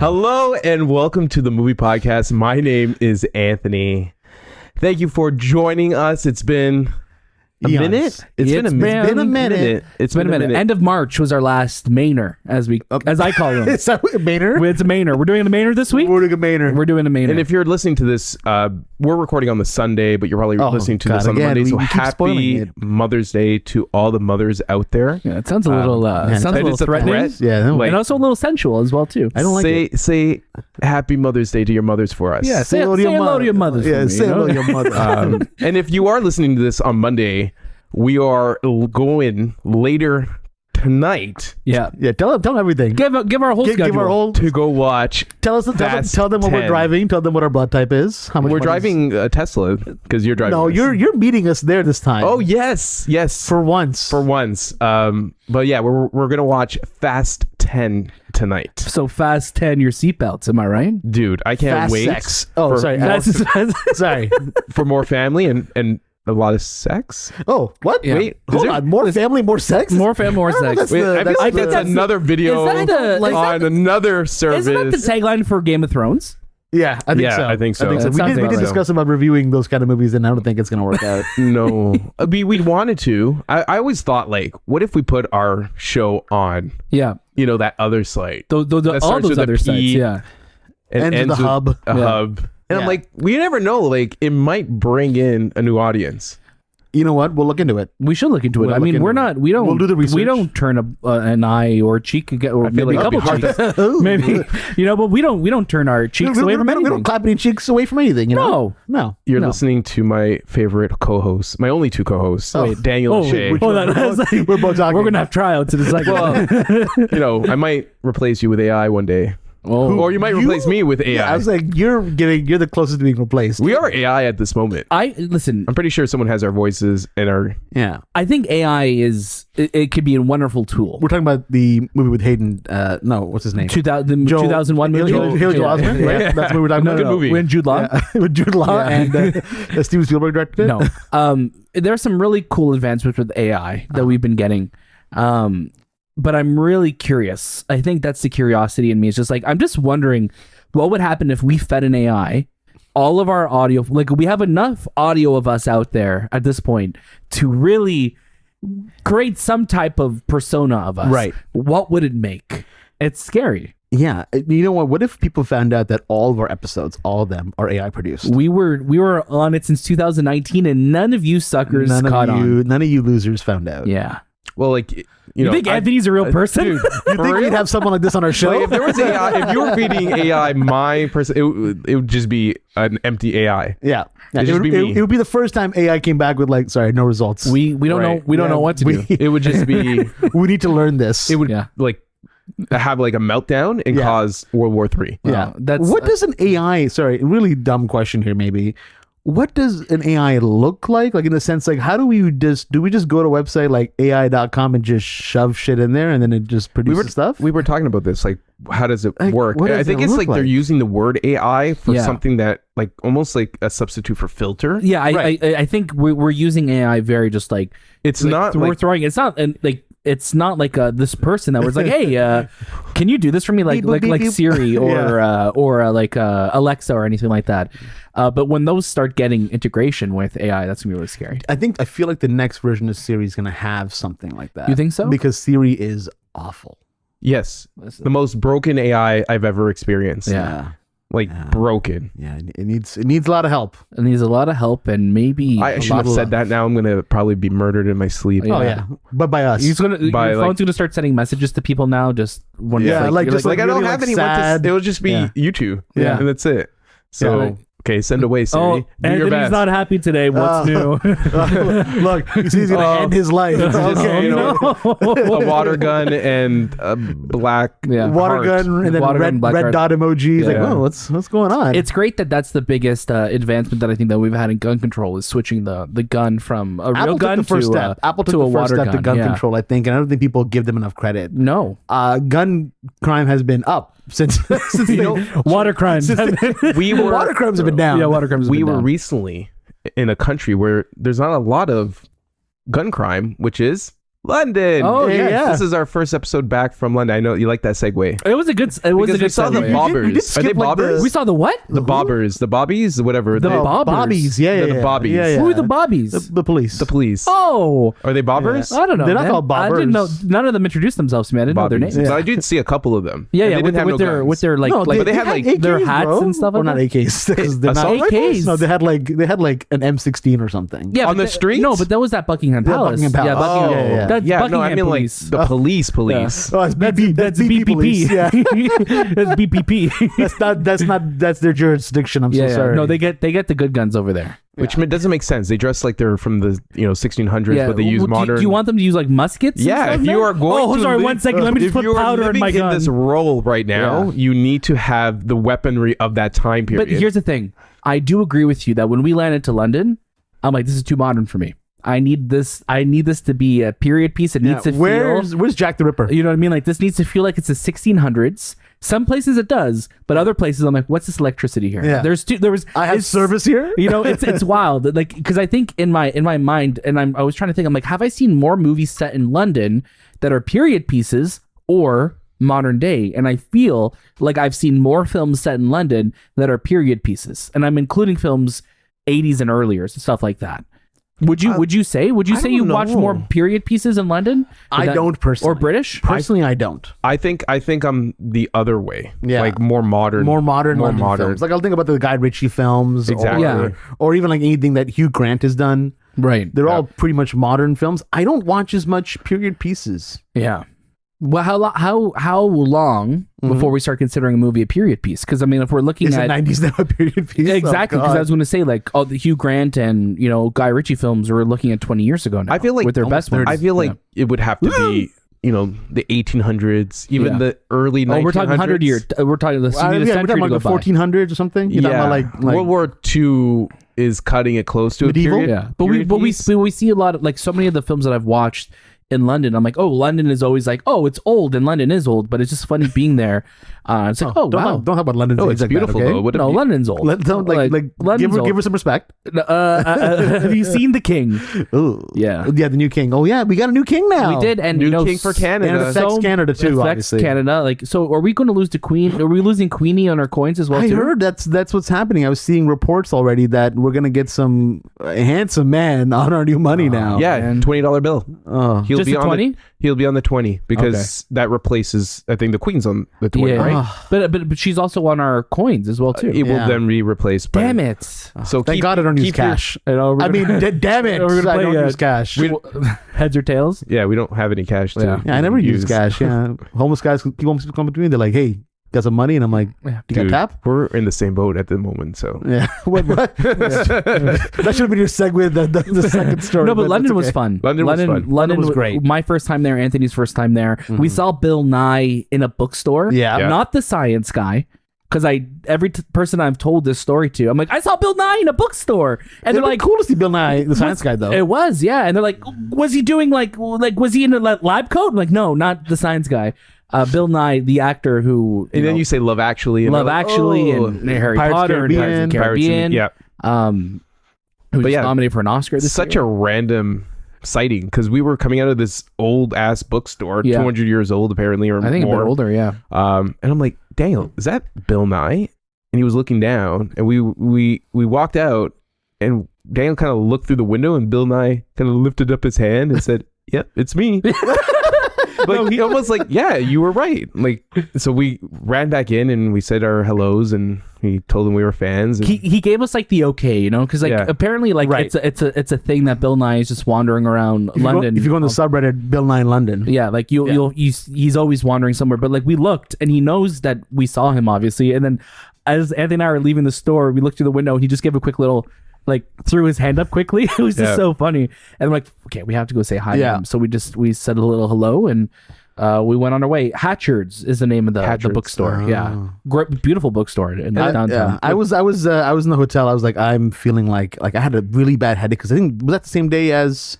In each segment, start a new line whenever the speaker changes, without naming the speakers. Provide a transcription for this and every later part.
Hello and welcome to the movie podcast. My name is Anthony. Thank you for joining us. It's been a minute. It's been a minute.
It's been a minute. End of March was our last Mainer, as I call him.
Is that Mainer?
It's a Mainer. We're doing the Mainer this week.
We're doing a Mainer.
We're doing a Mainer.
And if you're listening to this, we're recording on the Sunday, but you're probably listening to this on the Monday. So happy Mother's Day to all the mothers out there.
Yeah, it sounds a little, threatening.
Yeah,
like,
and also a little sensual as well too.
I don't like it.
Say happy Mother's Day to your mothers for us.
Yeah, say hello to your mothers.
Yeah,
say hello to your mother.
And if you are listening to this on Monday, we are going later tonight.
Yeah.
Tell them everything.
Give our whole schedule.
Give our whole
to go watch.
Tell them what we're driving. Tell them what our blood type is. How much
we're driving a Tesla because you're driving.
No, you're meeting us there this time.
Oh yes.
For once.
But yeah, we're gonna watch Fast 10 tonight.
So Fast 10, your seatbelts. Am I right?
Dude, I can't
Fast
wait.
Sex. Oh, sorry. Sorry.
For more family and a lot of sex.
Oh, what?
Yeah.
Wait, hold on. More family, more sex?
More family, more sex.
Wait, I think that's another video on another service.
Isn't that the tagline for Game of Thrones?
Yeah, I think so. We did discuss about reviewing those kind of movies, and I don't think it's going to work out.
No. We wanted to. I always thought, like, what if we put our show on, that other site?
All those other sites, yeah.
And ends with the hub.
Hub. And I'm like, we never know. Like, it might bring in a new audience.
You know what? We'll look into it.
We should look into it. I mean, we'll do the research. We don't turn an eye or cheek or maybe a couple cheeks. Maybe, but we don't turn our cheeks away from anything.
We don't clap any cheeks away from anything,
No.
You're listening to my favorite co-host, my only two co-hosts, Daniel and Shay.
Hold on.
We're both talking.
We're going to have tryouts in a second.
Well, I might replace you with AI one day.
Oh.
Or you might replace me with AI.
Yeah, I was like, you're the closest to being replaced.
We are AI at this moment.
Listen.
I'm pretty sure someone has our voices and our.
Yeah.
I think AI it could be a wonderrul tool.
We're talking about the movie with Hayden. No, what's his name?
2001 movie.
Haley Joel Osment, right?
Yeah.
That's what we're talking about.
Good movie.
With Jude Law.
With Jude Law and Steven Spielberg directed it.
No. There are some really cool advancements with AI that we've been getting. But I'm really curious. I think that's the curiosity in me. It's just like, I'm just wondering what would happen if we fed an AI all of our audio. Like, we have enough audio of us out there at this point to really create some type of persona of us.
Right.
What would it make? It's scary.
Yeah. You know what? What if people found out that all of our episodes, all of them, are AI produced?
We were on it since 2019 and none of you suckers caught on.
None of you losers found out.
Yeah.
Well, like,
you think Anthony's a real person?
Dude, you think we'd have someone like this on our show?
Like, if there was AI, if you were feeding AI my person, it would just be an empty AI.
Yeah.
It
would be the first time AI came back with no results.
We don't know. We don't know what to do.
It would just be.
We need to learn this.
It would have like a meltdown and cause World War III.
Yeah. What does an AI? Sorry, really dumb question here. Maybe. What does an AI look like? Like, in the sense, like, how do we just go to a website like AI.com and just shove shit in there and then it just produces stuff?
We were talking about this. Like, how does it work?
I
think it's like they're using the word AI for something that, like, almost like a substitute for filter.
Yeah, I think we're using AI very just like
it's not.
We're throwing. It's not like. It's not like this person that was like, "Hey, can you do this for me?" Like Siri or like Alexa or anything like that. But when those start getting integration with AI, that's gonna be really scary.
I feel like the next version of Siri is gonna have something like that.
You think so?
Because Siri is awful.
Yes, the most broken AI I've ever experienced.
Yeah.
Broken.
Yeah, it needs a lot of help.
It needs a lot of help, and maybe
I should have said that. Now I'm gonna probably be murdered in my sleep.
Oh yeah, but by us.
Your phone's gonna start sending messages to people now. Just when
I don't have anyone. It will just be you two. Yeah, and that's it. So. Okay, send away, Siri.
Oh, Anthony's not happy today. What's new?
Look, he's going to end his life.
Okay, a water gun and a black
water gun and then red dot emoji. He's like, oh, what's going on?
It's great that's the biggest advancement that I think that we've had in gun control is switching the gun from a real gun to a water gun.
To gun control, I think, and I don't think people give them enough credit.
No,
gun crime has been up since
water crimes.
Water crimes have been down.
Yeah, water crimes.
We were recently in a country where there's not a lot of gun crime, which is London.
Oh,
yeah, yeah.
This is our first episode back from London. I know you like that segue.
It was a good. It was
Because
a good.
we saw the
segue.
bobbers.
We did
Are they
skip, like,
bobbers?
We saw the what?
The bobbers, the bobbies, whatever.
The
they,
bobbers.
Bobbies, yeah,
They're
yeah,
the bobbies.
yeah, yeah.
Who are the bobbies?
The police.
the police.
Oh,
Are they bobbers?
I don't know.
They're not
man.
called
I didn't know.
bobbers.
None of them introduced themselves to me. I didn't know their
Bobbies.
names.
So I did see a couple of them.
Yeah,
And
yeah.
they
With,
didn't have no
their
guns.
with their like
No,
like
but they had, like,
their
AKs,
hats
bro.
and stuff like
or not
that?
AKs. because they're not
Assault
AKs.
No, they had like an M16 or something.
yeah,
On
but
the streets?
No, but that was at Buckingham
Yeah,
Palace.
Buckingham Palace.
Yeah, Buckingham.
Oh, yeah, yeah.
That's
Yeah,
Buckingham
no, I mean
police.
like the police.
Oh, that's BP. That's BP police. Yeah.
That's BPP.
That's their jurisdiction. I'm so sorry.
No, they get the good guns over there.
Which doesn't make sense. They dress like they're from the 1600s, but they use
Well,
modern.
Do you want them to use like muskets? and
Yeah,
stuff
if you
then?
are going
Oh,
to
sorry.
live-
1 second. Let me just
if
put
you are
powder in
living
my gun.
this role right now,
Yeah.
you need to have the weaponry of that time period.
But here's the thing. I do agree with you that when we landed to London, I'm like, this is too modern for me. I need this to be a period piece. It needs to
Where's Jack the Ripper?
feel. You know what I mean? Like this needs to feel like it's the 1600s. Some places it does, but other places I'm like, what's this electricity here?
Yeah. I have
it's-
service here.
You know, it's wild. Like because I think in my mind, and I was trying to think, I'm like, have I seen more movies set in London that are period pieces or modern day? And I feel like I've seen more films set in London that are period pieces, and I'm including films 80s and earlier and stuff like that. Would you say
I
you
don't
watch
know.
more period pieces in London?
I don't personally.
Or British?
Personally, I don't.
I think I'm the other way.
Yeah.
Like more modern.
More modern
More
London
modern.
films. Like I'll think about the Guy Ritchie films,
Exactly.
or,
Yeah.
or even like anything that Hugh Grant has done.
Right.
They're all pretty much modern films. I don't watch as much period pieces.
Yeah. Well, how long before we start considering a movie a period piece? Because I mean, if we're looking
Is
at
it 90s now a period piece?
Yeah, exactly,
Oh,
because
God.
I was going to say like all the Hugh Grant and Guy Ritchie films were looking at 20 years ago now.
I feel like
with their best ones.
I feel like it would have to be the 1800s, even
Yeah.
the early 1900s.
we're talking 100 year. We're talking the
Yeah, we're
century
talking
to
about
go
the
by.
1400s or something. You're talking
Yeah,
about like
World War II is cutting it close to
Medieval?
a period.
Yeah, but we see a lot of like so many of the films that I've watched in London. I'm like, oh, London is always like, oh, it's old and London is old, but it's just funny being there. It's like, oh,
don't
wow.
talk about London's
No,
age
it's
like
beautiful
that, okay?
though. What
No, London's old.
Don't like
London's
give her some respect.
Have you seen The King?
Ooh.
Yeah.
Yeah, the new king. Oh yeah, we got a new king now.
We did, and
New king for
And it
Canada.
affects Canada too,
affects
obviously.
Canada. Like, so are we going to lose the Queen? Are we losing Queenie on our coins as well?
I
too?
heard that's what's happening. I was seeing reports already that we're gonna get some handsome man on our new money now.
Yeah,
And-
$20 bill.
Oh.
He'll
Just
be
the
on
20?
He'll be on the 20 because that replaces. I think the Queen's on the 20,
Yeah,
right?
but she's also on our coins as well too.
It will
Yeah.
then be replaced. By,
Damn it!
So
Thank
keep-
God I don't use
keep your-
cash.
I know,
I mean, damn it!
We're gonna
I
play,
don't use cash.
Heads or tails?
Yeah, we don't have any cash. To
Yeah, I never use cash. Yeah, homeless guys, people come to me. They're like, "Hey, got some money?" And I'm like,
Yeah.
"You got
Dude,
tap?"
we're in the same boat at the moment. So
Yeah. What? That should have been your segue. The second story.
No, but
that's
London was
okay.
fun.
London was fun.
London
was great.
My first time there. Anthony's first time there. We saw Bill Nye in a bookstore.
Yeah.
Yeah.
Not the science guy. Because every person I've told this story to, I'm like, I saw Bill Nye in a bookstore, and
It'd
they're
be
like,
cool to see Bill Nye, the science guy, though.
It was, yeah. And they're like, was he doing like was he in a lab coat? I'm like, no, not the science guy. Bill Nye, the actor who,
and then you say Love Actually, and
Love
they're like,
Actually,
oh.
and Harry
Pirates
Potter, and Pirates of the
Pirates
Caribbean.
yeah.
Who was
yeah,
nominated for an Oscar this
Such
year.
a random sighting because we were coming out of this old ass bookstore,
Yeah.
200 years old apparently, or
I think
more.
a bit older, yeah.
And I'm like, Daniel, is that Bill Nye? And he was looking down, and we walked out, and Daniel kind of looked through the window, and Bill Nye kind of lifted up his hand and said, "Yep, it's me." Like he almost like, yeah, you were right. Like, so we ran back in and we said our hellos, and we told him we were fans. And
He gave us like the okay, you know, because like
Yeah.
apparently like
Right.
it's a thing that Bill Nye is just wandering around
If you go-
London.
if you go on the subreddit, Bill Nye in London.
Yeah, like he's always wandering somewhere. But like we looked, and he knows that we saw him, obviously. And then as Anthony and I were leaving the store, we looked through the window, and he just gave a quick little, like, threw his hand up quickly. It was just
Yeah.
so funny. And I'm like, okay, we have to go say hi to
Yeah.
him. So we said a little hello, and we went on our way. Hatchards is the name of the
Hatchards.
bookstore. Yeah, great, beautiful bookstore in downtown.
Yeah, I was in the hotel. I was like, I'm feeling like I had a really bad headache because I think was that the same day as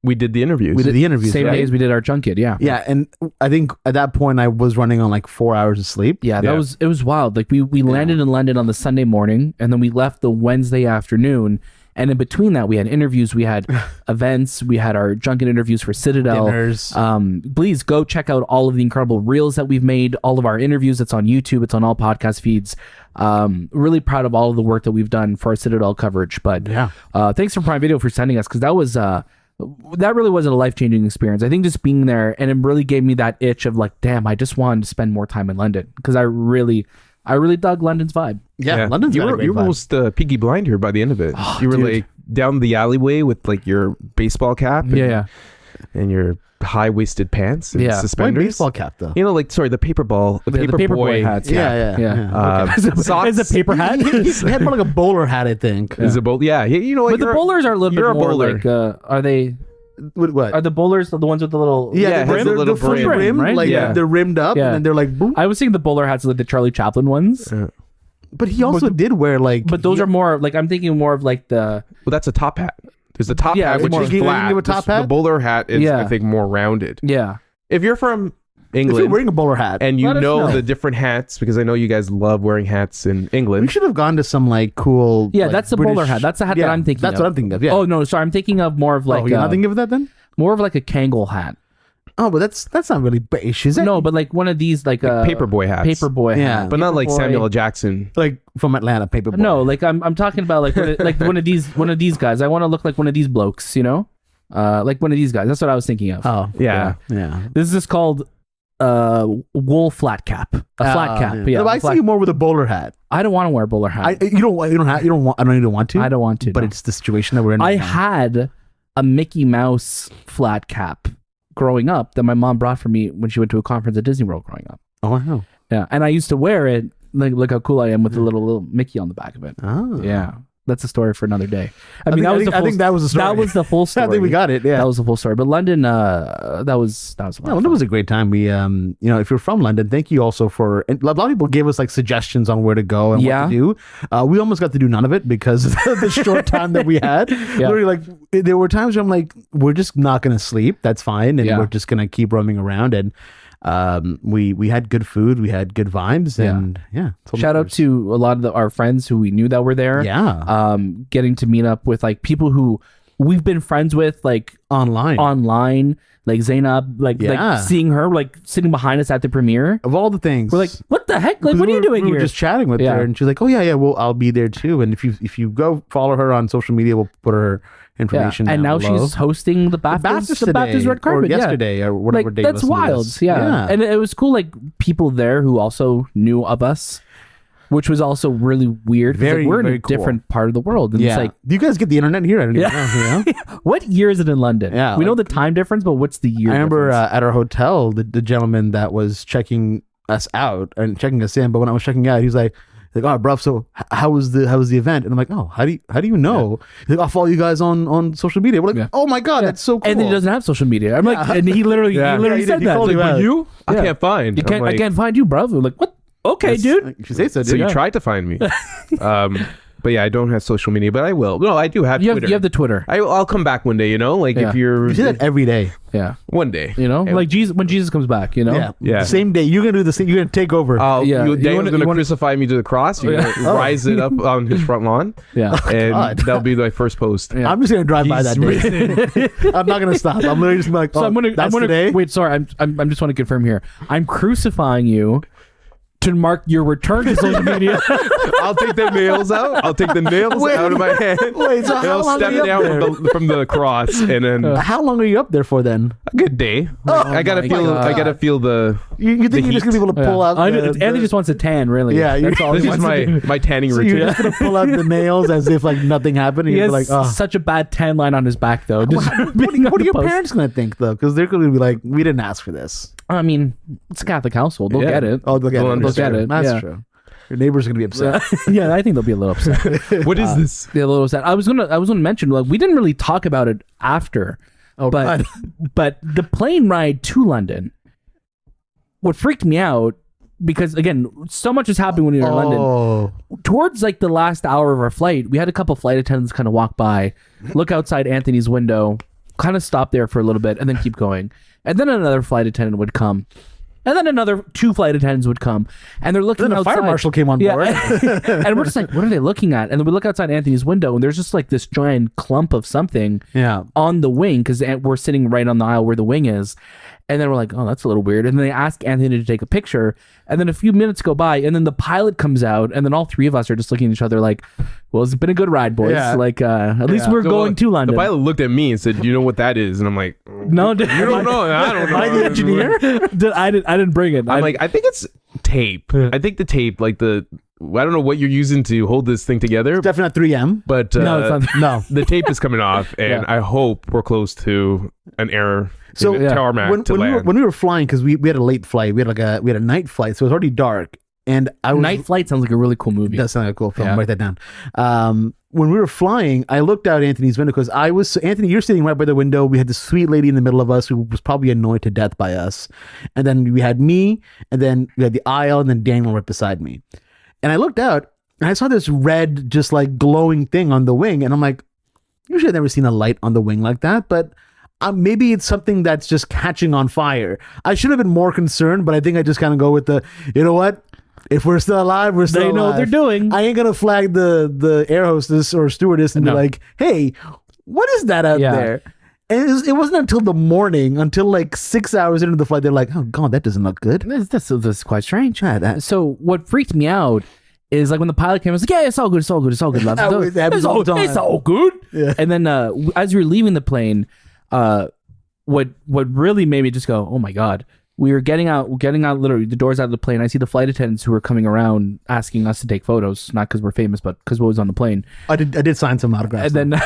we did the interviews.
we did the interviews.
Same
right?
day as we did our junket. Yeah.
Yeah, and I think at that point I was running on like 4 hours of sleep.
Yeah,
Yeah.
it was wild. Like we landed in London on the Sunday morning, and then we left the Wednesday afternoon, And in between that, we had interviews, we had events, we had our junket interviews for Citadel.
Dinners.
Please go check out all of the incredible reels that we've made, all of our interviews. It's on YouTube, it's on all podcast feeds. Really proud of all of the work that we've done for our Citadel coverage. But thanks for Prime Video for sending us, because that was that really was a life-changing experience. I think just being there, and it really gave me that itch of like, damn, I just wanted to spend more time in London, because I really dug London's vibe.
Yeah, London's
you
got a
were
great
you were
vibe.
almost Peaky Blinder by the end of it. You were
dude.
like down the alleyway with like your baseball cap and your high-waisted pants and
Why
suspenders.
baseball cap though?
You know, like, sorry, the paper ball, the paper boy
hats.
Yeah.
socks.
Is a paper hat?
He had more like a bowler hat, I think.
Is a bowl. Yeah, you know what?
But the bowlers are a little
you're
bit
a
more
bowler.
like, are they?
What?
Are the bowlers the ones with the little?
Yeah, it has
they're,
a little
they're fully
brim,
rimmed,
right?
like
Yeah.
they're rimmed up,
Yeah.
and then they're like boom.
I was thinking the bowler hats like the Charlie Chaplin ones,
But he also did wear like.
but those are more like, I'm thinking more of like the.
Well, that's a top hat. There's a top
Yeah,
hat,
it's
which
more-
is
You
flat.
give a top hat?
The bowler hat is, I think, more rounded.
Yeah.
If you're from
if you're
England
wearing a bowler hat,
and you
Let us
know
know.
the different hats, because I know you guys love wearing hats in
we
England.
should have gone to some like cool.
Yeah,
like,
that's the
British-
bowler hat. That's the hat
Yeah,
that I'm thinking
That's
of.
what I'm thinking of. Yeah.
Oh no, sorry, I'm thinking of more of like
you're not thinking of that then?
more of like a Kangol hat.
Oh, but that's not really beige, is it?
No, but like one of these like
paperboy hats.
Paperboy
Yeah.
hat.
But not like
Paperboy.
Samuel L. Jackson.
like from Atlanta, paper.
No, like I'm talking about like like one of these guys. I want to look like one of these blokes, you know, like one of these guys. That's what I was thinking of.
Oh,
Yeah.
yeah.
This is called wool flat cap. A flat cap. Yeah.
No, but I see you more with a bowler hat.
I don't want to wear a bowler hat.
You don't want. I don't even want to.
I don't want to.
But
no.
it's the situation that we're in.
I
right now.
had a Mickey Mouse flat cap growing up that my mom brought for me when she went to a conference at Disney World growing up.
Oh wow.
Yeah, and I used to wear it. Like, look how cool I am with the little Mickey on the back of it.
Oh.
Yeah, that's a story for another day.
I think that was the story.
That was the full story.
I think we got it. Yeah.
That was the full story. But London, that was a lot of
London
fun.
was a great time. We, if you're from London, thank you also for. And a lot of people gave us like suggestions on where to go and what to do. We almost got to do none of it because of the short time that we had. Literally, like there were times where I'm like, we're just not gonna sleep. That's fine, and we're just gonna keep roaming around. And we had good food, we had good vibes, and
Shout out to a lot of our friends who we knew that were there.
Yeah.
Getting to meet up with like people who we've been friends with like online, like Zainab, like seeing her like sitting behind us at the premiere.
Of all the things,
We're like, what the heck? Like, what are you doing
we
here?
were just chatting with her, and she's like, "Oh yeah, well, I'll be there too." And if you go follow her on social media, we'll put her information.
And now
down below.
she's hosting the Baptist
today,
red carpet
or yesterday, or whatever
like,
day.
that's wild. Yeah, and it was cool. Like people there who also knew of us, which was also really weird. 'Cause, like, we're in a different part of the world. And it's like,
do you guys get the internet here? I don't know. You know?
what year is it in London?
Yeah,
we know
like-
the time difference, but what's the year?
I remember
difference?
at our hotel, the gentleman that was checking us out and checking us in, but when I was checking out, he's like, "Oh, bruv, so how was the event?" And I'm like, "Oh, how do you know?" He's like, "I'll follow you guys on social media." We're like, "Oh my god, that's so cool!"
And then he doesn't have social media. I'm like, and he literally
he
said
did. He
that.
called
Like,
you out.
You? I can't find. I'm
I
like,
can't find you, bro. We're like, what? Okay, dude.
If you say so,
So
dude.
you tried to find me. But yeah, I don't have social media, but I will. No, I do have
You have
Twitter.
you have the Twitter.
I'll come back one day, you know? Like
Yeah.
if you're...
You do that every day.
Yeah.
One day.
You know,
Yeah.
like Jesus when Jesus comes back. You know.
Yeah.
Yeah.
The same day. You're gonna do the same. You're gonna take over.
Yeah. You
Daniel's
wanna-
going to
you wanna-
crucify me to the cross. You're going to rise it up on his front lawn.
Yeah.
And
God.
that'll be my first post.
Yeah.
I'm just gonna drive by
He's
that day. I'm not gonna stop. I'm literally just gonna be like,
So I'm
that's
gonna
today.
wait. Sorry, I'm just want to confirm here. I'm crucifying you to mark your return to social media.
I'll take the nails out. I'll take the nails out of my hand.
Wait, so
and
how
I'll
long
step
are you up
down
there?
from the cross, and then
How long are you up there for then?
a good day. I gotta
my
feel. I
God.
gotta feel the.
You think you're just gonna be able to pull out?
Andy just wants a tan, really.
Yeah,
that's all.
This
he
is
wants to do.
my tanning
So
routine.
you're just gonna pull out the nails as if like nothing happened. And
He
you're
has
like, oh.
such a bad tan line on his back, though. Just
What
being on
are
the
your
post.
parents gonna think though? Because they're gonna be like, we didn't ask for this.
I mean, it's a Catholic household. They'll
Yeah.
get it.
Oh, they'll get
They'll
it.
understand.
That's true.
Get it.
That's
Yeah.
true. Your neighbors are gonna be upset.
Yeah, I think they'll be a little upset.
What is this?
They're a little upset. I was gonna mention, like, we didn't really talk about it after,
Oh,
but
God.
but the plane ride to London, what freaked me out, because again, so much is happening when you're in London.
Oh,
Towards like the last hour of our flight, we had a couple flight attendants kind of walk by, look outside Anthony's window, kind of stop there for a little bit, and then keep going. And then another flight attendant would come, And then another 2 flight attendants would come, and they're looking
Then a
outside.
fire marshal came on board.
And we're just like, what are they looking at? And then we look outside Anthony's window, and there's just like this giant clump of something on the wing, because we're sitting right on the aisle where the wing is. And then we're like, oh, that's a little weird. And then they ask Anthony to take a picture. And then a few minutes go by, and then the pilot comes out, and then all 3 of us are just looking at each other like, well, it's been a good ride, boys.
Yeah.
Like, at least we're
So,
going to London.
The pilot looked at me and said, "Do you know what that is?" And I'm like,
No,
"You don't know? I don't know."
Am I the engineer?
I didn't bring it.
I'm like, I think it's tape. I think the tape, like I don't know what you're using to hold this thing together,
Definitely not 3M.
but
no, it's not.
No.
the tape is coming off, and I hope we're close to an error.
So,
tarmac
when,
to
when, we were,
land.
when we were flying, because we had a late flight, we had a night flight, so it was already dark. And I was,
Night Flight sounds like a really cool movie.
That sounds like a cool film.
Yeah.
Write that down. When we were flying, I looked out Anthony's window because Anthony, you're sitting right by the window. We had this sweet lady in the middle of us who was probably annoyed to death by us. And then we had me, and then we had the aisle, and then Daniel right beside me. And I looked out, and I saw this red, just like glowing thing on the wing. And I'm like, usually I've never seen a light on the wing like that, but maybe it's something that's just catching on fire. I should have been more concerned, but I think I just kind of go with you know what? If we're still alive, we're still alive.
They know what they're doing.
I ain't going to flag the air hostess or stewardess and be like, hey, what is that out there? And it wasn't until the morning, until like 6 hours into the flight, they're like, oh, God, that doesn't look good.
This is quite strange.
Yeah,
So what freaked me out is like when the pilot came, I was like, yeah, it's all good, it's all good, it's all good, love.
It happens all the time.
It's all good.
Yeah.
And then as we were leaving the plane, what really made me just go, oh my God. We were getting out literally the doors out of the plane. I see the flight attendants who were coming around asking us to take photos, not because we're famous, but because what was on the plane.
I did sign some autographs.
And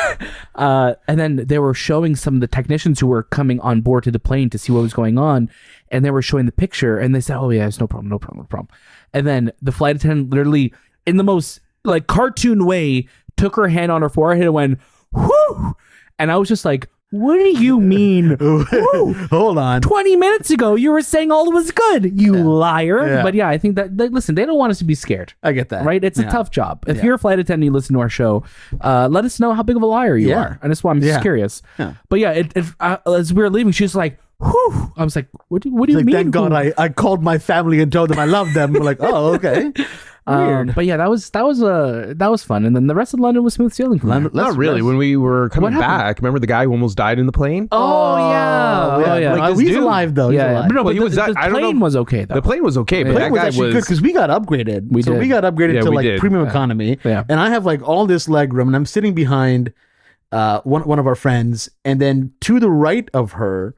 then they were showing some of the technicians who were coming on board to the plane to see what was going on, and they were showing the picture, and they said, "Oh yeah, it's no problem." And then the flight attendant literally, in the most like cartoon way, took her hand on her forehead and went, "Whoo!" And I was just like, what do you mean?
Hold on.
20 minutes ago, you were saying all was good, you liar.
Yeah.
But yeah, I think that, listen, they don't want us to be scared.
I get that.
Right? It's a tough job. If you're a flight attendant, you listen to our show, let us know how big of a liar you are. And that's why I'm just curious. Yeah. But yeah, as we were leaving, she was like, whew. I was like, what do you mean?
Thank God I called my family and told them I love them. We're like, oh, okay. Weird.
But yeah, that was fun, and then the rest of London was smooth sailing.
Not really. When we were coming back, remember the guy who almost died in the plane?
Oh yeah.
Like, he's alive though. He's alive.
But no,
Well,
but the plane was okay though.
The plane was okay, but
The
that
plane
guy
was actually good because we got upgraded. We got upgraded to like premium economy.
Yeah.
And I have like all this leg room, and I'm sitting behind one of our friends, and then to the right of her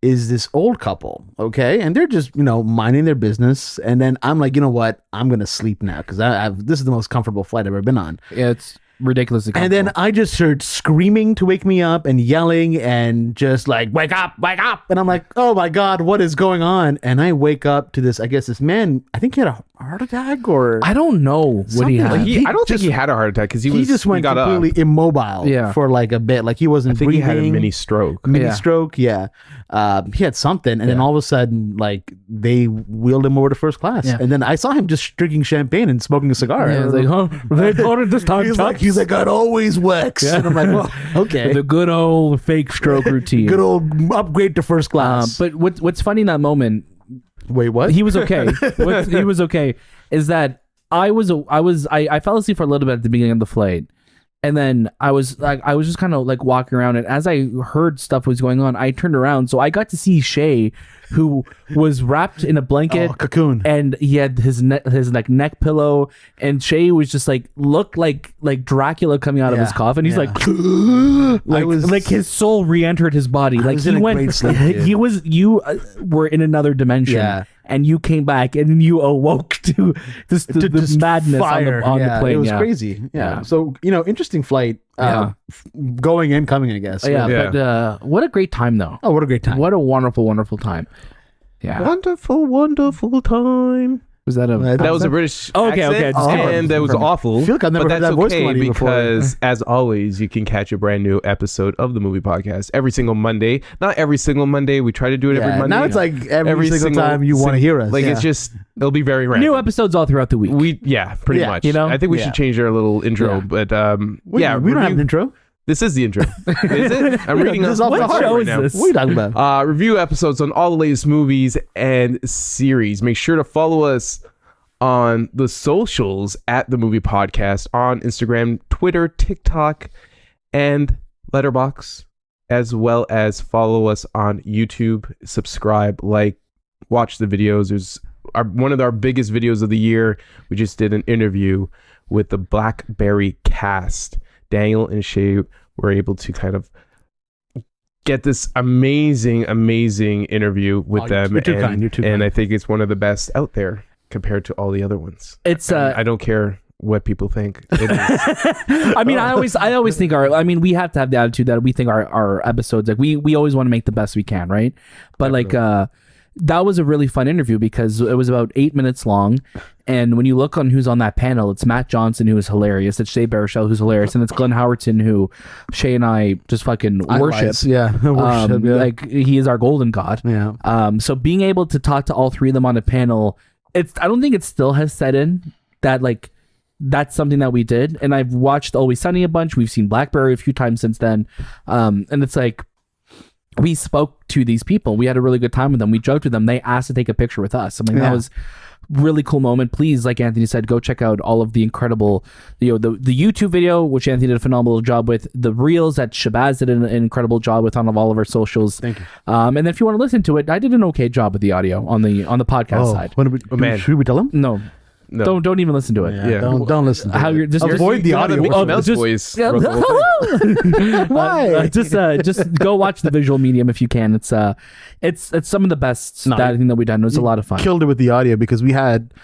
is this old couple, okay? And they're just, minding their business. And then I'm like, you know what? I'm going to sleep now because this is the most comfortable flight I've ever been on.
Yeah, it's ridiculously comfortable.
And then I just heard screaming to wake me up and yelling and just like, wake up. And I'm like, oh my God, what is going on? And I wake up to this, I guess this man, I think he had a heart attack or...
I don't know what he had.
I don't think he had a heart attack because he
just went completely immobile for like a bit. Like he wasn't breathing.
He had a mini stroke.
He had something, and then all of a sudden, like they wheeled him over to first class, and then I saw him just drinking champagne and smoking a cigar.
Yeah, like, oh, they thought it this time.
He's like, it always works. And I'm like, well, okay,
the good old fake stroke routine,
good old upgrade to first class.
But what's funny in that moment?
Wait, what?
He was okay. He was okay. Is that I fell asleep for a little bit at the beginning of the flight. And then I was just kind of like walking around, and as I heard stuff was going on, I turned around, so I got to see Shay, who was wrapped in a blanket,
cocoon,
and he had his like neck pillow, and Shay was just like looked like Dracula coming out of his coffin. He's like his soul re-entered his body, like he went. Sleep, you were in another dimension. And you came back, and you awoke to the madness
fire.
on the plane.
It was crazy. Yeah. So interesting flight. Going and coming, I guess.
But what a great time, though.
Oh, what a great time!
What a wonderful, wonderful time. Yeah.
Wonderful, wonderful time.
Was that a...
That was a British accent, and that was awful.
I feel like I've never heard that voice line
because, as always, you can catch a brand new episode of the Movie Podcast every single Monday. Not every single Monday. We try to do it every Monday.
Now it's like every single time you want to hear us.
Like it's just, it'll be very random.
New episodes all throughout the week.
Pretty much.
You know?
I think we should change our little intro, but
we don't have an intro.
This is the intro. Is it? I'm reading
This
off
is
my
off the
heart
show
right
is
now.
this?
What are you talking about?
Review episodes on all the latest movies and series. Make sure to follow us on the socials at the Movie Podcast on Instagram, Twitter, TikTok, and Letterboxd, as well as follow us on YouTube. Subscribe, like, watch the videos. There's one of our biggest videos of the year. We just did an interview with the BlackBerry cast. Daniel and Shay were able to kind of get this amazing interview with them.
You're too kind. You're too kind.
And I think it's one of the best out there compared to all the other ones.
It's
And I don't care what people think. It is.
I mean, I always think we have to have the attitude that we think our episodes, like we always want to make the best we can, right? But
Definitely.
that was a really fun interview because it was about 8 minutes long. And when you look on who's on that panel, it's Matt Johnson, who is hilarious. It's Shay Baruchel, who's hilarious. And it's Glenn Howerton, who Shay and I just fucking worship.
Idolize, yeah. Worship, yeah.
Like, he is our golden god.
Yeah.
So being able to talk to all three of them on a panel, I don't think it still has set in that, like, that's something that we did. And I've watched Always Sunny a bunch. We've seen BlackBerry a few times since then. And it's like, we spoke to these people. We had a really good time with them. We joked with them. They asked to take a picture with us. I mean, that was really cool moment. Please, like Anthony said, go check out all of the incredible, the YouTube video, which Anthony did a phenomenal job with, the reels that Shahbaz did an incredible job with on all of our socials.
Thank you.
And then if you want to listen to it, I did an okay job with the audio on the podcast side.
Man.
Should we tell them?
No.
No.
Don't even listen to it.
Yeah.
Don't listen. To
How
it.
you're just
avoid the
You have a
audio.
Mickey Mouse
just-
voice.
Yeah.
Why?
Just go watch the visual medium if you can. It's some of the best
No,
that we've done. It was a lot of fun.
Killed it with the audio because we had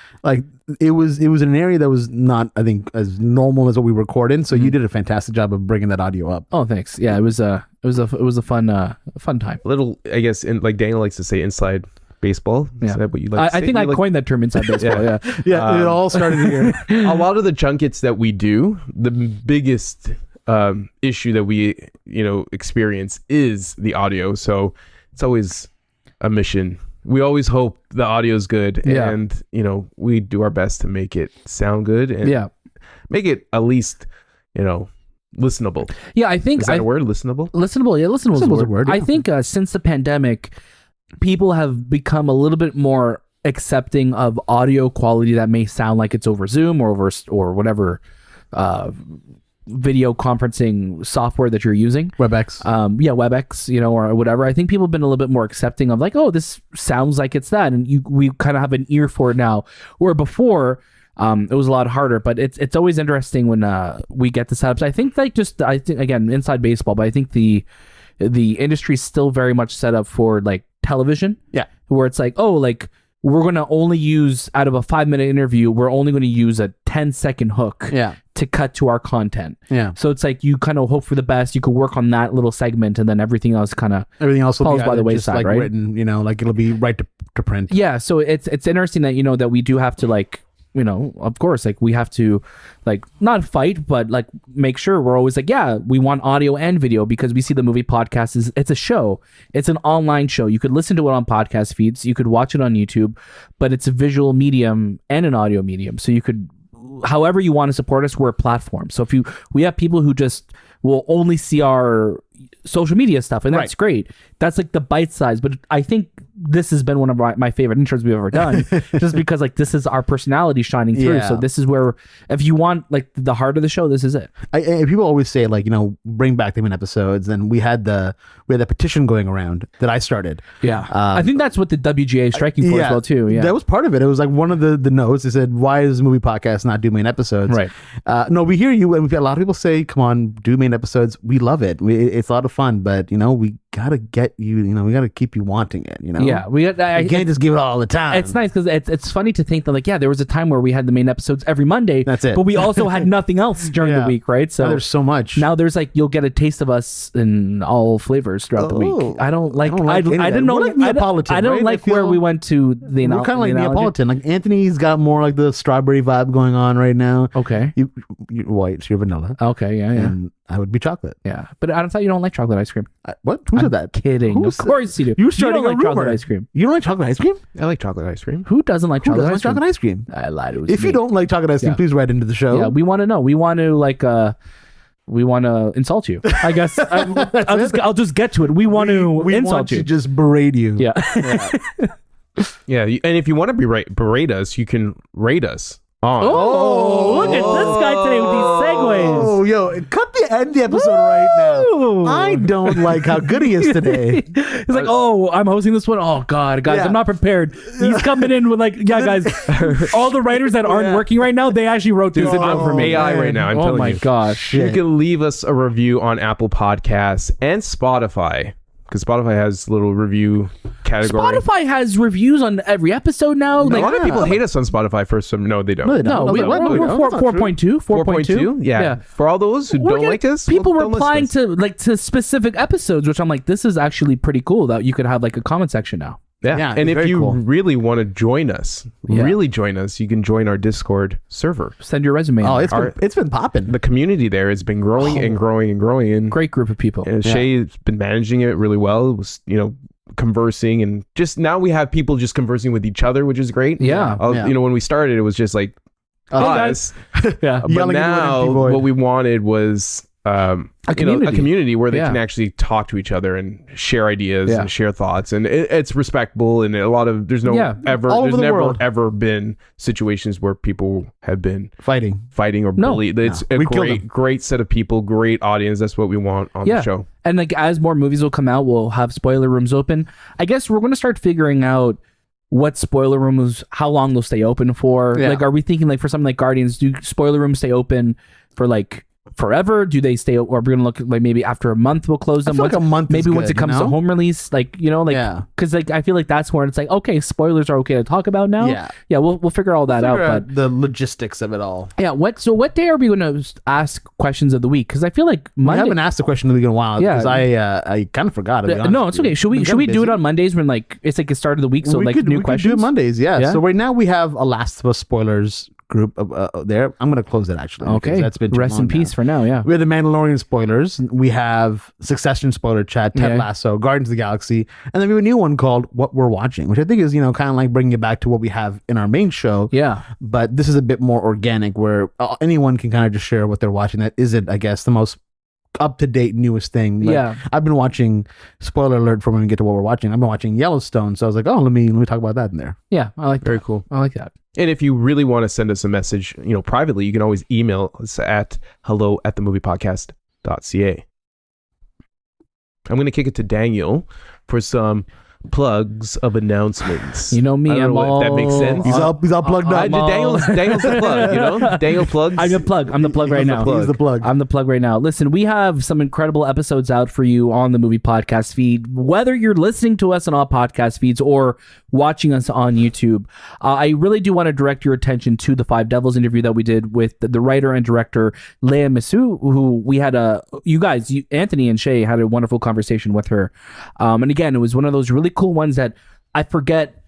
it was in an area that was not, I think, as normal as what we record in. So you did a fantastic job of bringing that audio up.
Oh, thanks. Yeah, it was a fun time.
Little, I guess, like Daniel likes to say, inside baseball.
Yeah.
Is that what you like to
I
say?
think
You
I
like-
coined that term inside baseball. Yeah.
Yeah, it all started here.
a lot of the junkets that we do, the biggest issue that we experience is the audio. So it's always a mission. We always hope the audio is good,
Yeah.
and we do our best to make it sound good and
Yeah.
make it at least listenable.
Yeah, I think
Is that a word? Listenable?
listenable. Yeah, listenable is
Listenable's
a
a
word.
word,
I
yeah.
think since the pandemic, people have become a little bit more accepting of audio quality that may sound like it's over Zoom or whatever video conferencing software that you're using.
WebEx.
WebEx, or whatever. I think people have been a little bit more accepting of like, oh, this sounds like it's that, and we kind of have an ear for it now. Where before, it was a lot harder. But it's always interesting when we get the setups. I think again, inside baseball, but I think the industry is still very much set up for like television.
Yeah.
Where it's like, oh, like we're going to only use, out of a 5-minute interview, we're only going to use a 10-second hook
Yeah.
to cut to our content.
Yeah.
So it's like you kind of hope for the best. You could work on that little segment, and then everything else kind of
Everything else will
falls
be
by the
either just,
wayside,
like
right?
written, like it'll be right to print.
Yeah. So it's interesting that that we do have to like, of course, like we have to like not fight, but like make sure we're always like, yeah, we want audio and video, because we see the movie podcast it's a show. It's an online show. You could listen to it on podcast feeds. You could watch it on YouTube, but it's a visual medium and an audio medium. So you could, however you want to support us, we're a platform. So we have people who just will only see our social media stuff, and that's great. That's like the bite size, but I think this has been one of my favorite intros we've ever done, just because like this is our personality shining through.
Yeah.
So this is where, if you want like the heart of the show, this is it.
And people always say like, bring back the main episodes. And we had the petition going around that I started.
Yeah, I think that's what the WGA is striking for as well too. Yeah,
that was part of it. It was like one of the notes. They said, "Why does movie podcast not do main episodes?"
Right.
No, we hear you, and we've had a lot of people say, "Come on, do main episodes." We love it. It's a lot of fun, but we gotta get you. We gotta keep you wanting it.
Yeah, we got.
You can't just give it all the time.
It's nice because it's funny to think that like, yeah, there was a time where we had the main episodes every Monday.
That's it.
But we also had nothing else during the week, right? So
Now there's so much.
now there's like, you'll get a taste of us in all flavors throughout the week. I don't like. I didn't know.
We're like Neapolitan,
I don't
right?
like
I feel-
where we went to the.
We're kind of like
the analogy.
Neapolitan. Like Anthony's got more like the strawberry vibe going on right now.
Okay.
You're white, so you're vanilla.
Okay. Yeah.
And I would be chocolate.
Yeah. But I thought you don't like chocolate ice cream.
What? Who said that?
Kidding.
Who
Of
said-
course you do.
You
You
starting
don't
a
like chocolate
rumor.
ice cream.
You don't like chocolate ice cream?
I like chocolate ice cream.
Who doesn't like
Who
chocolate
doesn't
ice
like
cream?
chocolate ice cream?
I lied. It was
If
me.
you don't like chocolate ice cream,
Yeah.
please write into the show.
Yeah, we want to know. We want to like we want to insult you. I guess I'll just get to it. We want to insult
want
you.
to just berate you.
Yeah.
Yeah, and if you want to berate us, you can rate us on.
Oh, look at this guy today with these segues.
Oh, yo, end the episode right now. I don't like how good he is today.
He's like, oh, I'm hosting this one. Oh, God, guys,
Yeah.
I'm not prepared. He's coming in with like, yeah, guys, all the writers that aren't working right now, they actually wrote this in for me.
AI right now. I'm
Oh
telling
my
you.
gosh.
You can leave us a review on Apple Podcasts and Spotify, because Spotify has a little review category.
Spotify has reviews on every episode now.
A
Like,
lot of people hate us on Spotify for some. No, they don't.
No, they don't.
no,
I was like, what?
we're
No, that's not true.
4.2.
4.2? Yeah. For all those who
We're
don't
getting
like us,
people
don't listen
replying
us.
to specific episodes, which I'm like, this is actually pretty cool that you could have like a comment section now.
Yeah.
Yeah,
And
it's
if
very
you
cool.
really want to join us, you can join our Discord server.
Send your resume.
Oh,
in.
it's been popping.
The community there has been growing and growing and growing. And
Great group of people.
Shay's been managing it really well. It was, conversing, and just now we have people just conversing with each other, which is great.
Yeah.
Yeah.
When we started, it was just like us.
Yeah.
But
Yelling into an
now
empty void.
what we wanted was a community where they can actually talk to each other and share ideas and share thoughts, and it's respectful, and there's
all over
there's
the
never
world.
ever been situations where people have been
Fighting.
fighting or bullied. It's a
We killed them.
great set of people, great audience. That's what we want on the show.
And like as more movies will come out, we'll have spoiler rooms open. I guess we're going to start figuring out what spoiler rooms, how long they'll stay open for.
Yeah.
Like, are we thinking like for something like Guardians, do spoiler rooms stay open for like forever? Do they stay, or we're gonna look like maybe after a month we'll close them?
I feel like a month
maybe
is
once it
good,
comes
you
to
know?
home release, because like I feel like that's where it's like, okay, spoilers are okay to talk about now.
Yeah.
We'll figure all that out. But
the logistics of it all.
yeah, what day are we gonna ask questions of the week? Because I feel like
I
Monday.
haven't asked the question in a while
Yeah.
because I kind of forgot. To be honest
No,
with
it's okay.
you.
Should we
Been kinda
do it
busy.
on Mondays when like it's like the start of the week? So
we
like
could,
new
we
questions.
could do it Mondays, yeah.
Yeah.
So right now we have a Last of Us spoilers group there. I'm gonna close it actually. because
Okay,
that's been too
rest
long
in peace
now.
for now. Yeah.
We have the Mandalorian spoilers. We have Succession spoiler chat, Ted
Yeah.
Lasso, Guardians of the Galaxy, and then we have a new one called What We're Watching, which I think is kind of like bringing it back to what we have in our main show.
Yeah.
But this is a bit more organic, where anyone can kind of just share what they're watching. That isn't, I guess, the most up-to-date newest thing. Like,
Yeah.
I've been watching, spoiler alert for when we get to what we're watching, I've been watching Yellowstone, so I was like, let me talk about that in there.
Yeah. I like
Very
that.
cool.
I like that.
And if you really want to send us a message, privately, you can always email us at hello@themoviepodcast.ca. I'm going to kick it to Daniel for some plugs of announcements.
You know me,
I don't
I'm
know if
all.
that makes sense.
He's all plugged up.
Daniel's the plug, Daniel plugs.
I'm the plug. I'm the plug right now.
He's the plug.
I'm the plug right now. Listen, we have some incredible episodes out for you on the movie podcast feed. Whether you're listening to us on all podcast feeds or watching us on YouTube, I really do want to direct your attention to the Five Devils interview that we did with the writer and director Leia Misu, who we had Anthony and Shay had a wonderful conversation with her. And again, it was one of those really cool ones that I forget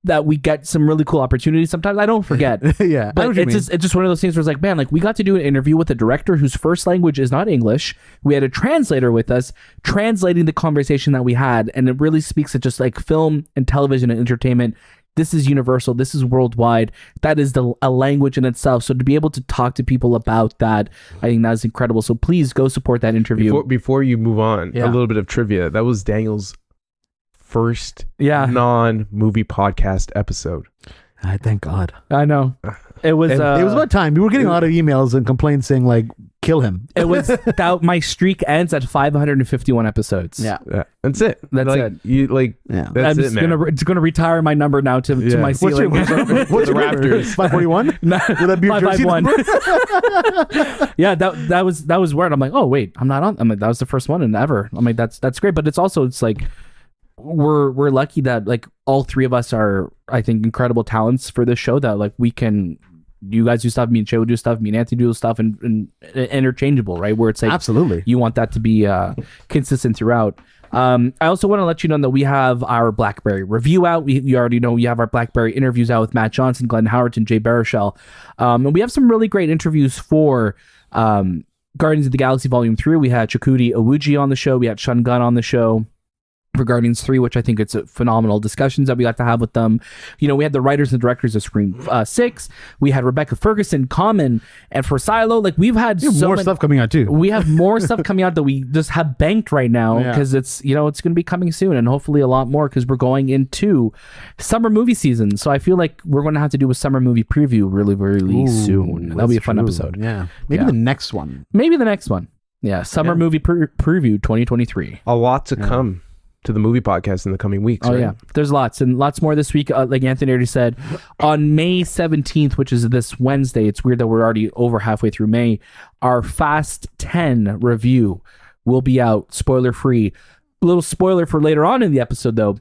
that we get some really cool opportunities. Sometimes I don't forget.
Yeah, I know
But
what you mean.
it's just one of those things where it's like, man, like we got to do an interview with a director whose first language is not English. We had a translator with us translating the conversation that we had. And it really speaks to just like film and television and entertainment. This is universal. This is worldwide. That is a language in itself. So to be able to talk to people about that, I think that is incredible. So please go support that interview.
Before you move on,
Yeah.
a little bit of trivia. That was Daniel's first
Yeah.
non-movie podcast episode.
I thank God.
I know. It was
And
It was about time. We were getting a lot of emails and complaints saying like, kill him.
it was that my streak ends at 551 episodes.
Yeah.
That's it.
That's
like,
it.
You like.
Yeah.
That's
I'm
it,
just
man.
gonna retire my number now to
Yeah.
my
What's your,
ceiling.
what's
The
your number?
Raptors.
541?
No,
Would that be your jersey
551.
number?
Yeah, that was weird. I'm like, oh wait, I'm not on. I'm like, that was the first one and ever. I'm like, that's great, but it's like we're lucky that like all three of us are, I think, incredible talents for this show. That like we can. You guys do stuff, me and Shay will do stuff, me and Anthony do stuff, and interchangeable, right? Where it's like
Absolutely.
you want that to be consistent throughout. I also want to let you know that we have our BlackBerry review out. You already know we have our BlackBerry interviews out with Matt Johnson, Glenn Howerton, Jay Baruchel. And we have some really great interviews for Guardians of the Galaxy Volume 3. We had Chakudi Awuji on the show. We had Shun Gunn on the show. for Guardians 3, which I think it's a phenomenal discussions that we got to have with them. You know, we had the writers and directors of Scream 6. We had Rebecca Ferguson, Common, and for Silo. Like, we've had
more stuff coming out too.
We have more stuff coming out that we just have banked right now because it's, you know, it's going to be coming soon, and hopefully a lot more because we're going into summer movie season. So I feel like we're going to have to do a summer movie preview really soon. That'll be a fun episode.
Yeah. Maybe the next one.
Yeah. Summer movie preview 2023.
A lot to come to the movie podcast in the coming weeks.
Oh, yeah. There's lots and lots more this week. Like Anthony already said, on May 17th, which is this Wednesday, it's weird that we're already over halfway through May, our Fast 10 review will be out, spoiler free. A little spoiler for later on in the episode, though.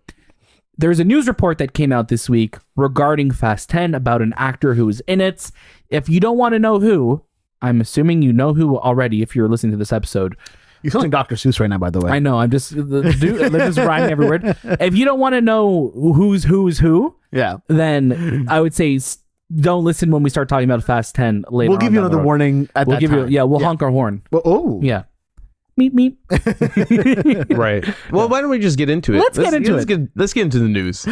There's a news report that came out this week regarding Fast 10 about an actor who is in it. If you don't want to know who, I'm assuming you know who already if you're listening to this episode.
You're sounding Dr. Seuss right now, by the way.
I know. I'm just they're just rhyming every word. If you don't want to know who's who, then I would say don't listen when we start talking about Fast 10 later.
We'll give you another warning at that time.
We'll honk our horn.
Well,
yeah. Meep.
Right. Well, why don't we just get into it?
Let's get into
the news.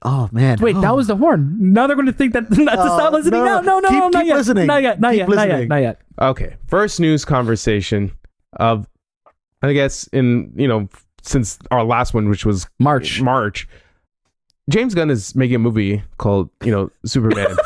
Oh man!
Wait, that was the horn. Now they're going to think that not to stop listening. No,
keep listening.
Not yet.
Okay, first news conversation of, I guess since our last one, which was March. James Gunn is making a movie called Superman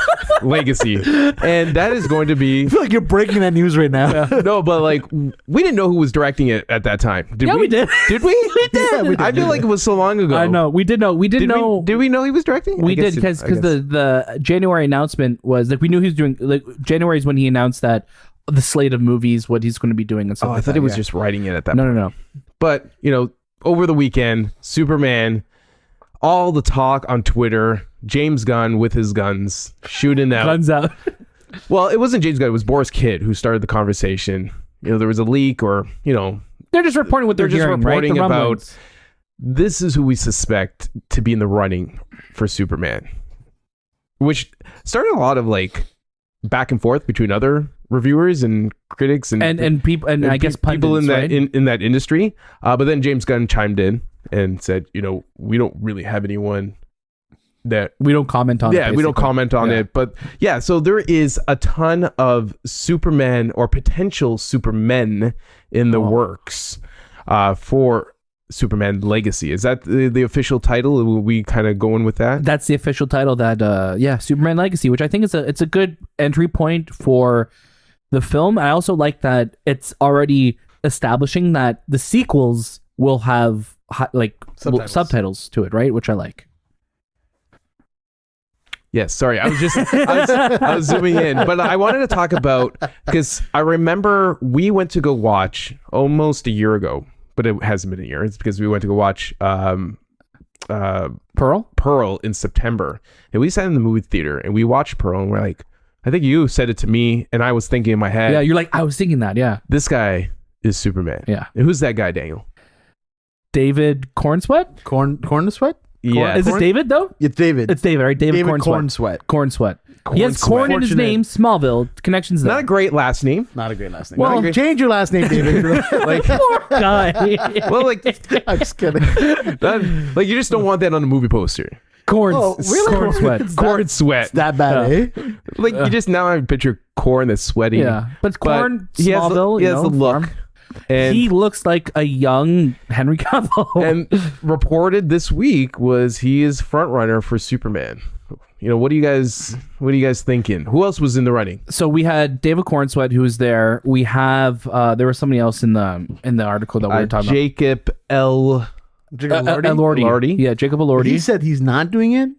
Legacy, and that is going to be.
I feel like you're breaking that news right now.
No, but like we didn't know who was directing it at that time.
Did we?
We did.
We did.
Yeah, we did.
I feel like it was so long ago.
I know. We did know. We didn't know.
Did we know he was directing?
We did because the January announcement was like we knew he was doing. Like January is when he announced that the slate of movies, what he's going to be doing and stuff.
I thought he was just writing it at that point.
No.
But over the weekend, Superman. All the talk on Twitter, James Gunn with his guns shooting out.
Guns out.
Well, it wasn't James Gunn. It was Boris Kidd who started the conversation. There was a leak or,
They're just reporting what they're just hearing,
reporting
right?
about this is who we suspect to be in the running for Superman. Which started a lot of like back and forth between other reviewers and critics and
people and I guess
people in that
right?
in that industry. But then James Gunn chimed in and said, we don't really have anyone that
we don't comment on.
Yeah, we don't comment on it. But yeah, so there is a ton of Superman or potential Supermen in the works for Superman Legacy. Is that the official title? Will we kind of go in with that?
That's the official title. That Superman Legacy, which I think it's a good entry point for the film. I also like that it's already establishing that the sequels will have subtitles to it, right? Which I like.
Yes, sorry. I was zooming in, but I wanted to talk about because I remember we went to go watch almost a year ago, but it hasn't been a year. It's because we went to go watch Pearl in September, and we sat in the movie theater and we watched Pearl, and we're like, I think you said it to me, and I was thinking in my head,
yeah, you're like, I was thinking that, yeah,
this guy is Superman.
Yeah,
and who's that guy, Daniel?
David Cornsweet?
Cornsweet?
Yeah.
Is it David, though?
It's David.
It's David, right? David Cornsweet. He has corn in his name, Smallville. Connections there.
Not a great last name.
Not a great last name.
Well,
change your last name, David.
Poor guy.
Well, like,
I'm just kidding.
You just don't want that on a movie poster.
Corn sweat.
That bad, eh?
Like, you just now I picture corn that's sweating.
Yeah. But corn,
he has
Smallville,
he has the look.
Farm.
And
he looks like a young Henry Cavill.
And reported this week was he is front runner for Superman. What are you guys thinking? Who else was in the running?
So we had David Cornsweet who was there. We have there was somebody else in the article that we were talking
Jacob
Elordi. Yeah, Jacob Elordi.
He said he's not doing it.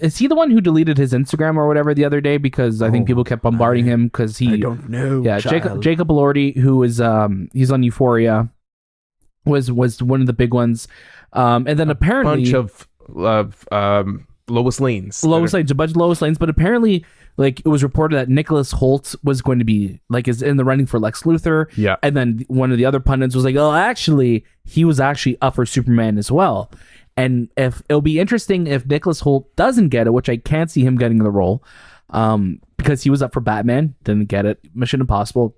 Is he the one who deleted his Instagram or whatever the other day? Because I think people kept bombarding him because he.
I don't know.
Yeah, Jacob Elordi, who is he's on Euphoria, was one of the big ones, and then apparently
a bunch of Lois Lanes.
A bunch of Lois Lanes, but apparently, like, it was reported that Nicholas Hoult was going to be is in the running for Lex Luthor.
Yeah,
and then one of the other pundits was like, "Oh, actually, he was actually up for Superman as well." And if it'll be interesting if Nicholas Hoult doesn't get it, which I can't see him getting the role, because he was up for Batman, didn't get it. Mission Impossible,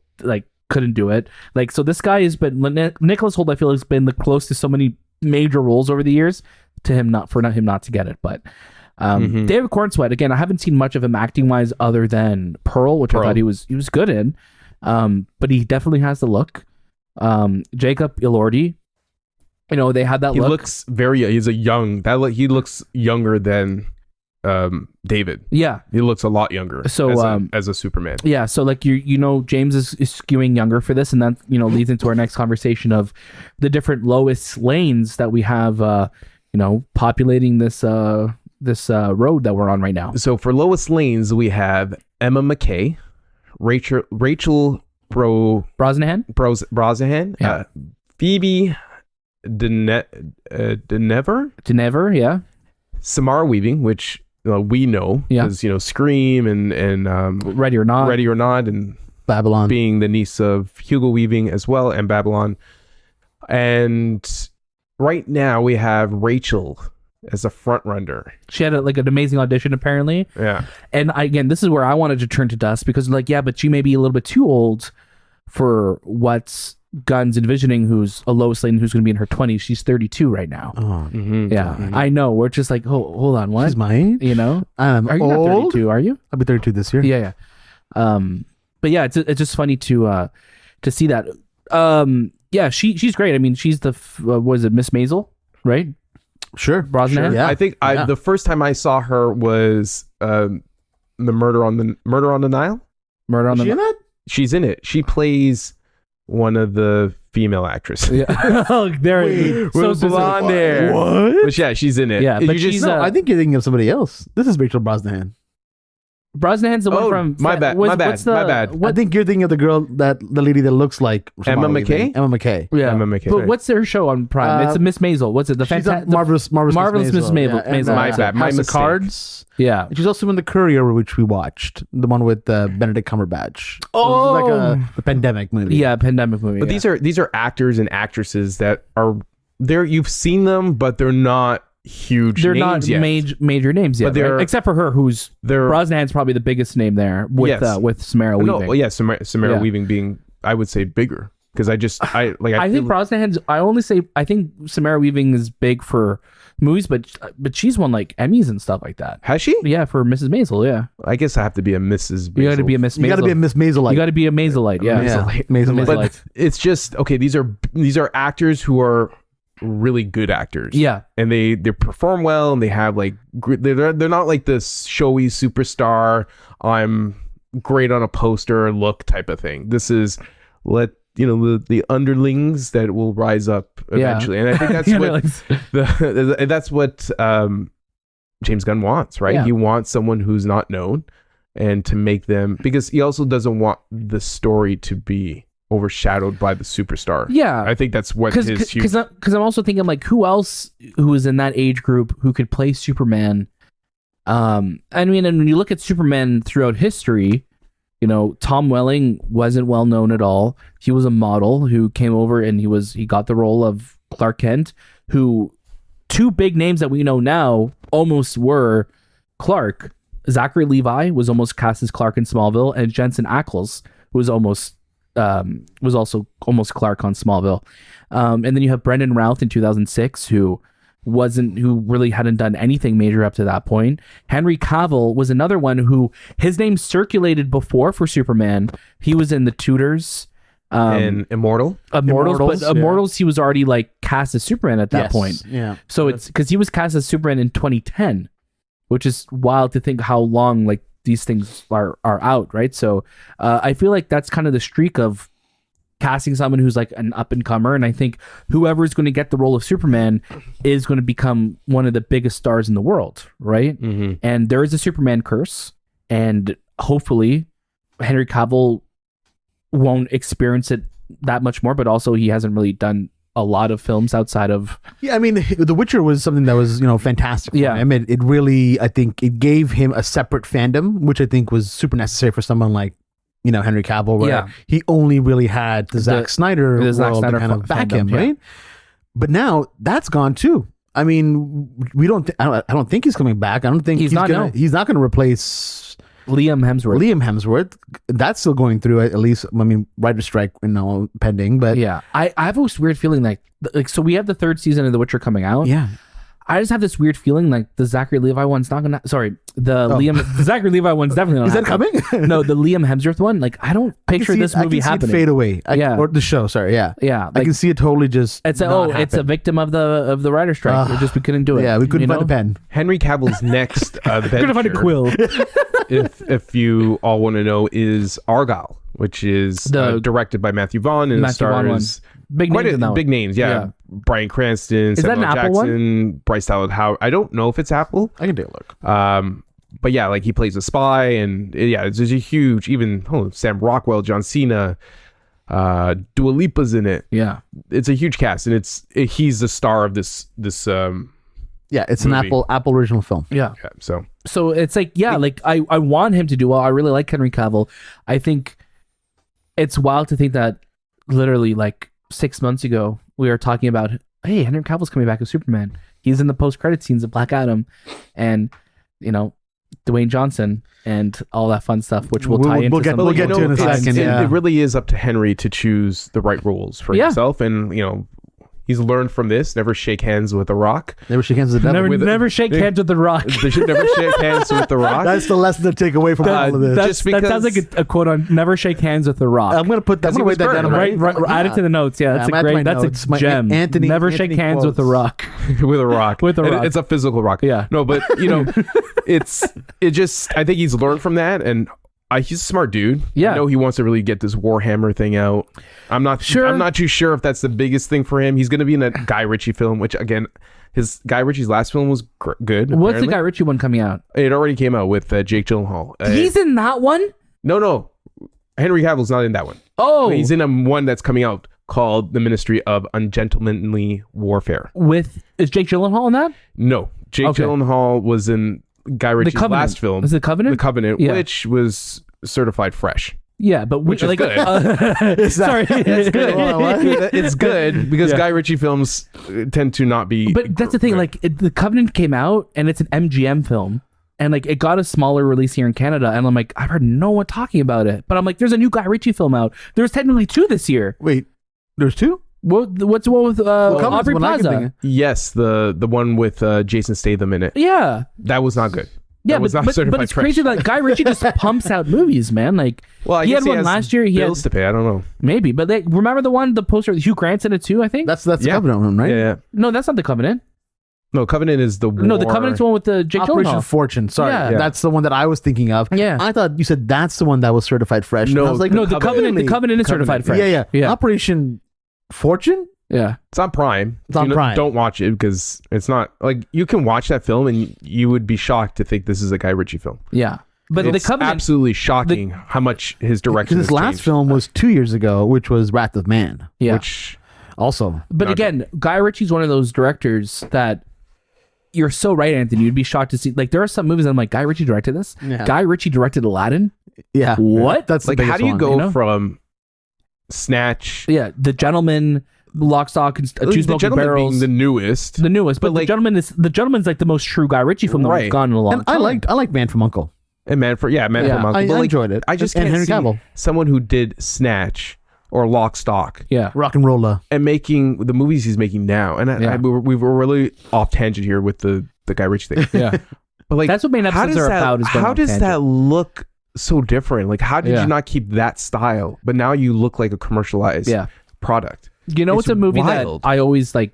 couldn't do it. Like, so this guy has been Nicholas Hoult. I feel has been the close to so many major roles over the years to him not to get it. But David Cornsweet, again, I haven't seen much of him acting wise other than Pearl, which I thought he was good in. But he definitely has the look. Jacob Elordi, they had that
he
look.
Looks he looks younger than David.
Yeah,
he looks a lot younger.
So
as a Superman.
Yeah, so like James is skewing younger for this, and that leads into our next conversation of the different Lois Lanes that we have populating this road that we're on right now.
So for Lois Lanes, we have Emma McKay, Rachel
Brosnahan,
yeah. Phoebe Denever,
yeah.
Samara Weaving, which we know because Scream and
Ready or Not,
and
Babylon,
being the niece of Hugo Weaving as well, and Babylon. And right now we have Rachel as a front runner.
She had an amazing audition apparently.
Yeah.
And again, this is where I wanted to turn to dust because but she may be a little bit too old for what's Gunn's envisioning, who's a Lois Lane who's going to be in her 20s. She's 32 right now.
Oh,
yeah. I know. We're just like, hold on, what?
She's my age.
I'm
are you
old?
not
32? Are you?
I'll be 32 this year.
Yeah. But yeah, it's just funny to see that. Yeah, she's great. I mean, she's the was it Miss Maisel, right?
Sure,
Brosnahan.
Yeah.
I think the first time I saw her was the Murder on the Nile.
Murder on the Nile.
She's in it. She plays one of the female actresses.
Yeah. Oh, there.
So blonde hair.
What?
But yeah, she's in it.
Yeah, but she's.
I think you're thinking of somebody else. This is Rachel Brosnahan.
Brosnahan's the one from.
My bad. My bad.
I think you're thinking of the lady that looks like
Emma McKay.
Emma McKay.
Yeah.
Emma McKay.
But what's their show on Prime? It's a Miss Maisel. What's it?
Marvelous
Miss Maisel.
Yeah,
my bad. My
House of
mistake.
Cards.
Yeah.
She's also in The Courier, which we watched, the one with Benedict Cumberbatch.
Oh,
it was like a pandemic movie.
Yeah, pandemic movie.
But these are actors and actresses that are there. You've seen them, but they're not huge.
They're
names
not
yet.
major names yet,
But they're-
right? Except for her, who's Brosnahan's probably the biggest name there with Samara Weaving.
No, yeah, Samara Weaving being, I would say, bigger because I think
Brosnahan's. I think Samara Weaving is big for movies, but she's won like Emmys and stuff like that.
Has she?
Yeah, for Mrs. Maisel. Yeah,
I guess I have to be a Mrs. Maisel.
you got to be a Miss Maisel.
You got to be a Miss Maiselite.
You got to be a Maiselite. Yeah,
Maiselite.
But it's just okay. These are actors who are really good actors.
Yeah,
and they perform well, and they have like they're not like this showy superstar. I'm great on a poster look type of thing. This is the underlings that will rise up eventually, and I think that's that's what James Gunn wants, right?
Yeah.
He wants someone who's not known, and to make them, because he also doesn't want the story to be overshadowed by the superstar.
Yeah,
I think that's what his huge.
Because I'm also thinking like who else who is in that age group who could play Superman. I mean, and when you look at Superman throughout history, Tom Welling wasn't well known at all. He was a model who came over and he got the role of Clark Kent, who two big names that we know now almost were Clark. Zachary Levi was almost cast as Clark in Smallville, and Jensen Ackles was also almost Clark on Smallville. And then you have Brendan Routh in 2006, who really hadn't done anything major up to that point. Henry Cavill was another one who his name circulated before for Superman. He was in The Tudors.
And Immortals,
but Immortals, he was already like cast as Superman at that point.
Yeah.
So it's because he was cast as Superman in 2010, which is wild to think how long like these things are out, right? So I feel like that's kind of the streak of casting someone who's like an up and comer, and I think whoever is going to get the role of Superman is going to become one of the biggest stars in the world, right?
Mm-hmm.
And there is a Superman curse, and hopefully Henry Cavill won't experience it that much more, but also he hasn't really done a lot of films outside of.
Yeah, I mean, The Witcher was something that was fantastic for him. It really, I think, it gave him a separate fandom, which I think was super necessary for someone like Henry Cavill, where he only really had the Zack Snyder world to kind of back him, right? But now that's gone too. I mean, I don't think he's coming back. I don't think he's not going to replace
Liam Hemsworth.
That's still going through at least. I mean, writer strike, pending. But
Yeah, I have a weird feeling like so we have the third season of The Witcher coming out.
yeah.
I just have this weird feeling like the Zachary Levi one's not gonna. Sorry, the Zachary Levi one's definitely not.
Is that coming?
No, the Liam Hemsworth one. Like I don't picture this movie
I can
happening.
see it fade away. Or the show. Sorry. Yeah.
Yeah,
I can see it totally just.
It's
not
it's a
happen.
victim of the writer strike. We couldn't do it.
Yeah, we couldn't find a pen.
Henry Cavill's next
Couldn't find a
venture,
quill.
if you all want to know, is Argyle, which is directed by Matthew Vaughn and
Matthew Vaughn
stars
big names in that
big
one.
names. Yeah. Bryan Cranston,
Is that
Samuel
an Apple
Jackson, Bryce Dallas Howard. I don't know if it's Apple.
I can take a look.
But yeah, like he plays a spy, and it's a huge. Even Sam Rockwell, John Cena, Dua Lipa's in it.
Yeah,
it's a huge cast, and he's the star of this.
Yeah, it's
movie.
an Apple original film.
yeah.
So
It's like like I want him to do well. I really like Henry Cavill. I think it's wild to think that literally like 6 months ago we were talking about, hey, Henry Cavill's coming back as Superman. He's in the post-credit scenes of Black Adam, and Dwayne Johnson and all that fun stuff, which we'll tie into.
We'll get to in a second. Yeah.
It really is up to Henry to choose the right roles for himself, and he's learned from this. Never shake hands with The Rock.
Never shake hands with the devil.
Never shake hands with The Rock.
They should never shake hands with The Rock.
That's the lesson to take away from all of this.
That sounds like a quote on never shake hands with The Rock.
I'm going to put that. I'm going to write that down.
Right, add it to the notes. Yeah, that's a great. That's a gem. Never shake hands with The Rock.
With a rock.
With a rock.
It's a physical rock.
Yeah.
No, but I think he's learned from that, and he's a smart dude.
Yeah.
I know he wants to really get this Warhammer thing out. I'm not too sure if that's the biggest thing for him. He's going to be in a Guy Ritchie film, which again, his Guy Ritchie's last film was good.
What's
apparently.
the Guy Ritchie one coming out?
It already came out with Jake Gyllenhaal.
He's in that one?
No. Henry Cavill's not in that one.
Oh.
He's in one that's coming out called The Ministry of Ungentlemanly Warfare.
Is Jake Gyllenhaal in that?
No. Jake Gyllenhaal was in Guy Ritchie's last film.
Is it Covenant?
The Covenant,
Yeah.
which was certified fresh.
Yeah, but
Which is good.
Sorry,
It's good. It's good because Guy Ritchie films tend to not be.
But that's the thing. Like, The Covenant came out, and it's an MGM film, and like it got a smaller release here in Canada. And I'm like, I've heard no one talking about it. But I'm like, there's a new Guy Ritchie film out. There's technically 2 this year.
Wait, there's 2?
What's the one with Aubrey Plaza?
Yes, the one with Jason Statham in it.
Yeah,
That was not good.
yeah,
That was not
but
certified
it's
fresh.
crazy that Guy Ritchie just pumps out movies, man. Like,
Well, I
he
guess
had one
has
last year. He had
bills to pay. I don't know.
maybe, but like, remember the poster with Hugh Grant's in it too? I think
That's the
Yeah.
Covenant one, right?
Yeah.
no, that's not The Covenant.
No, Covenant is the war.
No, The Covenant's the one with the Jake
Operation
Gyllenhaal.
Fortune. Sorry,
Yeah.
that's the one that I was thinking of.
Yeah.
I thought you said that's the one that was certified fresh.
No,
And I was like,
No, The Covenant. The Covenant is certified fresh.
Yeah. Operation Fortune.
Yeah.
It's on Prime.
It's on Prime.
Don't watch it because it's not like you can watch that film and you would be shocked to think this is a Guy Ritchie film.
Yeah. But
It's
The Covenant,
absolutely shocking how much his direction.
Because his
has
last
changed.
film was 2 years ago, which was Wrath of Man.
yeah.
which
Also,
But
Not
again, Guy Ritchie's one of those directors that you're so right, Anthony. You'd be shocked to see. Like, there are some movies that I'm like, Guy Ritchie directed this.
Yeah.
Guy Ritchie directed Aladdin.
yeah.
What?
That's the
like how
biggest
do you
one.
go
you know?
from Snatch,
Yeah, The Gentleman, Lock, Stock, and Two
The
Smoking
Gentleman
Barrels.
being the newest,
The newest, but
like-
the Gentleman's like the most true Guy Ritchie film that we've
Right.
gone in a long
And
time.
I liked Man from Uncle.
and Man from
Yeah.
Uncle. But
I
like,
enjoyed it.
I just
And
can't
Henry
see
Cavill.
someone who did Snatch or Lock, Stock
Yeah.
Rock and Roller.
and making the movies he's making now. And
Yeah.
we were really off tangent here with the Guy Ritchie thing.
Yeah.
But like
That's what main
how
episodes
does
are
that,
about, is going
how
on
does
tangent.
that look so different? Like how did
Yeah.
you not keep that style, but now you look like a commercialized
Yeah.
product?
You know,
It's
what's a movie
wild.
that I always like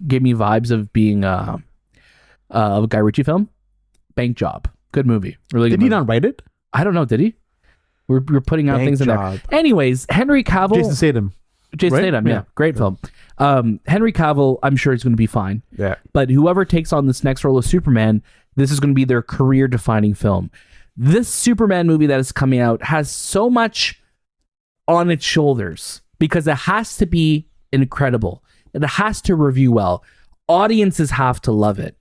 gave me vibes of being a Guy Ritchie film? Bank Job. Good movie. Really good
Did he
movie.
not write it?
I don't know. Did he? We're putting out
Bank
things in
Job.
there. Anyways, Henry Cavill.
Jason Statham.
Jason
right?
Statham, yeah.
Yeah.
Great film. Henry Cavill, I'm sure it's going to be fine.
Yeah.
But whoever takes on this next role of Superman, this is going to be their career-defining film. This Superman movie that is coming out has so much on its shoulders because it has to be incredible. It has to review well. Audiences have to love it.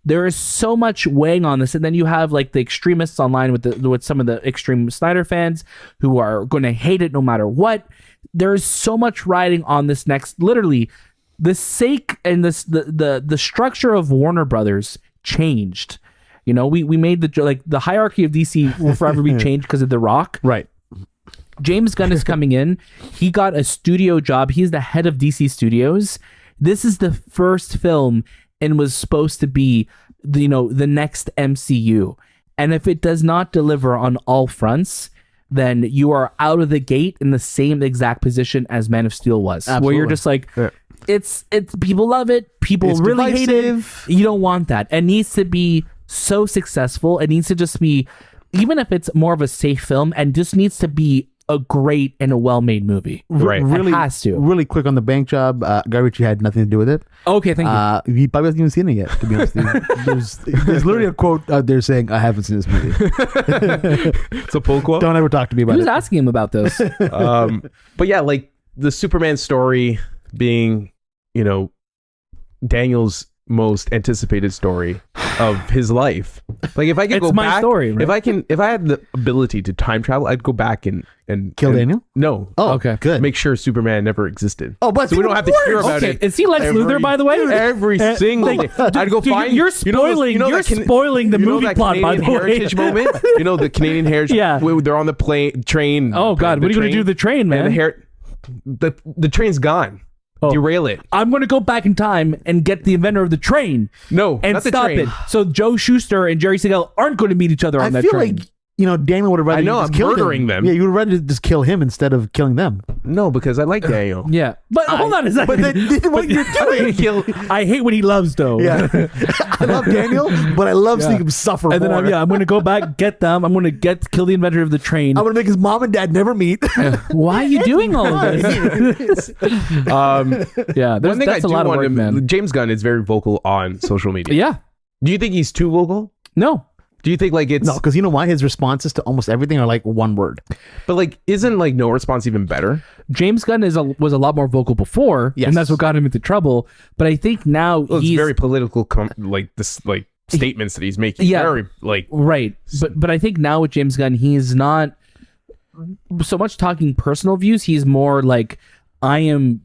There is so much weighing on this, and then you have like the extremists online with some of the extreme Snyder fans who are going to hate it no matter what. There is so much riding on this next. Literally, the sake and the structure of Warner Brothers changed. You know, we made the hierarchy of DC will forever be changed because of The Rock.
Right.
James Gunn is coming in. He got a studio job. He's the head of DC Studios. This is the first film and was supposed to be the next MCU. And if it does not deliver on all fronts, then you are out of the gate in the same exact position as Man of Steel was.
Absolutely.
Where you're just like, it's people love it, people
It's
really
divisive.
hate it. You don't want that. It needs to be so successful. It needs to just be, even if it's more of a safe film, and just needs to be a great and a well-made movie.
Right.
Really,
It has to.
Really quick on the bank job. Guy Ritchie had nothing to do with it.
Okay, thank you.
He probably hasn't even seen it yet, to be honest. There's literally a quote out there saying, I haven't seen this movie.
It's a pull quote.
Don't ever talk to me about
Who's
it.
asking him about this?
But yeah, like the Superman story being, Daniel's most anticipated story of his life. Like if I could
It's
go
my
back,
story, right?
if I had the ability to time travel, I'd go back and
Kill Daniel?
No.
Oh,
Okay.
good.
Make sure Superman never existed.
Oh, but
so we don't have to hear about
Okay,
it.
is he Lex Luthor, by the way?
Every single day. I'd go
Dude,
find.
you're spoiling. You're spoiling the movie
that
plot, by
Canadian
the way.
heritage moment. The Canadian heritage.
Yeah.
Where they're on the train.
Oh God, what are you going to do to the train, man?
And the train's gone.
Oh.
Derail it.
I'm going to go back in time and get the inventor of the train
No,
and
not the
stop
train.
it. So Joe Schuster and Jerry Siegel aren't going to meet each other on
I
that
feel
train.
like, Daniel would have rather
I know,
you just
I'm
killed
murdering
him.
them.
Yeah, you would rather just kill him instead of killing them.
No, because I like Daniel.
Yeah, but hold on a second.
But then what you're doing.
I hate what he loves, though.
Yeah. I love Daniel, but I love seeing him suffer
And then
more.
I'm going to go back, get them. I'm going to kill the inventor of the train.
I'm going to make his mom and dad never meet.
Why are you doing all of this? Yeah,
One thing I
that's
do
a lot of
want
work,
him,
man.
James Gunn is very vocal on social media.
Yeah,
Do you think he's too vocal?
no.
Do you think like it's
No, because you know why? His responses to almost everything are like one word.
but like isn't like no response even better?
James Gunn was a lot more vocal before,
Yes.
and that's what got him into trouble. But I think now
Well, it's
he's
very political statements that he's making.
Yeah.
Very like
right. But I think now with James Gunn, he's not so much talking personal views. He's more like, I am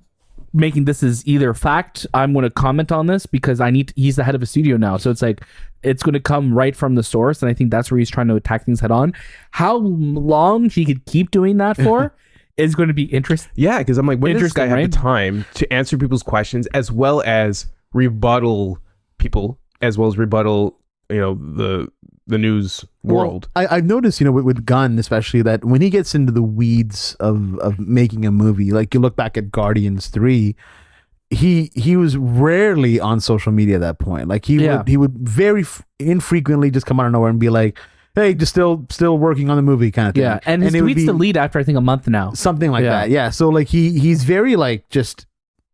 making this as either fact. I'm going to comment on this because he's the head of a studio now, so it's like it's going to come right from the source, and I think that's where he's trying to attack things head on. How long he could keep doing that for is going to be interesting.
yeah, because I'm like, when does this guy
Interesting,
have the time to answer people's questions as well as rebuttal people, as well as rebuttal, the news world?
Well, I've noticed, with Gunn especially, that when he gets into the weeds of making a movie, like you look back at Guardians 3, he was rarely on social media at that point. Like he would very infrequently just come out of nowhere and be like, hey, just still working on the movie kind of thing.
Yeah, and his
it would
tweets
be
delete after I think a month now.
something like
Yeah.
that. Yeah. So like he's very like just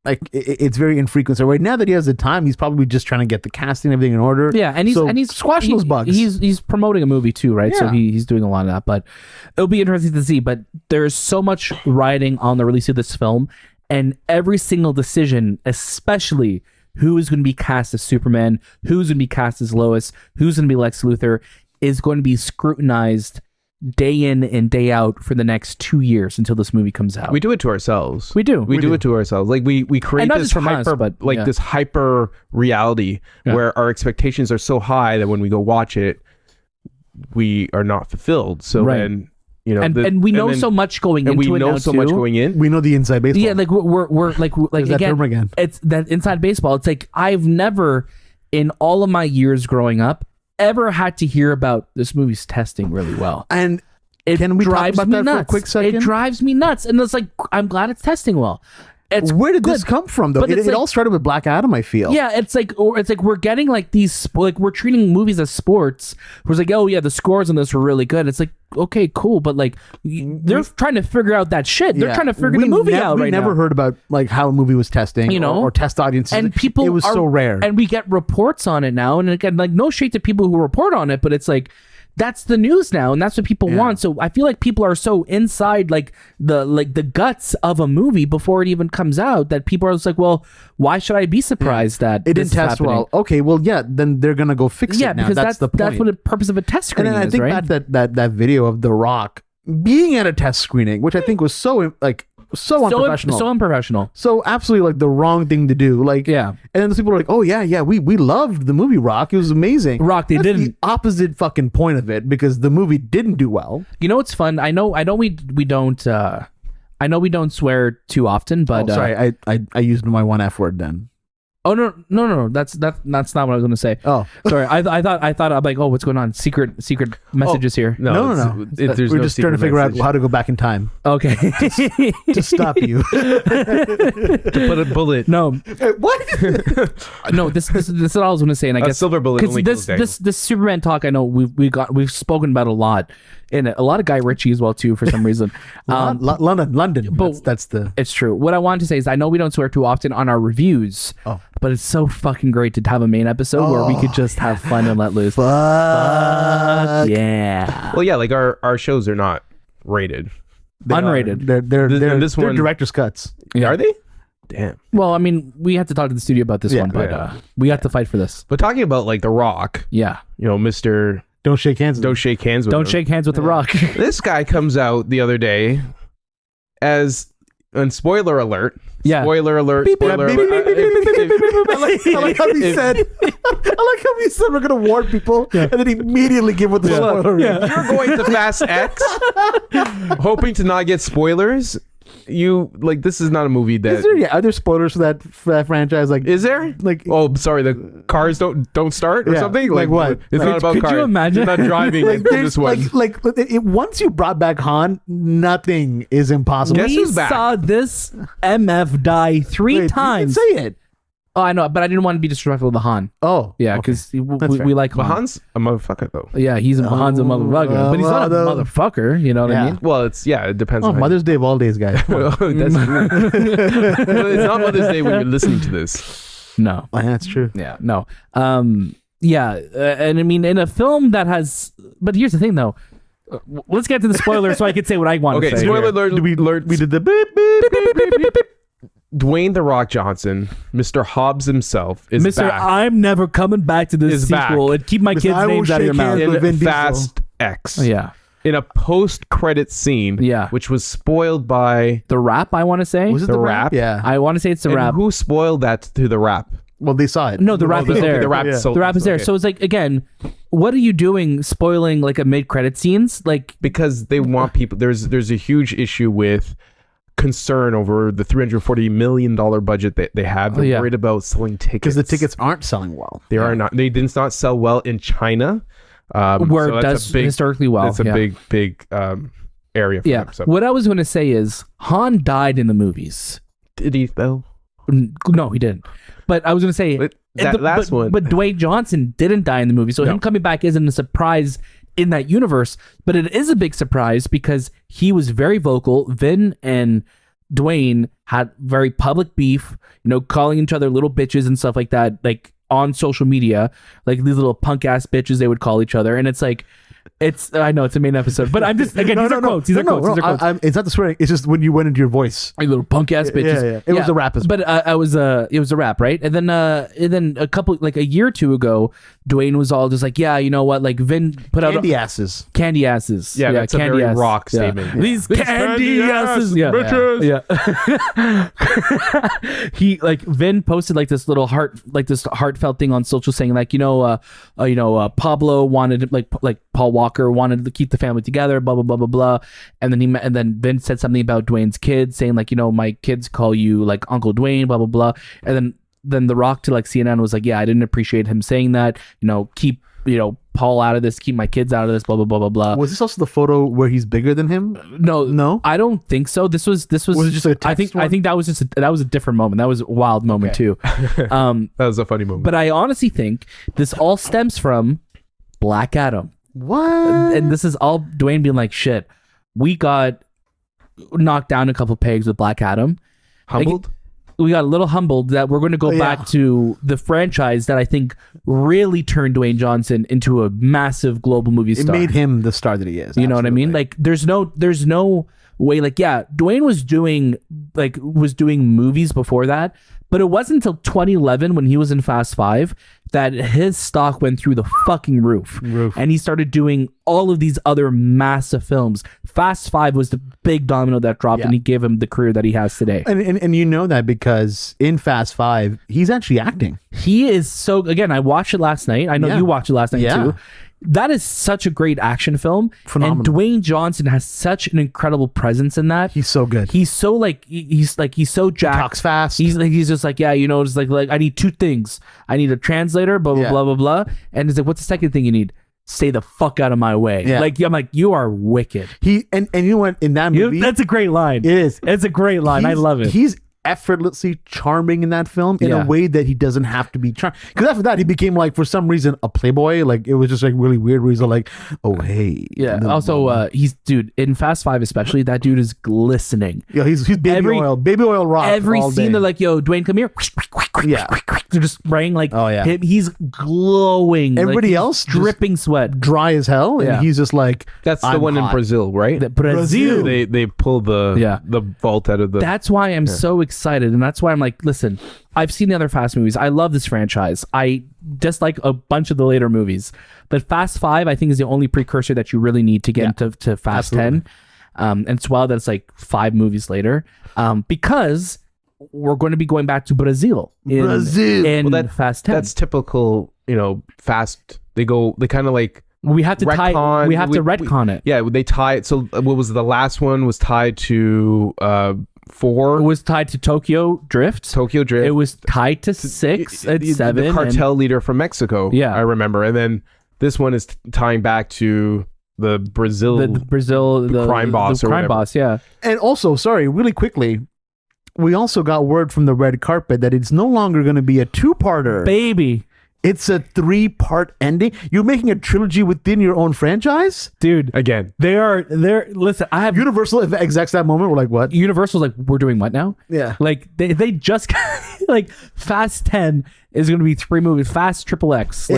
like it's very infrequent. So right now that he has the time, he's probably just trying to get the casting and everything in order.
Yeah, and he's
squashing those bugs.
He's promoting a movie too, right? So
Yeah.
he's doing a lot of that. But it'll be interesting to see. But there's so much riding on the release of this film, and every single decision, especially who is going to be cast as Superman, who's going to be cast as Lois, who's going to be Lex Luthor, is going to be scrutinized day in and day out for the next 2 years until this movie comes out.
We do it to ourselves.
We do.
We do it to ourselves. Like we create
And not
this
just from us,
hyper,
but, yeah.
this hyper reality where our expectations are so high that when we go watch it, we are not fulfilled. So
Right.
then,
and we know so much going
and
into
we
it
know
now
so
too.
much going in.
We know the inside baseball.
Yeah, like we're like
There's that term again.
It's that inside baseball. It's like I've never, in all of my years growing up, ever had to hear about this movie's testing really well.
And
It
can we talk
drives
about
me
that
nuts.
for a quick second?
It drives me nuts, and it's like I'm glad it's testing well. It's
where did
good.
this come from though?
But
It
it's like-
all started with Black Adam, I feel.
Yeah, it's like we're getting like these like we're treating movies as sports. Where it's like, oh yeah, the scores on this were really good. It's like, okay, cool, but like they're trying to figure out that shit. They're
Yeah.
trying to figure
We
the movie out
We
right
never
now.
heard about like how a movie was testing, or test audiences,
and people
It was
are,
so rare.
and we get reports on it now, and again, like no shade to people who report on it, but it's like that's the news now, and that's what people want. So I feel like people are so inside like the guts of a movie before it even comes out that people are just like, well, why should I be surprised that
it
this
didn't
is
test
happening?
well. Okay, well, yeah, then they're gonna go fix
Yeah,
it now.
because
That's the point.
that's what the purpose of a test
and
screening
then I
is,
think
right?
back that video of The Rock being at a test screening, which I think was so like so unprofessional.
So unprofessional.
So absolutely like the wrong thing to do. Like,
Yeah.
And then those people are like, oh yeah, we loved the movie Rock. It was amazing.
Rock, they
That's
didn't.
the opposite fucking point of it because the movie didn't do well.
You know what's fun? I know we don't I know we don't swear too often, but
Sorry, I used my one F word then.
Oh no! That's not what I was going to say.
Oh,
sorry. I thought I'm like, oh, what's going on? Secret messages here.
No.
There's
We're
no
just trying to
secret
figure
message.
out how to go back in time
Okay.
to stop you.
to put a bullet.
No,
What?
no. This is what I was going to say, and I
A
guess
silver bullet
'cause
only kills Daniel.
this Superman talk. I know we've spoken about a lot, and a lot of Guy Ritchie as well too for some reason.
London.
but-
That's the.
It's true. What I wanted to say is I know we don't swear too often on our reviews.
Oh.
But it's so fucking great to have a main episode where we could just have fun and let loose.
Fuck.
Yeah.
Well, yeah, like our shows are not rated.
Unrated.
They're
this
they're
one-
director's cuts.
Yeah.
Are they? Damn.
Well, I mean, we had to talk to the studio about this
Yeah,
one, but
yeah.
we have to fight for this.
But talking about like The Rock,
Yeah.
Mr.
Don't shake hands.
Don't shake hands with
Don't
him.
shake hands with The Rock.
This guy comes out the other day as, and spoiler alert.
Yeah.
Spoiler alert. Spoiler
beep, beep,
alert.
beep, beep, beep, beep, beep, beep. I like how he
if-
said. I like how he said we're gonna warn people, and then immediately give with the spoiler.
If you're going to Fast X, hoping to not get spoilers, this is not a movie that
Are there spoilers for that franchise? Like,
is there.
like,
Oh, sorry, the cars don't start or
Yeah,
something.
like what?
It's not about
could you
cars.
imagine?
You're not driving
like
in
there's
this one.
once you brought back Han, nothing is impossible.
Guess
We
who's back?
saw this MF die three
Wait,
times.
You can say it.
Oh, I know, but I didn't want to be disrespectful to Han.
Oh,
Yeah,
okay.
because
That's fair.
we like
But
Han.
Han's a motherfucker though.
Yeah, Han's a motherfucker, but he's not a motherfucker. You know what I
Yeah.
mean?
Well, it depends.
Oh,
on how
Mother's Day of all days, guys.
you- That's true. Well, it's not Mother's Day when you're listening to this.
No.
Oh, that's true.
Yeah, no. Yeah, and I mean, in a film that has, but here's the thing, though. Let's get to the spoilers so I can say what I want
Okay,
to say.
spoiler alert.
We did the beep, beep, beep, beep, beep, beep.
Dwayne "The Rock" Johnson, Mr. Hobbs himself, is
Mr.
back
I'm never coming back to this
Is
sequel.
back.
And keep my
Mr.
kids'
I will
names out of your
shake
mouth.
hands with Vin
in
Diesel.
Fast X.
Yeah.
In a post-credit scene,
Yeah.
which was spoiled by
The rap, I want to say.
Was it
The
the
rap?
rap? Yeah.
I want to say it's the
and
rap.
who spoiled that to the rap?
Well, they saw it.
No, the rap is there.
The rap,
Yeah.
The rap is there.
okay.
So it's like, again, what are you doing spoiling like a mid-credit scenes? Like,
Because they want people. There's a huge issue with concern over the $340 million budget that they have. They're
yeah.
worried about selling tickets
because the tickets aren't selling well.
They are not. They did not sell well in China,
where
so
it
that's
does
a big,
historically well.
That's a
yeah.
big area for
Yeah.
them. So.
What I was going to say is Han died in the movies.
Did he though?
No, he didn't. But I was going to say
But that last one.
But Dwayne Johnson didn't die in the movie, so
No.
him coming back isn't a surprise in that universe. But it is a big surprise because he was very vocal. Vin and Dwayne had very public beef, calling each other little bitches and stuff like that, like on social media, like these little punk ass bitches they would call each other, and it's like. I know it's a main episode, but I'm just again. These are quotes. These are quotes.
It's not the swearing. It's just when you went into your voice.
You little punk ass bitches.
Yeah. It was a rap as well.
But it was a rap, right? And then a year or two ago, Dwayne was all just like, yeah, you know what? Like Vin put
Candy
out
asses.
candy asses.
Yeah, that's a
candy
very
ass.
Rock
Yeah.
statement.
These
These
candy
candy
asses.
ass
Yeah.
bitches.
Yeah. He Vin posted like this little heartfelt thing on social saying like, Pablo wanted like Paul Walker wanted to keep the family together, blah blah blah blah blah, and then Vin said something about Dwayne's kids, saying like, my kids call you like Uncle Dwayne, blah blah blah, and then The Rock to like CNN was like, yeah, I didn't appreciate him saying that, keep Paul out of this, keep my kids out of this, blah blah blah blah blah.
Was this also the photo where he's bigger than him?
No, I don't think so. This was.
Was it just like a
I think
text
that was a different moment. That was a wild moment too.
That was a funny moment.
But I honestly think this all stems from Black Adam.
What?
And this is all Dwayne being like, shit, we got knocked down a couple pegs with Black Adam.
Humbled?
We got a little humbled that we're going to go back to the franchise that I think really turned Dwayne Johnson into a massive global movie
It
star.
made him the star that he is.
You know what I mean?
absolutely.
Like there's no way, like, yeah, Dwayne was doing movies before that, But it wasn't until 2011 when he was in Fast 5 that his stock went through the fucking roof. And he started doing all of these other massive films. Fast 5 was the big domino that dropped, and he gave him the career that he has today.
And you know that because in Fast 5, he's actually acting.
He is so... Again, I watched it last night. I know you watched it last night too. That is such a great action film.
Phenomenal.
And Dwayne Johnson has such an incredible presence in that.
He's so good.
He's so like he's so jacked.
He talks fast.
He's just like, just like I need two things. I need a translator, blah blah blah blah blah. And he's like, what's the second thing you need? Stay the fuck out of my way.
Yeah.
Like I'm like, you are wicked.
And you know what? In that movie,
That's a great line.
it is.
It's a great line. I love it.
He's effortlessly charming in that film in a way that he doesn't have to be charming. Because after that, he became like, for some reason, a playboy. Like, it was just like really weird where he's like, oh, hey.
Yeah. Also, he's, dude, in Fast 5 especially, that dude is glistening.
Yeah, he's baby oil. Baby oil rock.
Every
all
scene,
day.
they're like, yo, Dwayne, come here.
Yeah.
They're just spraying like,
Oh, yeah.
he's glowing.
Everybody
he's
else just
dripping sweat.
dry as hell. And
Yeah.
he's just like,
That's the
I'm
one in
hot.
Brazil, right?
Brazil.
They pull the vault out of the.
That's why I'm so excited, and that's why I'm like, listen, I've seen the other Fast movies. I love this franchise. I dislike a bunch of the later movies, but Fast 5 I think is the only precursor that you really need to get into Fast 10. And it's wild that it's like 5 movies later, because we're going to be going back to Brazil in Fast 10.
That's typical, Fast. They kind of like.
We have to
retcon,
retcon it.
Yeah, they tie it. So what was the last one? Was tied to 4.
It was tied to Tokyo Drift.
It
was tied to 6 and 7.
The cartel leader from Mexico.
Yeah,
I remember. And then this one is tying back to the Brazil, the crime boss,
the
or
crime
whatever.
boss. Yeah.
And also, sorry, really quickly, we also got word from the red carpet that it's no longer going to be a 2-parter.
Baby.
It's a 3-part ending. You're making a trilogy within your own franchise?
Dude.
Again.
Listen, I have
Universal execs that moment were like, what?
Universal's like, we're doing what now?
Yeah.
Like they just like Fast 10 is going to be 3 movies. Fast XXX.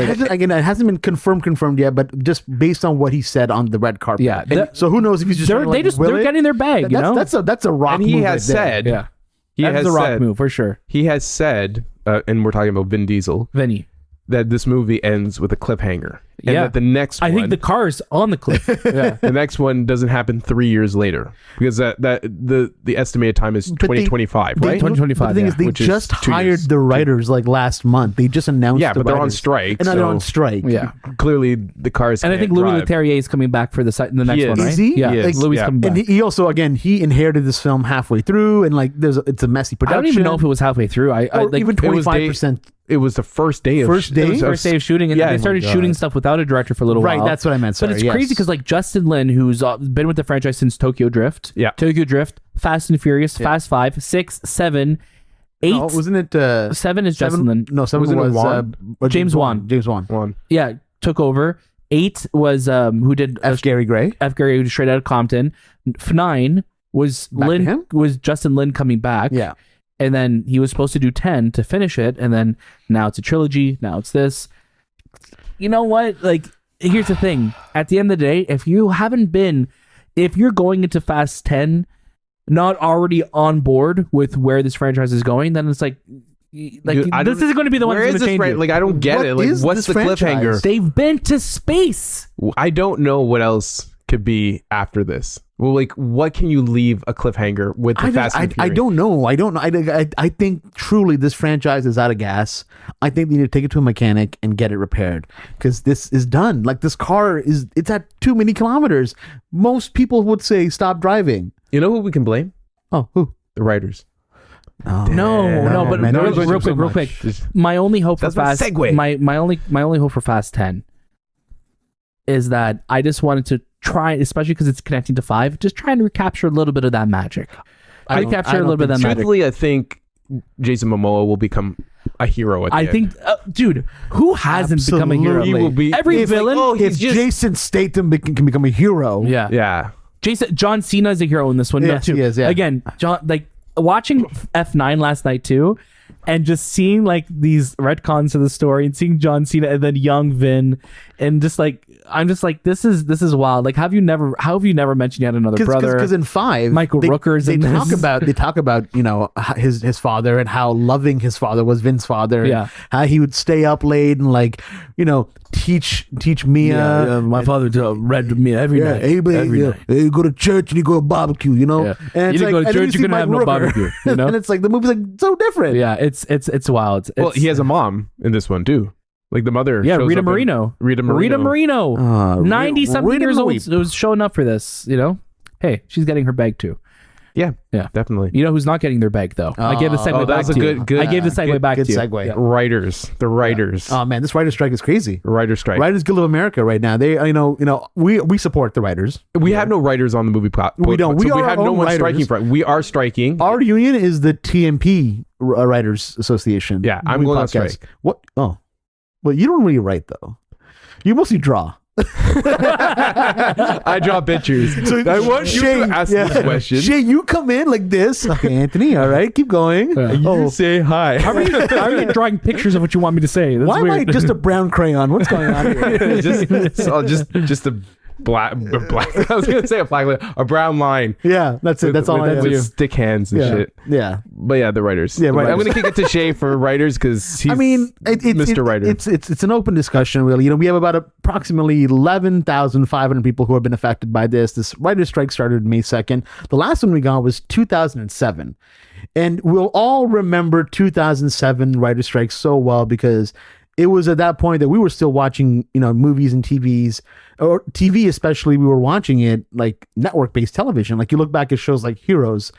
It hasn't been confirmed yet, but just based on what he said on the red carpet.
Yeah.
So who knows if he's just
they're getting their bag,
That's a rock
And
move.
he has said,
that's a rock move for sure.
He has said, and we're talking about Vin Diesel,
Vinny,
that this movie ends with a cliffhanger. And that the next one...
I think the car's on the cliff.
The next one doesn't happen 3 years later. Because the estimated time is 2025, right?
2025,
But the thing is, they just hired the writers like last month. They just announced
but they're on strike.
And now they're on strike.
Yeah.
Clearly, the cars
And I think Louis Leterrier is coming back for the next one, right?
Is he?
Yeah,
Like,
Louis coming back.
And he also, again, he inherited this film halfway through, and like it's a messy
I
production.
don't even know if it was halfway through.
Even 25%.
It was the first day of
first day of shooting, and they started shooting stuff without a director for a little while.
Right, that's what I meant. Sorry,
but it's crazy because like Justin Lin, who's been with the franchise since Tokyo Drift, Tokyo Drift, Fast and Furious, Fast 5, 6, 7, 8.
No, wasn't it?
7 is Justin Lin.
No, 7 was
James Wan.
James Wan.
Yeah, took over. 8 was who did
F. Gary Gray.
F. Gary, who did Straight Outta Compton. 9 was Justin Lin coming back.
Yeah.
And then he was supposed to do 10 to finish it, and then now it's a trilogy. Now it's this. You know what? Like, here's the thing. At the end of the day, if you're going into Fast 10 not already on board with where this franchise is going, then it's like Dude, this isn't going to be the one that's going to change it.
Like, I don't get it. Like, what's the cliffhanger?
They've been to space.
I don't know what else could be after this. Well, like, what can you leave a cliffhanger with the Fast and Furious?
I don't know. I think truly this franchise is out of gas. I think they need to take it to a mechanic and get it repaired because this is done. Like, this car it's at too many kilometers. Most people would say stop driving.
You know who we can blame?
Oh, who?
The writers.
Oh, no, but
man,
real quick. My only hope for Fast
segue.
My only hope for Fast 10 is that I just wanted to try, especially because it's connecting to 5, just try and recapture a little bit of that magic.
Truthfully, I think Jason Momoa will become a hero at the end.
think, dude, who hasn't become a hero?
He will be.
Every villain.
If Jason Statham can become a hero.
Yeah. John Cena is a hero in this one.
Yes,
too.
he is, yeah.
Again, watching F9 last night too, and just seeing like these retcons to the story and seeing John Cena and then young Vin, and just like I'm just like, this is wild. Like, how have you never mentioned you had another brother?
Because in 5,
Michael Rooker's
they
in
talk
this.
about his father and how loving his father was, Vince's father.
Yeah.
How he would stay up late and teach Mia.
my father read to me every night. Every night.
You go to church and you go to barbecue,
Yeah.
And
You didn't go to
and then
church,
see
you're gonna
Mike
have no
Rooker.
barbecue, you know?
And it's like the movie's like so different.
Yeah, it's wild.
Well, he has a mom in this one too. Like the mother.
Yeah,
shows
Rita
up
Moreno.
Rita Moreno.
90 something
Rita
years old.
Moreno.
It was showing up for this, Hey, she's getting her bag too.
Yeah,
Yeah.
definitely.
You know who's not getting their bag though? I gave the segue
that
back
was a
to you.
good-
I gave the segue back
good
to you.
segue.
Yeah.
Writers, the writers,
Oh man, this writer strike is crazy.
writer strike.
Writers Guild of America right now. They, we support the writers.
We have no writers on the movie platform.
We don't.
So
We are
have
our
no
own
one
writers.
striking for it. We are striking.
Our union is the TMP Writers Association.
Yeah, I'm
We
going on
podcast.
strike.
What? Oh, well, you don't really write though. You mostly draw.
I draw pictures. So I want you to ask this question.
Shane, you come in like this. Okay, Anthony. All right, keep going.
You say hi.
How are you drawing pictures of what you want me to say? That's
Why
weird.
am I just a brown crayon? What's going on here?
just a black. I was gonna say a brown line.
Yeah, that's it. That's all I
with
do.
stick hands and
Yeah,
shit.
yeah.
But yeah, the writers.
Yeah, writers.
I'm gonna kick it to Shay for writers because he's Mr. Writer.
It's an open discussion, really. We have about approximately 11,500 people who have been affected by this. This writer's strike started May 2nd. The last one we got was 2007, and we'll all remember 2007 writer's strike so well because it was at that point that we were still watching, movies and TVs, or TV especially. We were watching it like network-based television. Like you look back at shows like Heroes,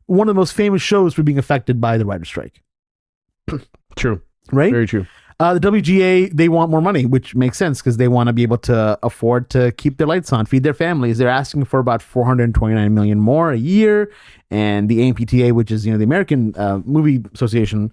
one of the most famous shows for being affected by the writer's strike.
True.
Right?
Very true.
The WGA, they want more money, which makes sense because they want to be able to afford to keep their lights on, feed their families. They're asking for about $429 million more a year. And the AMPTA, which is, the American Movie Association,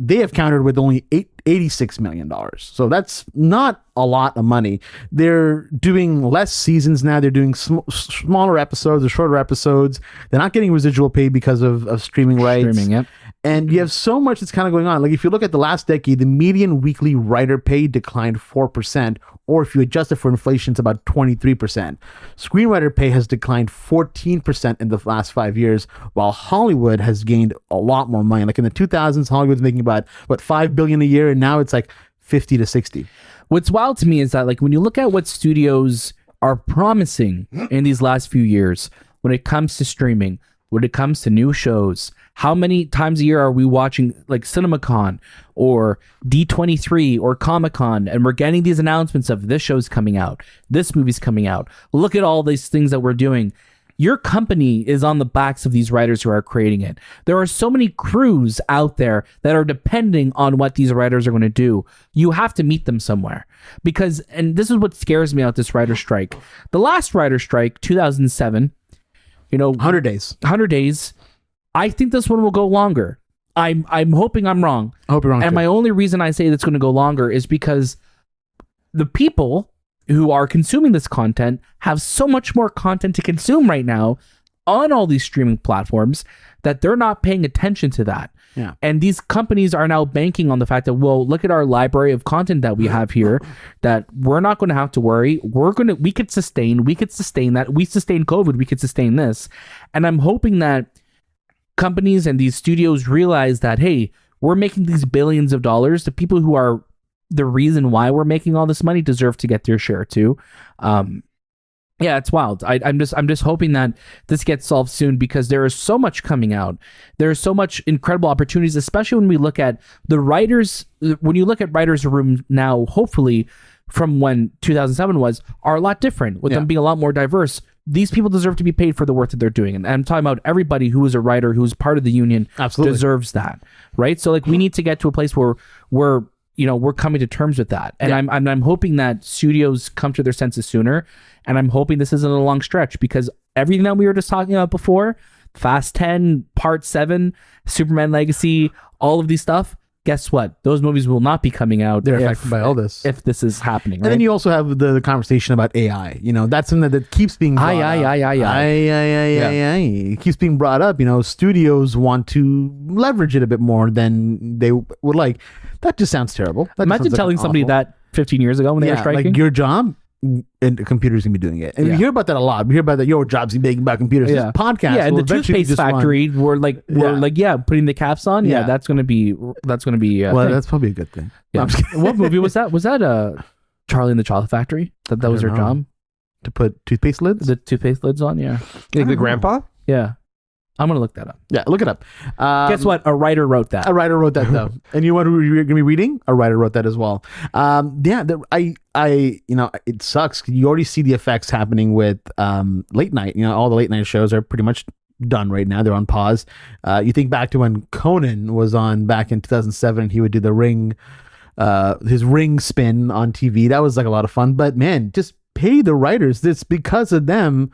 they have countered with only $86 million. So that's not a lot of money. They're doing less seasons now. They're doing smaller episodes or shorter episodes. They're not getting residual pay because of streaming rights.
Streaming, yep.
And you have so much that's kind of going on. Like if you look at the last decade, the median weekly writer pay declined 4%, or if you adjust it for inflation, it's about 23%. Screenwriter pay has declined 14% in the last 5 years, while Hollywood has gained a lot more money. Like in the 2000s, Hollywood's making about $5 billion a year, and now it's like 50 to 60.
What's wild to me is that, like, when you look at what studios are promising in these last few years, when it comes to streaming, when it comes to new shows, how many times a year are we watching like CinemaCon or D23 or Comic-Con, and we're getting these announcements of this show's coming out, this movie's coming out. Look at all these things that we're doing. Your company is on the backs of these writers who are creating it. There are so many crews out there that are depending on what these writers are going to do. You have to meet them somewhere because, and this is what scares me about this writer strike. The last writer strike, 2007,
100 days.
100 days. I think this one will go longer. I'm hoping I'm wrong.
I hope you're wrong.
And my only reason I say it's going to go longer is because the people who are consuming this content have so much more content to consume right now on all these streaming platforms that they're not paying attention to that.
Yeah.
And these companies are now banking on the fact that, well, look at our library of content that we have here, that we're not going to have to worry. We could sustain that. We sustain COVID. We could sustain this. And I'm hoping that companies and these studios realize that, hey, we're making these billions of dollars. The people who are the reason why we're making all this money deserve to get their share too. Yeah, it's wild. I'm just hoping that this gets solved soon because there is so much coming out. There's so much incredible opportunities, especially when we look at the writers. When you look at writers' room now, hopefully from when 2007 was, are a lot different with them being a lot more diverse. These people deserve to be paid for the work that they're doing. And I'm talking about everybody who is a writer, who's part of the union,
Absolutely.
deserves that, right? So like we need to get to a place where we're coming to terms with that. And I'm hoping that studios come to their senses sooner. And I'm hoping this isn't a long stretch because everything that we were just talking about before, Fast 10, Part 7, Superman Legacy, all of these stuff, guess what? Those movies will not be coming out.
They're affected by all this.
If this is happening, right?
And then you also have the conversation about AI. That's something that keeps being brought up. It keeps being brought up. Studios want to leverage it a bit more than they would like. That just sounds terrible. That just
Imagine
sounds
telling somebody
awful.
that 15 years ago when they were striking.
Like your job, and the computer's gonna be doing it. And we hear about that a lot. We hear about that. Your jobs being about computers.
Yeah.
This podcast.
Yeah, and
will
the
eventually
toothpaste
just run.
factory, we're putting the caps on. Yeah,
Yeah.
that's gonna be.
Well,
thing.
that's probably a good thing. No,
Yeah.
I'm just kidding.
What movie was that? Was that Charlie and the Chocolate Factory? That was their
don't know.
job.
To put toothpaste lids.
The toothpaste lids on. Yeah,
Like the grandpa?
yeah. I'm gonna look that up.
Yeah, look it up.
Guess what? A writer wrote that.
A writer wrote that though, and you know what we're going to be reading? A writer wrote that as well. It sucks. You already see the effects happening with late night. You know, all the late night shows are pretty much done right now. They're on pause. You think back to when Conan was on back in 2007. He would do the ring, his ring spin on TV. That was like a lot of fun. But man, just pay the writers. This because of them.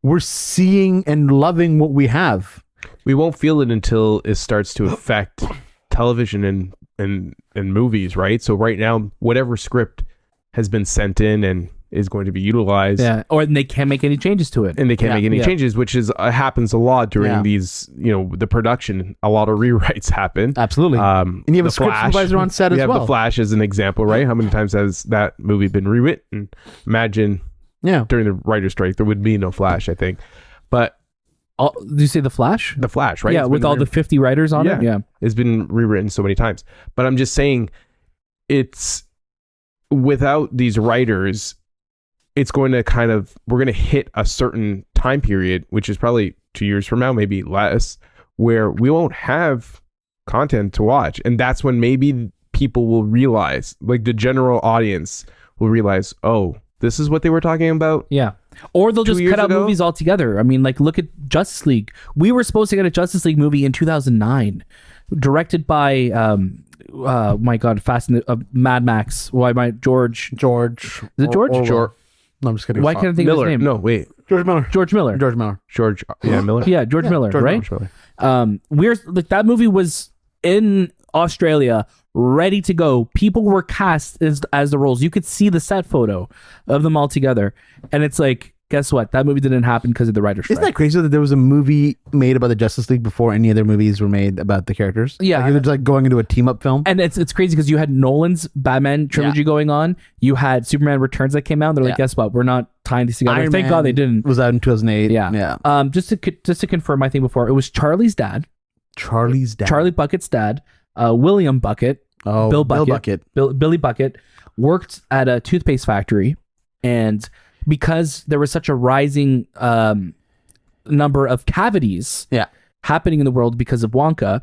We're seeing and loving what we have.
We won't feel it until it starts to affect television and movies, right? So right now, whatever script has been sent in and is going to be utilized,
Yeah, or they can't make any changes to it.
and they can't make any changes, which is happens a lot during these, the production. A lot of rewrites happen.
Absolutely. And you have a script supervisor on set as well.
We have The Flash as an example, right? How many times has that movie been rewritten? Imagine.
Yeah.
During the writer's strike, there would be no Flash, I think. But
Did you say The Flash?
The Flash, right?
Yeah, with all the 50 writers on it. Yeah.
It's been rewritten so many times. But I'm just saying, it's without these writers, it's going to we're going to hit a certain time period, which is probably 2 years from now, maybe less, where we won't have content to watch. And that's when maybe people will realize, like the general audience will realize, oh, this is what they were talking about.
Yeah. Or they'll just cut out movies altogether. I mean, like, look at Justice League. We were supposed to get a Justice League movie in 2009, directed by, my God, Mad Max. Why am I George?
Is
it George?
George.
No, I'm just kidding.
Why can't I think
Miller.
of his name?
No, wait.
George Miller.
George Miller.
George. Yeah, Miller.
Yeah, George Miller,
George
right?
Miller.
We're like, that movie was in Australia, ready to go. People were cast as the roles. You could see the set photo of them all together, and it's like, guess what? That movie didn't happen because of the writer's strike.
Isn't that crazy that there was a movie made about the Justice League before any other movies were made about the characters?
Yeah.
Like, it was like going into a team up film.
And it's crazy because you had Nolan's Batman trilogy going on. You had Superman Returns that came out. They're like, guess what? We're not tying these together.
Iron
Thank
Man
God they didn't.
Was out in 2008.
Yeah. Just to confirm, I think before, it was Charlie's dad.
Charlie's dad.
Charlie Bucket's dad. William Bucket.
Oh,
Bill Bucket. Billy Bucket worked at a toothpaste factory, and because there was such a rising number of cavities happening in the world because of Wonka,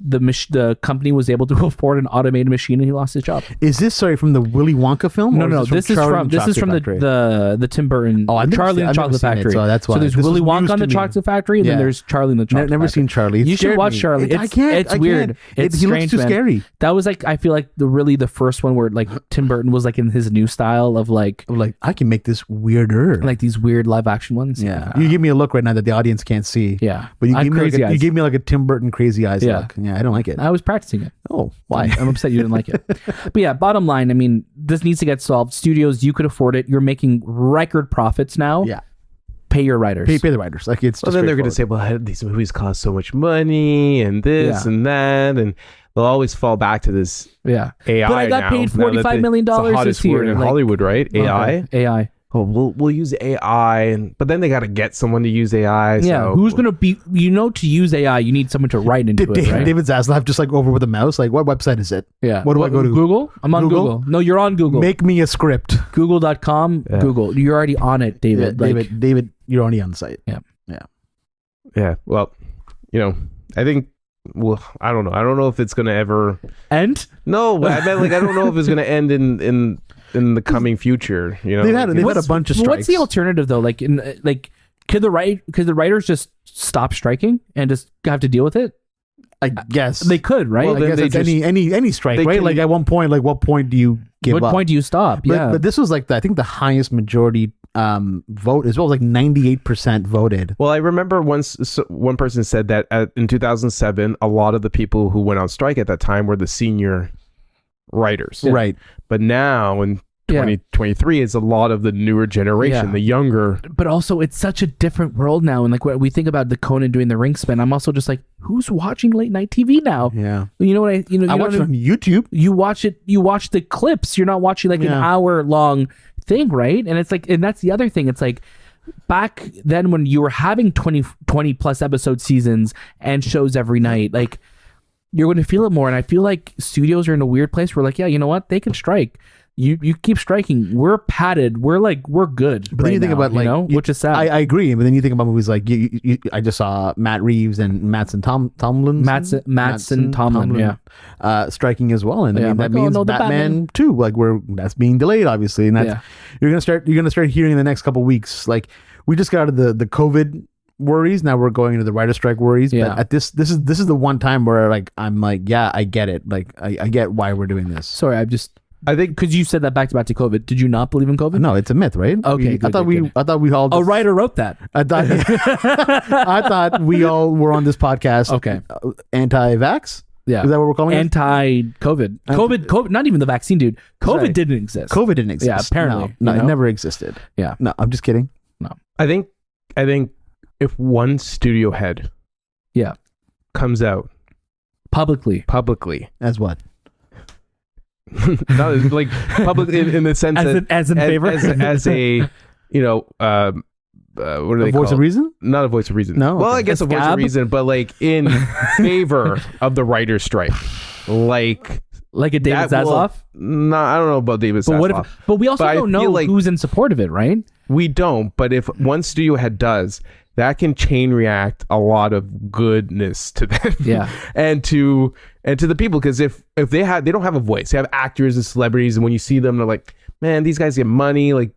the company was able to afford an automated machine, and he lost his job.
Is this from the Willy Wonka film?
No. This is from the Tim Burton. Charlie and the Chocolate Factory.
So that's why.
So there's Willy Wonka on the Chocolate Factory, and then there's Charlie and the Chocolate Factory.
Never seen Charlie.
You should watch Charlie. It's weird. It's
he
strange,
looks too
man.
scary.
That was like, I feel like the first one where like Tim Burton was like in his new style of like
I can make this weirder.
like these weird live action ones.
Yeah. You give me a look right now that the audience can't see.
Yeah.
But you
I
give
have
me
crazy eyes.
you give me like a Tim Burton crazy eyes look. Yeah, I don't like it.
I was practicing it.
Oh, why?
I'm upset you didn't like it. But yeah, bottom line, I mean, this needs to get solved. Studios, you could afford it. You're making record profits now.
Yeah.
Pay your writers.
Pay the writers. Like it's.
Well, then they're going to say, "Well, these movies cost so much money, and this and that," and they'll always fall back to this AI.
But I got paid $45 million
it's the hottest
this year
word in
like,
Hollywood, right? AI.
AI.
Oh, we'll use AI, but then they got to get someone to use AI.
Yeah,
so.
who's gonna be? To use AI, you need someone to write into it, right?
David Zaslav just like over with a mouse. Like, what website is it?
Yeah.
What do I go to?
Google? I'm on Google. No, you're on Google.
Make me a script.
Google.com.
Yeah.
Google. You're already on it, David.
David, you're already on the site.
Yeah. Well, I think. Well, I don't know. I don't know if it's gonna ever
end.
No, I meant like I don't know if it's gonna end in the coming future.
They've had a bunch of strikes.
What's the alternative though? Like could the writers just stop striking and just have to deal with it?
I guess
they could, right?
Well, I guess it's any strike, right? Like at one point, what point do you give up?
What point do you stop?
But this was I think the highest majority vote as well, like 98% voted.
Well, I remember once one person said that in 2007, a lot of the people who went on strike at that time were the senior writers,
right?
But now in 2023, it's a lot of the newer generation, the younger.
But also, it's such a different world now. And like when we think about the Conan doing the ring spin, I'm also just like, who's watching late night TV now?
Yeah,
you know what I
watch it on YouTube.
You watch it. You watch the clips. You're not watching like an hour long thing, right? And it's like, and that's the other thing. It's like back then when you were having 20 plus episode seasons and shows every night, like you're going to feel it more. And I feel like studios are in a weird place where like, yeah, you know what? They can strike. You keep striking. We're padded. We're good.
But then you think about, like,
which is sad.
I agree. But then you think about movies like I just saw Matt Reeves and Mattson Tomlin. Yeah. Striking as well, and I mean, that means Batman 2. Like that's being delayed, obviously, and that's you're gonna start hearing in the next couple weeks. Like we just got out of the COVID worries. Now we're going into the writer strike worries.
Yeah.
But at this is the one time where like I'm like, yeah, I get it. Like I get why we're doing this.
Sorry, I think because you said that back to COVID. Did you not believe in COVID?
No, it's a myth, right?
Okay,
I thought we all.
A writer wrote that.
I thought we all were on this podcast.
Okay.
Anti-vax.
Yeah.
Is that what we're calling it?
Anti-COVID. COVID. Not even the vaccine, dude. COVID didn't exist.
COVID didn't exist.
Yeah, apparently.
No, it never existed.
Yeah.
No, I'm just kidding.
No.
I think if one studio head, comes out
publicly,
As what?
not as, like public in the sense
as in favor,
as a what do they
voice
call
of reason?
Not a voice of reason.
No.
Well,
Okay.
I guess a voice of reason, but like in favor of the writer's strike, like
a David Zaslav.
No, I don't know about David Zaslav.
But what if? But we also don't know
like
who's in support of it, right?
We don't. But if one studio head does, that can chain react a lot of goodness to them.
Yeah.
and to the people, because if they don't have a voice, they have actors and celebrities, and when you see them, they're like, man, these guys get money. Like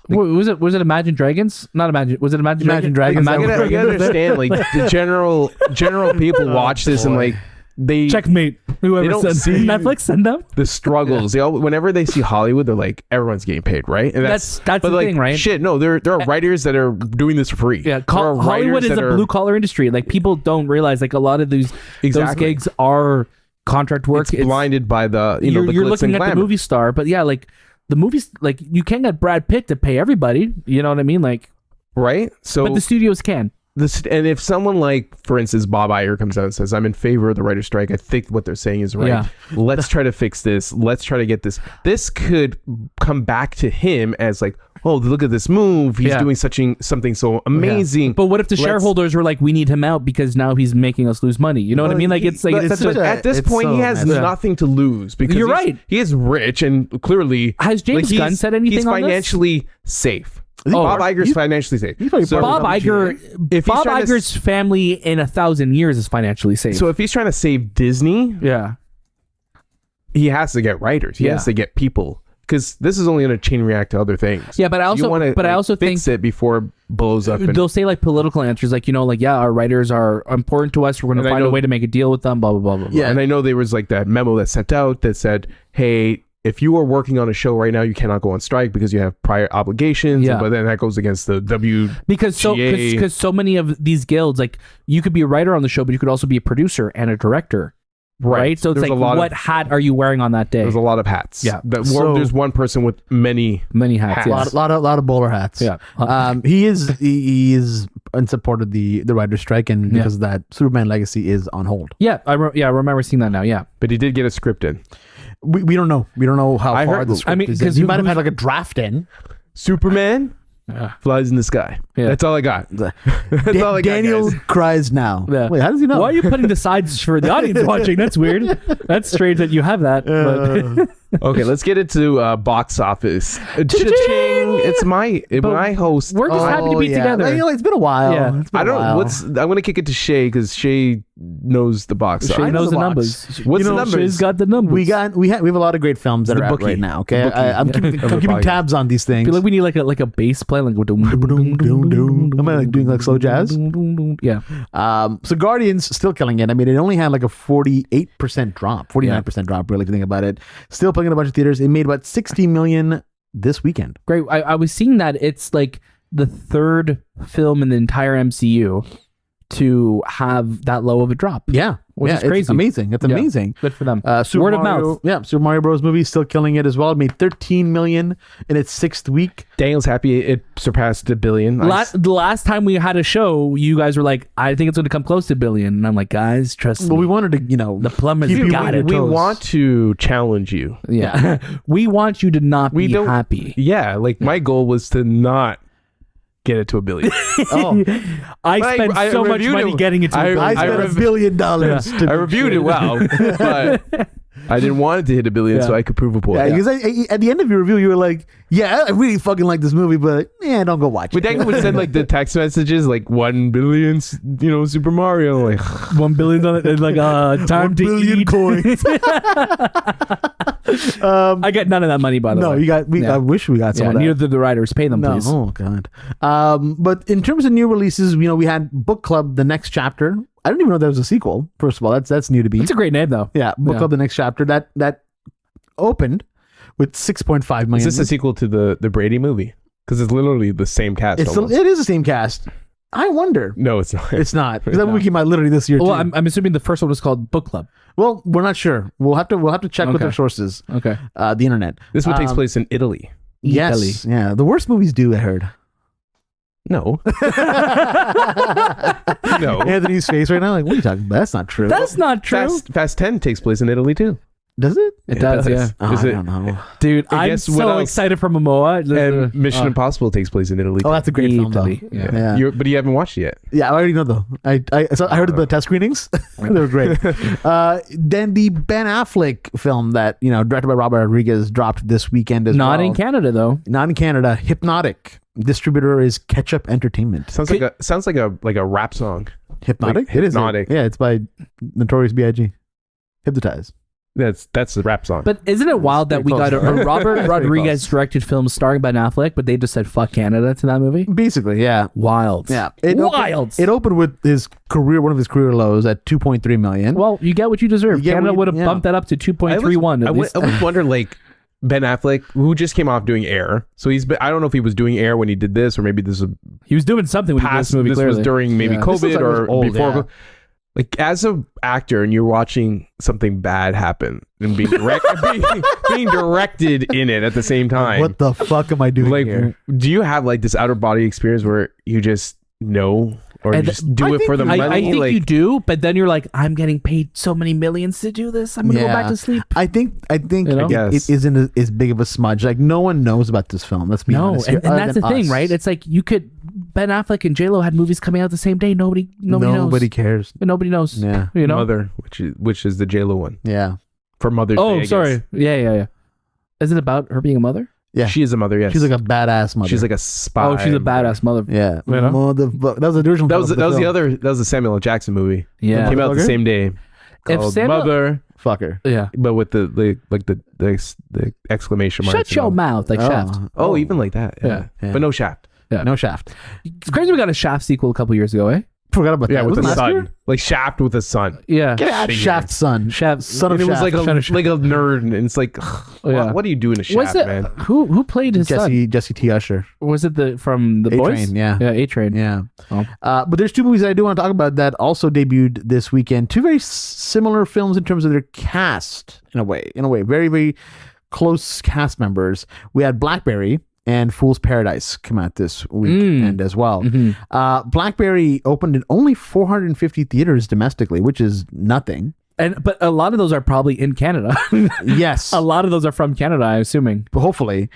was it Imagine Dragons? Not Imagine. Was it Imagine Dragons?
You gotta understand, like the general people watch this and like they
checkmate. Whoever
don't
sends
see
Netflix, send them
the struggles. They all, whenever they see Hollywood, they're like, everyone's getting paid, right? And
that's
but
the
like,
thing, right?
Shit, no, there are writers that are doing this for free.
Yeah,
There are
Hollywood
writers
is
that
a
are-
blue collar industry. Like people don't realize, like a lot of those gigs are contract work.
It's blinded by the
you're
the glitz
looking
and
at the
glamour.
movie star, but yeah, like the movies, like you can't get Brad Pitt to pay everybody. You know what I mean? Like,
right? So
but the studios can.
and if someone like, for instance, Bob Iger comes out and says, I'm in favor of the writer's strike, I think what they're saying is right.
Yeah.
Let's try to fix this. Let's try to get this. This could come back to him as like, oh, look at this move. He's doing something so amazing.
But what if the shareholders were like, we need him out because now he's making us lose money? You know what I mean? Like it's like
at this point, he has nothing to lose because
You're right.
He is rich and clearly
has James Gunn said anything
he's
on this?
financially safe. Bob Iger's financially safe.
Bob Iger's family in 1,000 years is financially safe.
So if he's trying to save Disney, he has to get writers. He has to get people, because this is only going to chain react to other things.
Yeah, but I also
fix
think
it before it blows up.
They'll say like political answers, like our writers are important to us. We're going to find a way to make a deal with them. Blah blah blah blah.
Yeah, and I know there was like that memo that sent out that said, "Hey, if you are working on a show right now, you cannot go on strike because you have prior obligations."
Yeah.
But then that goes against the WGA.
Because so many of these guilds, like you could be a writer on the show, but you could also be a producer and a director. Right. So it's like, what hat are you wearing on that day?
There's a lot of hats.
Yeah.
There's one person with many
hats.
A lot of bowler hats.
Yeah.
He is in support of the writer's strike, and because of that, Superman Legacy is on hold.
Yeah. I remember seeing that now. Yeah.
But he did get a script in.
We don't know. We don't know how far the script is. Because he might have had like a draft in.
Superman flies in the sky.
Yeah.
That's all I got. That's all I got,
Daniel
guys.
cries now.
Yeah.
Wait, how does he know?
Why are you putting the sides for the audience watching? That's weird. That's strange that you have that. But
Okay, let's get into box office. Cha-ching! It's my host.
We're just happy to be together.
Like, it's been a while.
Yeah.
It's been a while.
I'm gonna kick it to Shay because Shay knows the box.
Shay
office.
knows the
box.
numbers.
What's the numbers?
Shay's got the numbers.
We have a lot of great films that
The
are out
bookie.
right now. Okay,
The bookie.
I'm keeping tabs on these
I
things.
feel like we need like a bass play, like
Am I like doing like slow jazz?
Yeah.
So Guardians still killing it. I mean, it only had like a 48% drop, 49% drop, really, if you think about it. Still playing in a bunch of theaters. It made about 60 million this weekend.
Great. I was seeing that it's like the third film in the entire MCU to have that low of a drop.
Yeah.
which is
It's
crazy.
amazing. It's
Yeah.
amazing.
Good for them.
Super
Word of
Mario,
mouth.
Yeah, Super Mario Bros. Movie is still killing it as well. It made $13 million in its 6th week.
Daniel's happy it surpassed $1 billion.
The last time we had a show, you guys were like, I think it's going to come close to $1 billion. And I'm like, guys, trust
Well,
me.
we wanted to,
The plumbers
keep you
got
on
it.
your
we
toes.
want to challenge you.
Yeah. We want you to not
We
be
don't-
happy.
Yeah, like my goal was to not get it to $1 billion.
Oh,
I
But
spent
I
so much
reviewed
money
it.
getting it to
I-
$1
I
billion.
spent $1 billion. to
I
be
reviewed
sure.
it well, but I didn't want it to hit $1 billion so I could prove a point.
Yeah, because at the end of your review, you were like, "Yeah, I really fucking like this movie, but don't go watch
But
it."
Daniel would send like the text messages like 1 billion, Super Mario. Like,
$1 billion on it, like time
1
to
billion
eat.
coins.
I get none of that money, by the
No,
way.
you got.
Yeah.
I wish we got some
Yeah,
of that.
neither did the writers. Pay them,
No,
please.
oh god. But in terms of new releases, we had Book Club: The Next Chapter. I didn't even know there was a sequel. First of all, that's new to me.
It's a great name, though.
Yeah, Book Club: The Next Chapter. That opened with 6.5 million.
is this a sequel to the Brady movie? Because it's literally the same cast. almost.
It is the same cast. I wonder.
No, it's not.
It's not, because that movie came out literally this year.
Well,
too.
I'm assuming the first one was called Book Club.
Well, we're not sure. We'll have to check with
Okay.
our sources.
Okay.
The internet.
This one takes place in Italy.
Yes. Yeah. The worst movies do, I heard.
No. No.
Anthony's face right now, like, what are you talking about? That's not true.
That's not true.
Fast 10 takes place in Italy too.
Does it?
It does, yeah.
Oh,
Is
I
it?
don't know.
Dude,
I
I'm
guess what
so
else?
excited for Momoa.
And Mission Impossible takes place in Italy.
Oh, that's a great film, though.
Italy, yeah.
Yeah.
But you haven't watched it yet.
Yeah, I already know though. I heard the test screenings. They were great. Then the Ben Affleck film that directed by Robert Rodriguez dropped this weekend as well.
Not in Canada, though.
Not in Canada. Hypnotic. Distributor is Ketchup Entertainment.
Sounds like a rap song.
Hypnotic.
Like
It is.
Hypnotic.
Yeah, it's by Notorious B.I.G. Hypnotize.
That's the rap song.
But isn't it wild that we
pretty
got a
close.
Robert
Pretty
Rodriguez
close.
directed film starring Ben Affleck, but they just said fuck Canada to that movie?
Basically, yeah.
Wild.
Yeah.
Wild.
It opened with one of his career lows at 2.3 million.
Well, you get what you deserve.
You get
Canada
what
would have
you-
bumped that up to 2.31
I
at least.
would wonder like Ben Affleck, who just came off doing Air. So I don't know if he was doing Air when he did this, or maybe this was
He was doing something when he did
past.
this movie,
This
clearly.
was during maybe
Yeah.
This looks
COVID
like it was
or
old,
before.
yeah.
Like as an actor, and you're watching something bad happen and being being directed in it at the same time.
What the fuck am I doing
Like,
here?
do you have like this outer body experience where you just know, or you
And
just do
I
it for the
think
money?
I think
like,
you do, but then you're like, I'm getting paid so many millions to do this. I'm gonna go back to sleep.
I think
You know?
it isn't as big of a smudge. Like no one knows about this film. Let's be
No,
honest.
and
here,
that's the
other than
thing,
us.
right? It's like Ben Affleck and J-Lo had movies coming out the same day. Nobody knows.
cares.
But nobody knows.
Yeah.
You know?
Mother, which is the JLo one
Yeah.
for Mother's Day.
Oh,
I
sorry.
guess.
Yeah. Is it about her being a mother?
Yeah.
She is a mother. Yes,
She's like a badass mother.
She's like a spy.
Oh, she's a badass mother.
yeah.
You know?
That was the original.
That was
title of
the
film.
That was the Samuel L. Jackson movie.
Yeah.
Came out the
Motherfucker?
same day.
If
Called
Samuel-
Mother,
Fucker.
Yeah.
but with the exclamation mark.
Shut your mouth, like Shaft.
Oh, even like that.
Yeah.
Yeah.
But no Shaft.
Yeah.
No Shaft.
It's crazy we got a Shaft sequel a couple years ago, eh?
Forgot about
Yeah,
that.
with
Was
a
it last
son.
year?
Like Shaft with a son.
Yeah.
Get out of here.
Shaft's son.
Shaft.
Son of
And it was
Shaft.
like a nerd, and it's like,
Yeah.
what are you doing to
Was
Shaft,
it
man?
who played his son?
Jesse T. Usher.
Was it from the boys?
A-Train, yeah.
Yeah, A-Train.
Yeah.
Oh.
But there's two movies that I do want to talk about that also debuted this weekend. Two very similar films in terms of their cast, in a way. Very, very close cast members. We had BlackBerry and Fool's Paradise come out this weekend as well.
Mm-hmm.
BlackBerry opened in only 450 theaters domestically, which is nothing.
But a lot of those are probably in Canada.
Yes.
A lot of those are from Canada, I'm assuming.
Hopefully.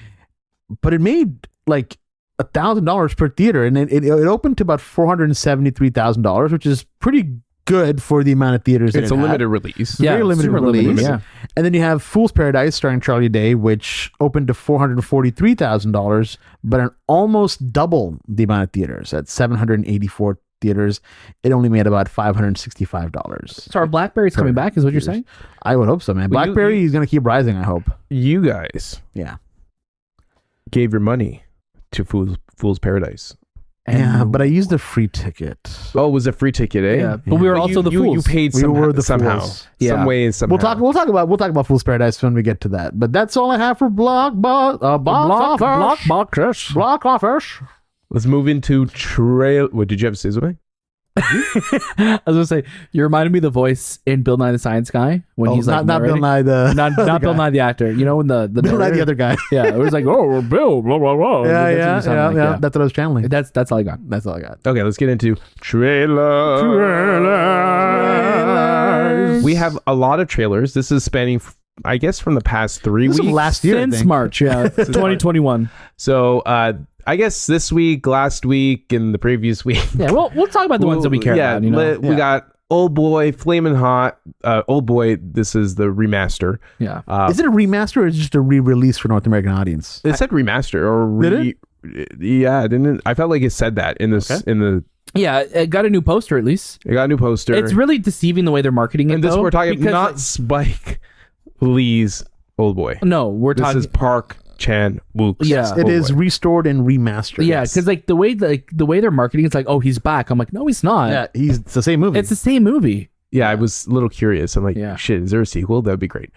But it made like $1,000 per theater, and it opened to about $473,000, which is pretty good for the amount of theaters that
It's
it
a
had.
limited release.
Very limited
super
release.
Yeah.
And then you have Fool's Paradise starring Charlie Day, which opened to $443,000, but an almost double the amount of theaters at 784 theaters. It only made about $565.
So our BlackBerry's coming back, is what you're saying?
I would hope so, man.
Well,
BlackBerry is going to keep rising, I hope.
You guys
Yeah.
gave your money to Fool's Paradise.
Yeah, but I used a free ticket.
Oh, it was a free ticket, eh?
Yeah, but we were also the
you
fools.
paid
We
somehow,
were the
somehow.
fools.
Yeah.
Some way, somehow.
We'll talk about Fool's Paradise when we get to that. But that's all I have for box office.
Blockers.
Block office.
Let's move into trail. What did you have to say something?
I was gonna say you reminded me of the voice in Bill Nye the Science Guy when he's like
not Bill
narrating.
Nye the
not Bill Nye the actor. You know when the
Bill Nye
narrator-
the other guy.
Yeah, it was like oh Bill blah blah blah.
Yeah,
That's what he
yeah,
sounded
yeah,
like,
yeah. That's what I was channeling.
That's all I got.
That's all I got.
Okay, let's get into trailers. We have a lot of trailers. This is spanning, I guess, from the past 3
This
weeks.
was last year, I
Since
think.
March, yeah, 2021.
So, I guess this week, last week, and the previous week.
Yeah, we'll talk about the ones that we care about. You know?
We got Old Boy, Flamin Hot. Old Boy, this is the remaster.
Yeah.
Is it a remaster or is it just a re-release for North American audience?
It said remaster or
Did
Yeah, didn't I felt like it said that in this in the.
Yeah, it got a new poster at least.
It got a new poster.
It's really deceiving the way they're marketing it.
and this
though,
we're talking
because,
not Spike Lee's Old Boy.
No, we're
This
talking.
is Park Chan-wook's
Yeah.
It
Old
is
Boy.
restored and remastered.
Yeah, because like the way they're marketing, it's like, oh, he's back. I'm like, no, he's not.
Yeah, it's the same movie.
It's the same movie.
Yeah, I was a little curious. I'm like,
Yeah.
shit, is there a sequel? That'd be great.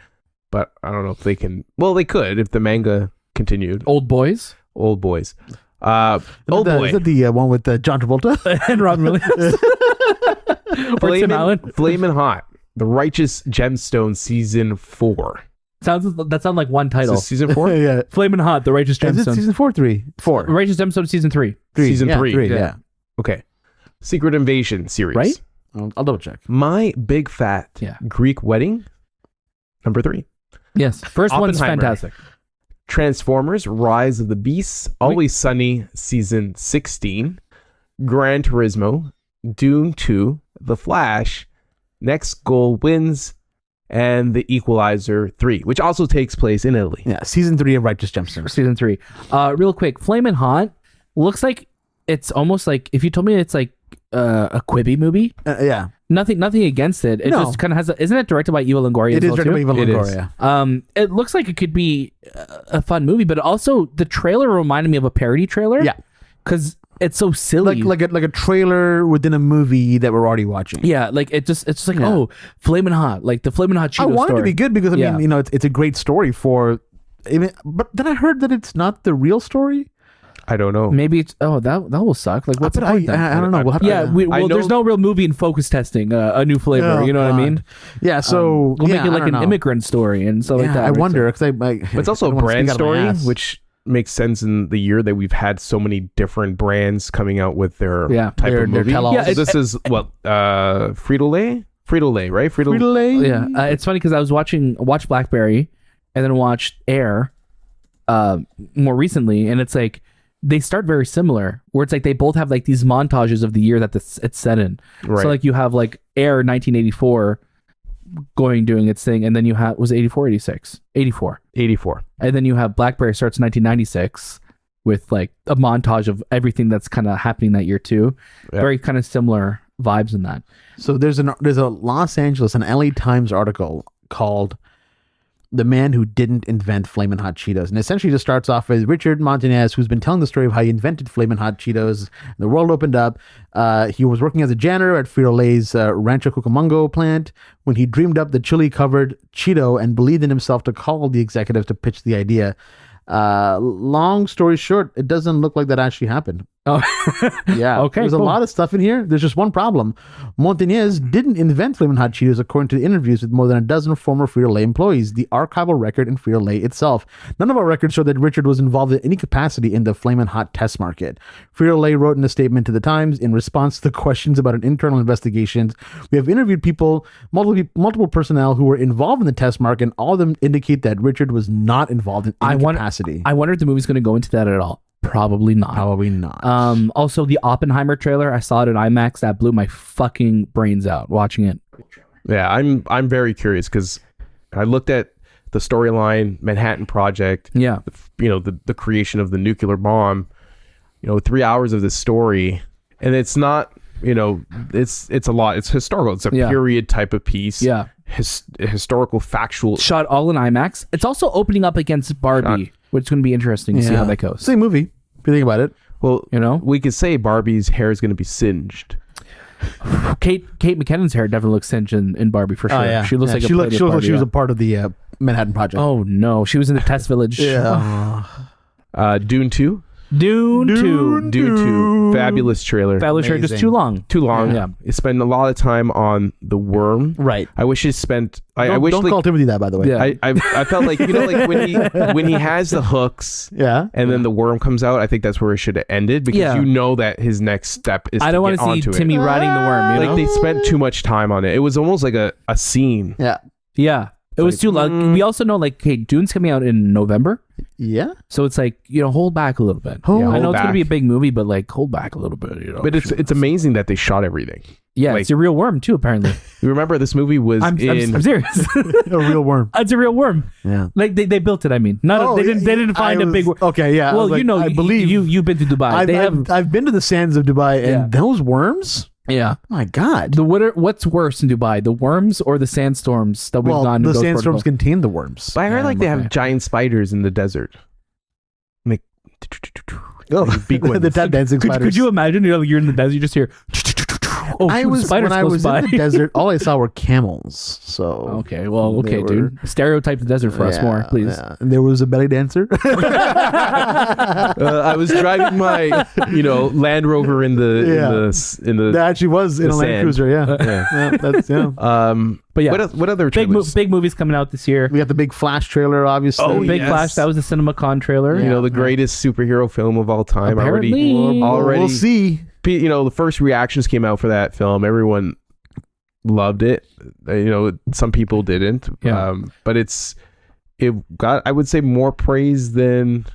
But I don't know if they can. Well, they could if the manga continued.
Old Boys
Old Boys.
Is
Old
that
Boy.
Is that the one with John Travolta?
and Robin Williams. Or Tim Allen.
Flamin' Hot. The Righteous Gemstone Season 4.
That sounds like one
Is
title.
this Season 4?
Yeah.
Flamin' Hot, The Righteous
Is it
Gemstone.
season 4 or 3? 4.
Righteous Gemstone season 3.
Season 3.
Yeah.
Okay. Secret Invasion series.
Right?
I'll double check.
My Big Fat
Yeah.
Greek Wedding. Number 3.
Yes. First one's
Oppenheimer.
fantastic.
Transformers Rise of the Beasts. Always Sunny Season 16. Gran Turismo. Dune 2. The Flash. Next Goal Wins. And The Equalizer 3, which also takes place in Italy.
Yeah, season 3 of Righteous Gemstones.
Season 3. Real quick, Flamin' Hot looks like it's almost like if you told me it's like a Quibi movie.
Yeah,
Nothing against it. It
No.
just kind of has. Isn't it directed by Eva Longoria?
it
as
is
well,
directed by
too?
Eva
It
Longoria.
is.
It looks like it could be a fun movie, but also the trailer reminded me of a parody trailer.
Yeah.
because it's so silly.
Like a trailer within a movie that we're already watching.
yeah, like it's just like
Yeah.
oh, Flamin' Hot, like the Flamin' Hot Cheeto
I want it
story.
to be good because I
Yeah.
mean, you know, it's a great story for. But then I heard that it's not the real story.
I don't know.
Maybe it's that will suck. Like what's
But
the point then?
I don't know. We'll have to-
Yeah,
I
there's
know-
no real movie in focus testing a new flavor.
Oh,
You know what I
God.
mean?
Yeah, so
We'll
yeah,
make it
I
like
don't
an
know.
immigrant story and stuff like
Yeah,
that.
I
right?
wonder because
But it's also
I
a
don't wanna
brand
speak out of my
story,
ass.
which makes sense in the year that we've had so many different brands coming out with their
Yeah.
type
Their
of movie.
tell-alls.
Yeah,
So this is what Frito-Lay, right?
Frito-Lay.
Yeah, it's funny because I was watched BlackBerry and then watched Air more recently, and it's like they start very similar. Where it's like they both have like these montages of the year that it's set in.
Right.
So like you have like Air 1984 doing its thing, and then you have was it 84, 86, 84,
84.
and then you have BlackBerry starts 1996 with like a montage of everything that's kind of happening that year too.
Yeah.
Very kind of similar vibes in that.
So there's a Los Angeles, an LA Times article called "The Man Who Didn't Invent Flamin' Hot Cheetos," and essentially just starts off with Richard Montanez, who's been telling the story of how he invented Flamin' Hot Cheetos. The world opened up. He was working as a janitor at Frito-Lay's Rancho Cucamonga plant when he dreamed up the chili-covered Cheeto and believed in himself to call the executive to pitch the idea. Long story short, it doesn't look like that actually happened.
Oh,
Yeah.
Okay,
There's
cool.
a lot of stuff in here. There's just one problem. Montanez didn't invent Flamin' Hot Cheetos according to interviews with more than a dozen former Frito-Lay employees, the archival record in Frito-Lay itself. None of our records show that Richard was involved in any capacity in the Flamin' Hot test market. Frito-Lay wrote in a statement to the Times in response to the questions about an internal investigation. We have interviewed multiple personnel who were involved in the test market, and all of them indicate that Richard was not involved in any capacity.
I wonder if the movie's going to go into that at all. Probably not.
Probably not.
Also, the Oppenheimer trailer, I saw it in IMAX. That blew my fucking brains out watching it.
Yeah, I'm very curious because I looked at the storyline, Manhattan Project.
Yeah.
The creation of the nuclear bomb. 3 hours of this story, and it's not. It's a lot. It's historical. It's a
Yeah.
period type of piece.
Yeah.
Historical, factual.
Shot all in IMAX. It's also opening up against Barbie, which is going to be interesting to see how that goes.
Same movie, if you think about it.
Well,
You know?
we could say Barbie's hair is going to be singed.
Kate McKinnon's hair definitely looks singed in Barbie for sure. She looks like
she
a
looked
plated
she looked like
Barbie,
she was
yeah.
a part of the Manhattan Project.
Oh no, she was in the test village.
yeah.
Dune 2.
Dune 2.
Dune 2. Fabulous trailer.
Fabulous trailer, just
Amazing.
too long.
Too long.
Yeah.
It spent a lot of time on the worm.
Right.
I wish it spent. I
Don't,
wish
don't
like,
call Timothy that, by the way.
Yeah.
I felt like like when he has the hooks
Yeah.
and then the worm comes out. I think that's where it should have ended because
Yeah.
you know that his next step is.
I don't
want
want
to
to see Timmy
it.
riding the worm. You know?
Like they spent too much time on it. It was almost like a scene.
Yeah.
Yeah. It was
like,
too long. We also know, like, hey, Dune's coming out in November.
Yeah.
So it's like, hold back a little bit.
Hold
I know it's going
back.
to be a big movie, but like, hold back a little bit.
But it's amazing that they shot everything.
Yeah,
like-
it's a real worm, too, apparently.
You remember this movie was
I'm serious.
A real worm.
It's a real worm.
Yeah.
Like, they built it, I mean. They didn't find a big worm.
Okay, yeah. I
Well,
was like, I believe
you've been to Dubai.
I've been to the sands of Dubai, and
Yeah.
those worms.
Yeah.
My God.
What's worse in Dubai, the worms or the sandstorms that we've gone to
the
Ghost
sandstorms
Protocol?
contain the worms.
But I heard like they
okay.
have giant spiders in the desert. Like
Oh,
big ones.
the tap dancing spiders.
Could you imagine? You're in the desert, you just hear. Oh,
I
shoot,
was
spiders
when I
close
was
by.
in the desert. All I saw were camels. So
Okay, well,
they
okay, dude. Stereotype the desert for us
Yeah,
more, please.
yeah. And there was a belly dancer.
I was driving my Land Rover in the
That actually was in
The
a Land
sand.
Cruiser. Yeah, yeah. That's
But yeah,
what other
big
trailers?
big movies coming out this year.
we got the big Flash trailer, obviously.
Oh,
Big
yes.
Flash, that was the CinemaCon trailer.
The greatest superhero film of all time.
Apparently.
Already,
We'll see.
the first reactions came out for that film. Everyone loved it. Some people didn't.
Yeah.
But it got, I would say, more praise than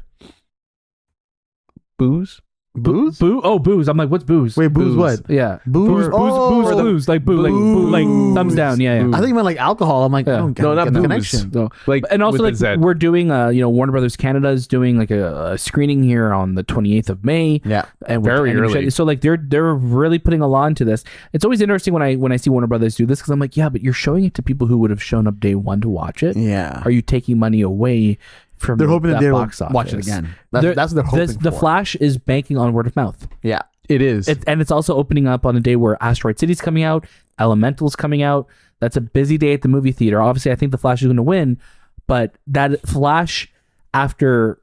Booze.
Booze?
Booze. I'm like, what's booze?
Wait, booze
Booze.
what?
Yeah.
Booze?
Booze, like boo, like thumbs down. Yeah, yeah.
I think you meant like alcohol. I'm like,
Yeah.
I don't get the
booze.
connection.
So,
Like,
and also,
with
like,
the Z.
we're doing, Warner Brothers Canada is doing like a screening here on the 28th of May.
Yeah.
And
Very early.
So like they're really putting a lot into this. It's always interesting when I see Warner Brothers do this because I'm like, yeah, but you're showing it to people who would have shown up day one to watch it.
Yeah.
Are you taking money away from
They're hoping that
that
they'll
box office?
watch it again. That's what they're hoping
The
for.
Flash is banking on word of mouth.
Yeah.
It is.
And it's also opening up on a day where Asteroid City's coming out, Elemental's coming out. That's a busy day at the movie theater. Obviously, I think the Flash is going to win, but that Flash after,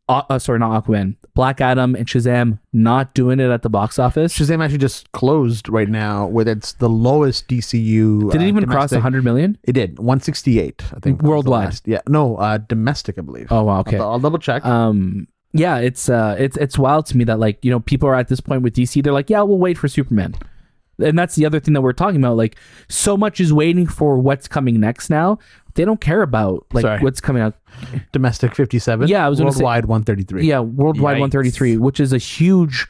not Aquaman, Black Adam and Shazam not doing it at the box office.
Shazam actually just closed right now with it's the lowest DCU.
Did it even cross
domestic.
100 million?
It did 168, I think. was the
Worldwide?
last. Yeah, no, domestic, I believe.
Oh wow, okay.
I'll double check.
Yeah, it's wild to me that like people are at this point with DC. They're like, yeah, we'll wait for Superman, and that's the other thing that we're talking about. Like, so much is waiting for what's coming next now. They don't care about like
Sorry.
what's coming out.
Domestic 57.
Yeah, I was gonna say-
worldwide 133.
Yeah, worldwide
Yikes.
133, which is a huge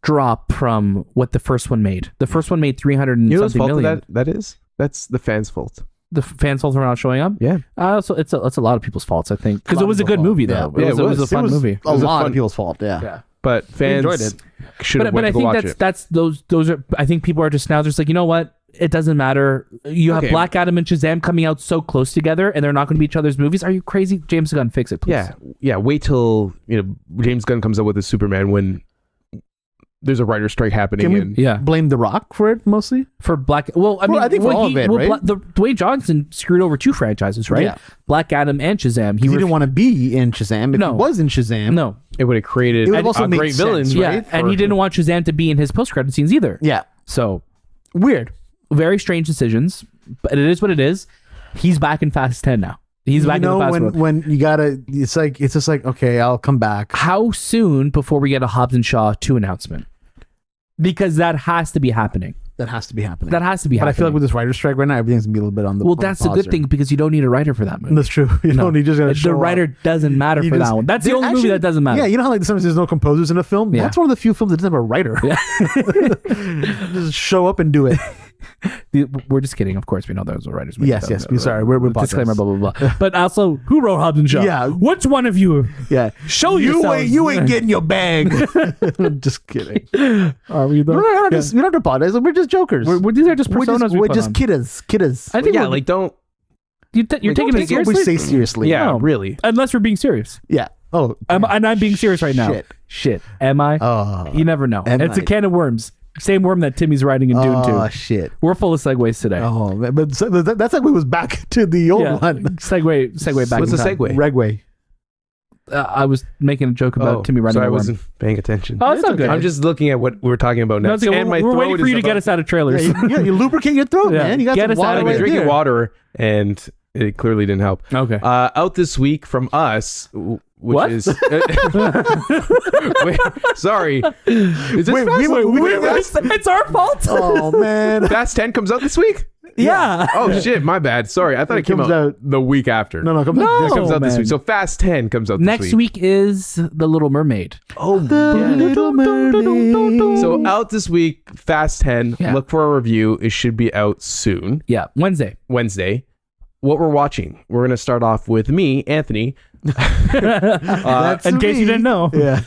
drop from what the first one made. The first one made 300 and
You know whose
something
fault
million.
that is? That's the fans' fault.
The fans' fault for not showing up.
Yeah.
So it's a lot of people's faults, I think, because
A lot
it was a
of
good
people's
movie
fault.
though.
Yeah.
It was a fun movie.
A
was a
lot
fun-
of people's fault. Yeah.
Yeah.
But fans
enjoyed it.
should have
But I
went to go
think
watch
that's
it.
those are. I think people are just now just like, you know what? It doesn't matter. You have
Okay.
Black Adam and Shazam coming out so close together, and they're not going to be each other's movies. Are you crazy? James Gunn, fix it, please.
Yeah. Wait till James Gunn comes up with his Superman when there's a writer strike happening.
Can we
and
Yeah.
blame The Rock for it mostly?
For Black, well, I mean,
I think for all of it, right?
the Dwayne Johnson screwed over two franchises, right?
Yeah.
Black Adam and Shazam.
He didn't want to be in Shazam. If
No.
he was in Shazam,
No,
it would have created
It would have also
a
made
great
sense,
villain.
right?
yeah, and he didn't want Shazam to be in his post-credit scenes either.
Yeah.
So
Weird.
very strange decisions, but it is what it is. He's back in Fast 10 now. He's back in the Fast World.
when you gotta, it's just like okay, I'll come back.
How soon before we get a Hobbs and Shaw 2 announcement? Because that has to be happening.
That has to be happening.
That has to be
But I
happening.
feel like with this writer strike right now, everything's gonna be a little bit on the.
well,
on the
that's a good
pauser.
thing because you don't need a writer for that movie.
That's true. You just gotta show
The
up.
writer doesn't matter
You
for
just-
that one. That's the
There
only movie
actually-
that doesn't matter.
Yeah, you know how like sometimes there's no composers in a film.
Yeah.
That's one of the few films that doesn't have a writer. Just show up and do it.
We're just kidding. Of course, we know those are writers.
Yes, yes. We're sorry. We're
disclaimer.
podcasts.
Blah blah blah. But also, who wrote Hobbs and Shaw?
Yeah.
Which one of you?
Yeah.
Show
You
yourselves.
ain't getting your bag. Just kidding.
Are we though?
We don't have to apologize. We're just jokers.
These are just
We're
personas.
just,
we
we're
put
just
on.
kiddas.
I think
Yeah,
we're-
like don't.
you're
like,
taking
don't
it
take it-
What
seriously.
we say seriously.
Yeah,
No.
really.
Unless we're being serious.
Yeah. Oh.
And I'm being serious right now.
Shit.
Am I?
Oh.
You never know.
Am
It's a
I?
can of worms. Same worm that Timmy's riding in Dune
Oh
2.
shit.
We're full of segues today.
Oh, man, but that segue was back to the old
yeah.
one.
Segue back.
What's
in
the
time.
segue?
Regway.
I was making a joke about Timmy running.
Sorry, I
a worm.
wasn't paying attention.
Oh, it's not good.
I'm just looking at what we're talking about
No,
next.
it's okay.
And my
We're waiting
throat
for you
is
to get
about-
us out of trailers.
You lubricate your throat,
Yeah.
man. You got
Get
some
us out
water
of
I've
right
been drinking
there.
water, and it clearly didn't help.
Okay.
Out this week from us, which
What?
is wait, sorry. Is this
Wait,
Fast,
it's our fault.
Oh man.
Fast 10 comes out this week?
Yeah.
Oh shit, my bad. Sorry, I thought it came
comes
out
out-
the week after.
No, come
No.
on.
It comes out this
man.
week. So Fast 10 comes out this
Next week is The Little Mermaid.
Oh,
The Little Mermaid.
So out this week, Fast 10.
Yeah.
Look for a review. It should be out soon,
Yeah, Wednesday.
Wednesday. What we're watching, we're going to start off with me, Anthony.
That's
in case you
me.
didn't know.
Yeah.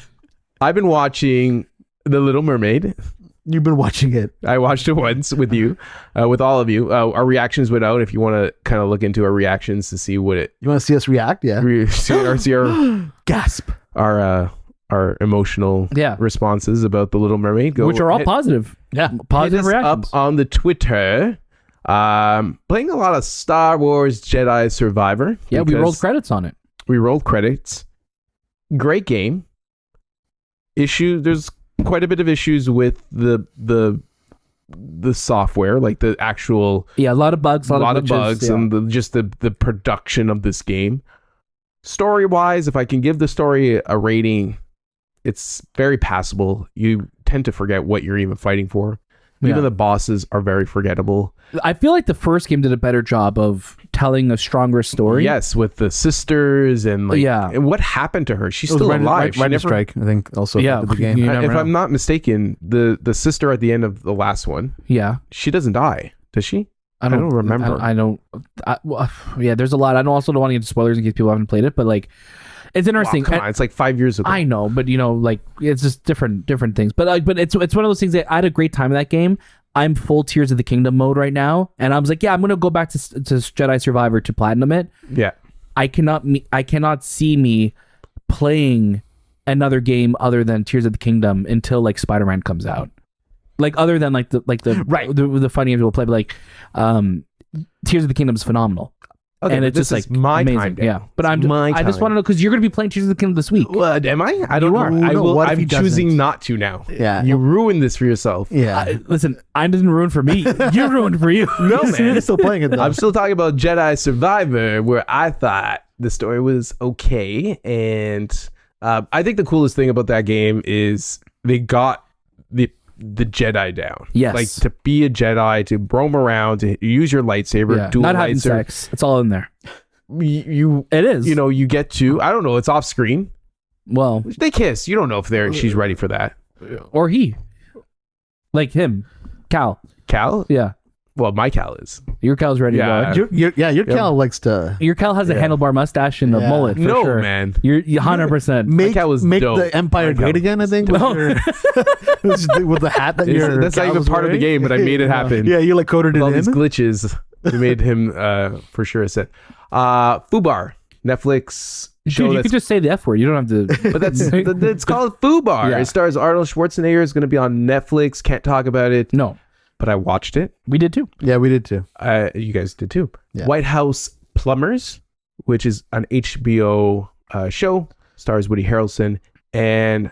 I've been watching The Little Mermaid.
You've been watching it.
I watched it once with you, with all of you. Our reactions went out. If you want to kind of look into our reactions to see what it,
You want to see us react? Yeah.
see our
Gasp.
our emotional
Yeah.
responses about The Little Mermaid, go
Which are all
hit-
positive.
Yeah.
Positive
hit us
reactions.
up on the Twitter. Playing a lot of Star Wars Jedi Survivor.
Yeah, we
because
rolled credits on it.
We rolled credits. Great game. There's quite a bit of issues with the software, like the actual
Yeah, a lot of bugs.
a lot of
glitches,
bugs
yeah.
and just the production of this game. Story wise, if I can give the story a rating, it's very passable. You tend to forget what you're even fighting for. Even
Yeah.
the bosses are very forgettable.
I feel like the first game did a better job of telling a stronger story.
Yes, with the sisters and like,
Yeah.
and what happened to her? She's
It was
still
Rhino-
alive. She
Rhino
never-
Strike, I think, also
Yeah,
affected the game.
you never
if
know.
I'm not mistaken, the sister at the end of the last one,
Yeah.
she doesn't die, does she? I don't remember.
Yeah, there's a lot. I also don't want to get into spoilers in case people haven't played it, but like, it's interesting.
Come on, it's like 5 years ago.
I know, but like it's just different things. But it's one of those things that I had a great time in that game. I'm full Tears of the Kingdom mode right now, and I was like, yeah, I'm gonna go back to Jedi Survivor to platinum it.
Yeah.
I cannot see me playing another game other than Tears of the Kingdom until like Spider-Man comes out. Like other than like the
Right.
the funny games we'll play, but like Tears of the Kingdom is phenomenal.
Okay,
And
but
it's
this
just
is
like
my
amazing.
time. Dan.
Yeah, but
It's my
I just
time.
want to know because you're gonna be playing Tears of the Kingdom this week.
What, am I? I don't
You
know.
are.
I
No,
will.
what if
I'm
he
choosing
doesn't?
not to now.
Yeah.
You ruined this for yourself.
Yeah.
Listen, I didn't ruin for me. You ruined for you.
No,
You're
man.
still playing it though.
I'm still talking about Jedi Survivor, where I thought the story was okay, and I think the coolest thing about that game is they got the Jedi down.
Yes.
like to be a Jedi, to roam around, to use your lightsaber,
Yeah,
dual
not having
lightsaber.
sex. It's all in there.
You
It is.
you get to. I don't know. It's off screen.
Well,
They kiss. You don't know if she's ready for that.
or he, like him, Cal.
Cal?
Yeah,
Well, my Cal is.
your Cal's ready
Yeah.
to go.
Your Cal likes to
Your Cal has a
Yeah.
handlebar mustache and a
Yeah.
mullet. For
No,
sure.
man.
You're 100%.
make
Cal was dope.
the Empire
My Cal.
great again. I think with,
No.
with the hat that you're.
That's not even part of the game, but I made it happen.
Yeah, you like coded
With all
it
these
in.
glitches, we made him for sure a set. Fubar, Netflix show.
Dude, you
that's,
could just say the F word. You don't have to.
but it's called Fubar.
Yeah.
It stars Arnold Schwarzenegger. It's going to be on Netflix. Can't talk about it,
No,
but I watched it.
we did too.
Yeah, we did too.
You guys did too.
Yeah.
White House Plumbers, which is an HBO show, stars Woody Harrelson and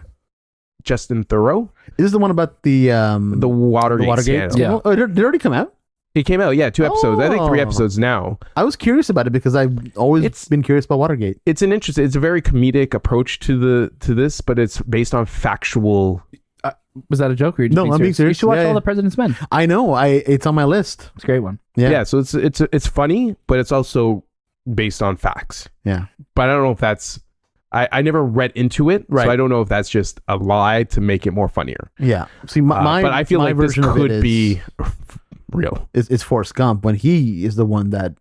Justin Theroux.
Is this the one about the
Watergate scandal.
Yeah.
Oh, did it already come out?
It came out, 2 episodes. I think 3
Oh.
episodes now.
I was curious about it because I've always
It's-
been curious about Watergate.
It's a very comedic approach to this, but it's based on factual.
Was that a joke? Or you just
No, I'm being
You
serious.
should watch
Yeah,
All
yeah.
the President's Men.
I know. It's on my list.
It's a great one.
Yeah.
So it's funny, but it's also based on facts.
Yeah.
But I don't know if that's. I never read into it,
Right.
so I don't know if that's just a lie to make it more funnier.
Yeah. See, my
but I feel
my
like this
version of it
could
is-
be real.
is Forrest Gump when he is the one that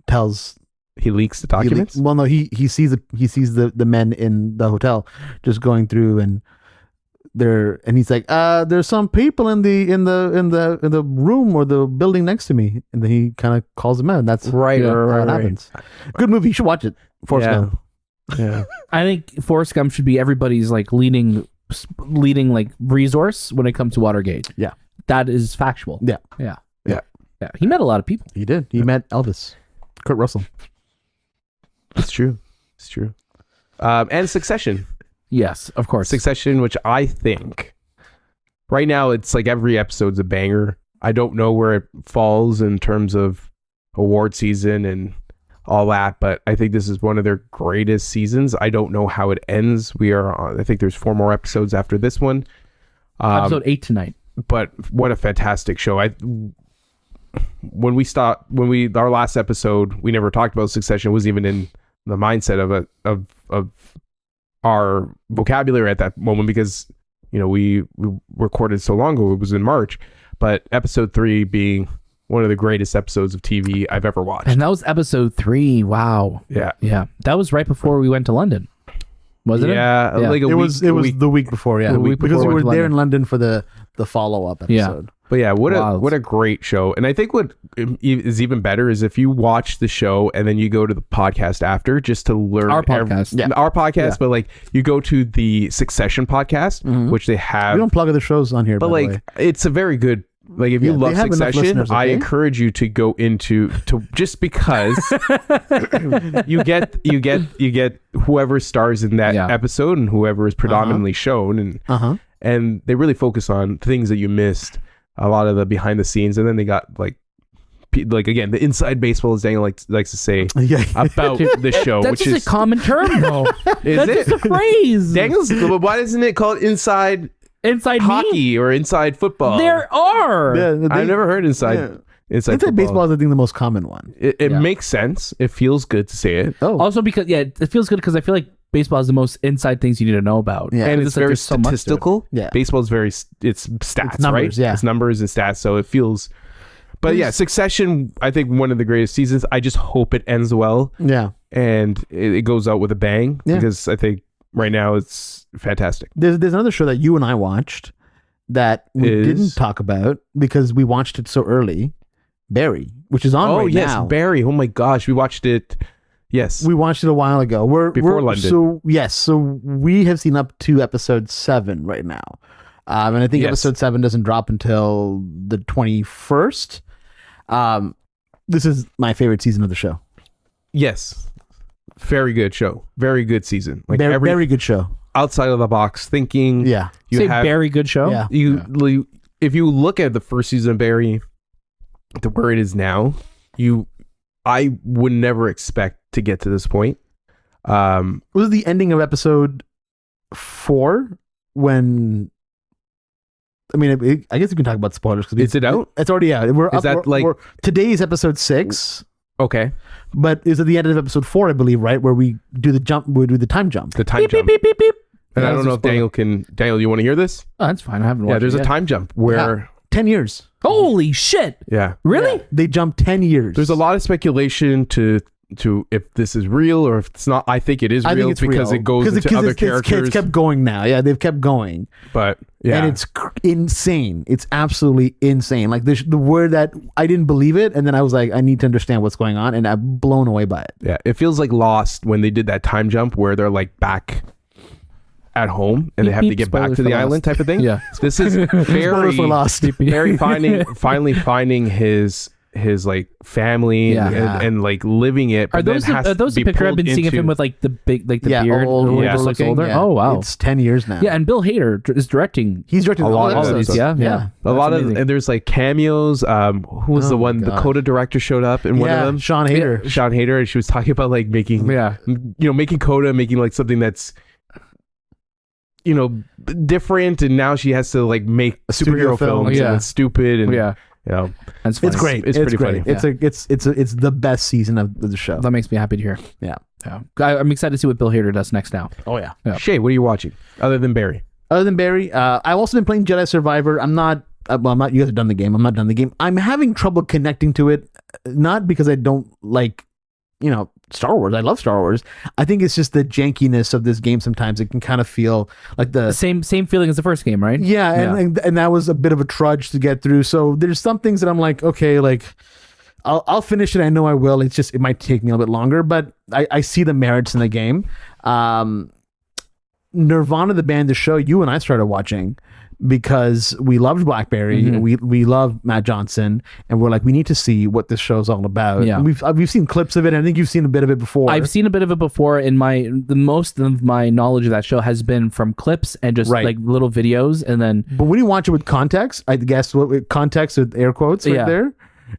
tells.
He leaks the documents.
Well, no, he sees the men in the hotel just going through and he's like, there's some people in the room or the building next to me, and then he kind of calls them out. And that's
Right,
how
right,
it
right.
happens. Good movie. You should watch it. Forrest
Yeah.
Gump.
Yeah.
I think Forrest Gump should be everybody's like leading like resource when it comes to Watergate.
Yeah.
That is factual.
Yeah.
Yeah.
Yeah.
Yeah. He met a lot of people.
He did. He met Elvis, Kurt Russell.
It's true. It's true. And Succession.
Yes, of course.
Succession, which I think right now it's like every episode's a banger. I don't know where it falls in terms of award season and all that, but I think this is one of their greatest seasons. I don't know how it ends. I think there's 4 more episodes after this one.
Episode 8 tonight.
But what a fantastic show. Our last episode, we never talked about Succession. It wasn't even in the mindset of our vocabulary at that moment because, we recorded so long ago. It was in March. But episode 3 being one of the greatest episodes of TV I've ever watched.
And that was episode 3. Wow.
Yeah.
Yeah. That was right before we went to London. Wasn't it?
Yeah. Like
it was the week before, yeah.
The week
because
before
we
we
were
went to
there in London for the follow-up episode.
But yeah,
Wild.
what a great show. And I think what is even better is if you watch the show and then you go to the podcast after just to learn
Our podcast.
our podcast, but like you go to the Succession podcast, which they have.
We don't plug other shows on here,
but
by the
like
way.
it's a very good. Like if you
Yeah,
love
they have enough
Succession,
listeners,
I
okay?
encourage you to go into just because you get whoever stars in that
Yeah.
episode and whoever is predominantly shown and they really focus on things that you missed, a lot of the behind the scenes, and then they got like again the inside baseball, as Daniel likes to say
Yeah.
about the show,
That's
which
just
is
a common term, though.
is
That's
it
just a phrase.
Daniel's? Why isn't it called inside
Inside me?
hockey or inside football?
There are.
I've never heard inside
Inside baseball is, I think, the most common one.
It makes sense. It feels good to say it.
Oh,
Also because, it feels good because I feel like baseball is the most inside things you need to know about.
Yeah.
And
Because
it's very
there's so much to it.
statistical.
Yeah.
Baseball is it's stats,
It's numbers,
right?
yeah.
It's numbers and stats. So it feels, but yeah, Succession, I think one of the greatest seasons. I just hope it ends well
yeah.
and it goes out with a bang because I think right now it's fantastic.
There's another show that you and I watched that we didn't talk about because we watched it so early. Barry, which is on right now.
Barry. Oh my gosh. We watched it. Yes.
We watched it a while ago.
Before London.
So we have seen up to episode 7 right now. And I think episode 7 doesn't drop until the 21st. This is my favorite season of the show.
Yes. Very good show. Very good season. Like
Very good show.
outside of the box thinking.
Yeah.
You
Say
have
very good show.
Yeah.
if you look at the first season of Barry to where it is now, I would never expect to get to this point.
Was it the ending of episode 4 when? I mean, I guess we can talk about spoilers because
Is it out?
It's already out. Today's episode 6?
Okay.
But is it the end of episode 4? I believe, right, where we do the jump. We do the time jump.
The time
Beep,
jump.
beep, beep, beep, beep.
And
Yeah,
I don't know if Daniel, you want to hear this?
Oh, that's fine. I haven't watched
Yeah, there's
it
a
yet.
time jump where
10 years.
Holy shit.
yeah.
Really?
They jump 10 years.
There's a lot of speculation to if this is real or if it's not. I think it is
I
real
think it's
because
real.
it goes into other characters.
It's kept going now. Yeah, they've kept going.
But yeah.
And it's insane. It's absolutely insane. Like the word that I didn't believe it. And then I was like, I need to understand what's going on. And I'm blown away by it.
Yeah, it feels like Lost when they did that time jump where they're like back at home and they
Beep,
have to
beep,
get back
spoilers
to the
for
island
Lost.
type of thing.
Yeah.
This is
Spoilers for Lost.
Barry finally finding his like family
Yeah.
and like living it.
Are
but then
those
has
are those
to
the
be
picture I've
pulled
been seeing of him
into-
with like the big like the
Yeah,
beard,
old,
yeah,
older
looks
looking,
older?
yeah.
Oh wow.
It's 10 years now.
Yeah, and Bill Hader is directing
He's directing
A lot
all
of
of
these.
these.
Yeah.
a
That's
lot
amazing.
of and there's like cameos. Who was the
Oh,
one?
God.
The Coda director showed up in one of them.
Sean Hader.
Sean Hader, and she was talking about like making making Coda, making like something that's different, and now she has to like make
A superhero
superhero
film.
films
Yeah.
and it's stupid and
Yeah. That's funny.
It's great.
It's pretty
great.
funny.
It's the best season of the show.
That makes me happy to hear.
Yeah.
I'm excited to see what Bill Hader does next now.
Oh yeah.
Shay, what are you watching other than Barry?
Other than Barry, I've also been playing Jedi Survivor. I'm not. Well, I'm not. You guys have done the game. I'm not done the game. I'm having trouble connecting to it, not because I don't like, Star Wars. I love Star Wars. I think it's just the jankiness of this game. Sometimes it can kind of feel like the
Same feeling as the first game, right?
yeah, and that was a bit of a trudge to get through. So there's some things that I'm like, okay, like I'll finish it. I know I will. It's just it might take me a little bit longer, but I see the merits in the game. Nirvana, the band, the show you and I started watching because we loved BlackBerry,
Mm-hmm.
we love Matt Johnson, and we're like, we need to see what this show's all about.
Yeah.
And we've seen clips of it. And I think you've seen a bit of it before.
I've seen a bit of it before. The most of my knowledge of that show has been from clips and just
Right.
like little videos, and then
But when you watch it with context, I guess with context with air quotes right
Yeah.
there,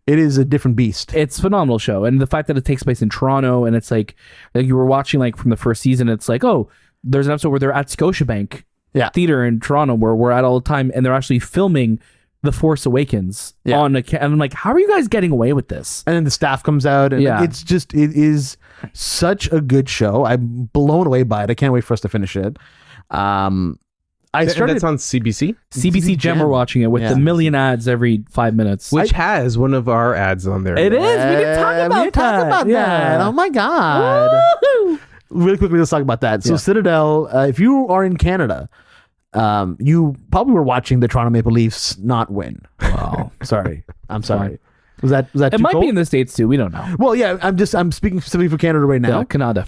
it is a different beast.
it's a phenomenal show. And the fact that it takes place in Toronto, and it's like you were watching like from the first season, it's like, oh, there's an episode where they're at Scotiabank Theater in Toronto where we're at all the time, and they're actually filming The Force Awakens on and I'm like, how are you guys getting away with this?
And then the staff comes out, and it is such a good show. I'm blown away by it. I can't wait for us to finish it.
That's on CBC,
CBC Gem, we're watching it with the million ads every 5 minutes.
which has one of our ads on there.
It is. We didn't talk about that.
that. Oh my god!
Woo!
Really quickly, let's talk about that. So Citadel, if you are in Canada, you probably were watching the Toronto Maple Leafs not win.
Wow.
Sorry, I'm sorry. Was that
It
too
might
cold?
be in the States too. We don't know.
Well, yeah. I'm speaking specifically for Canada right now.
Yeah, Canada.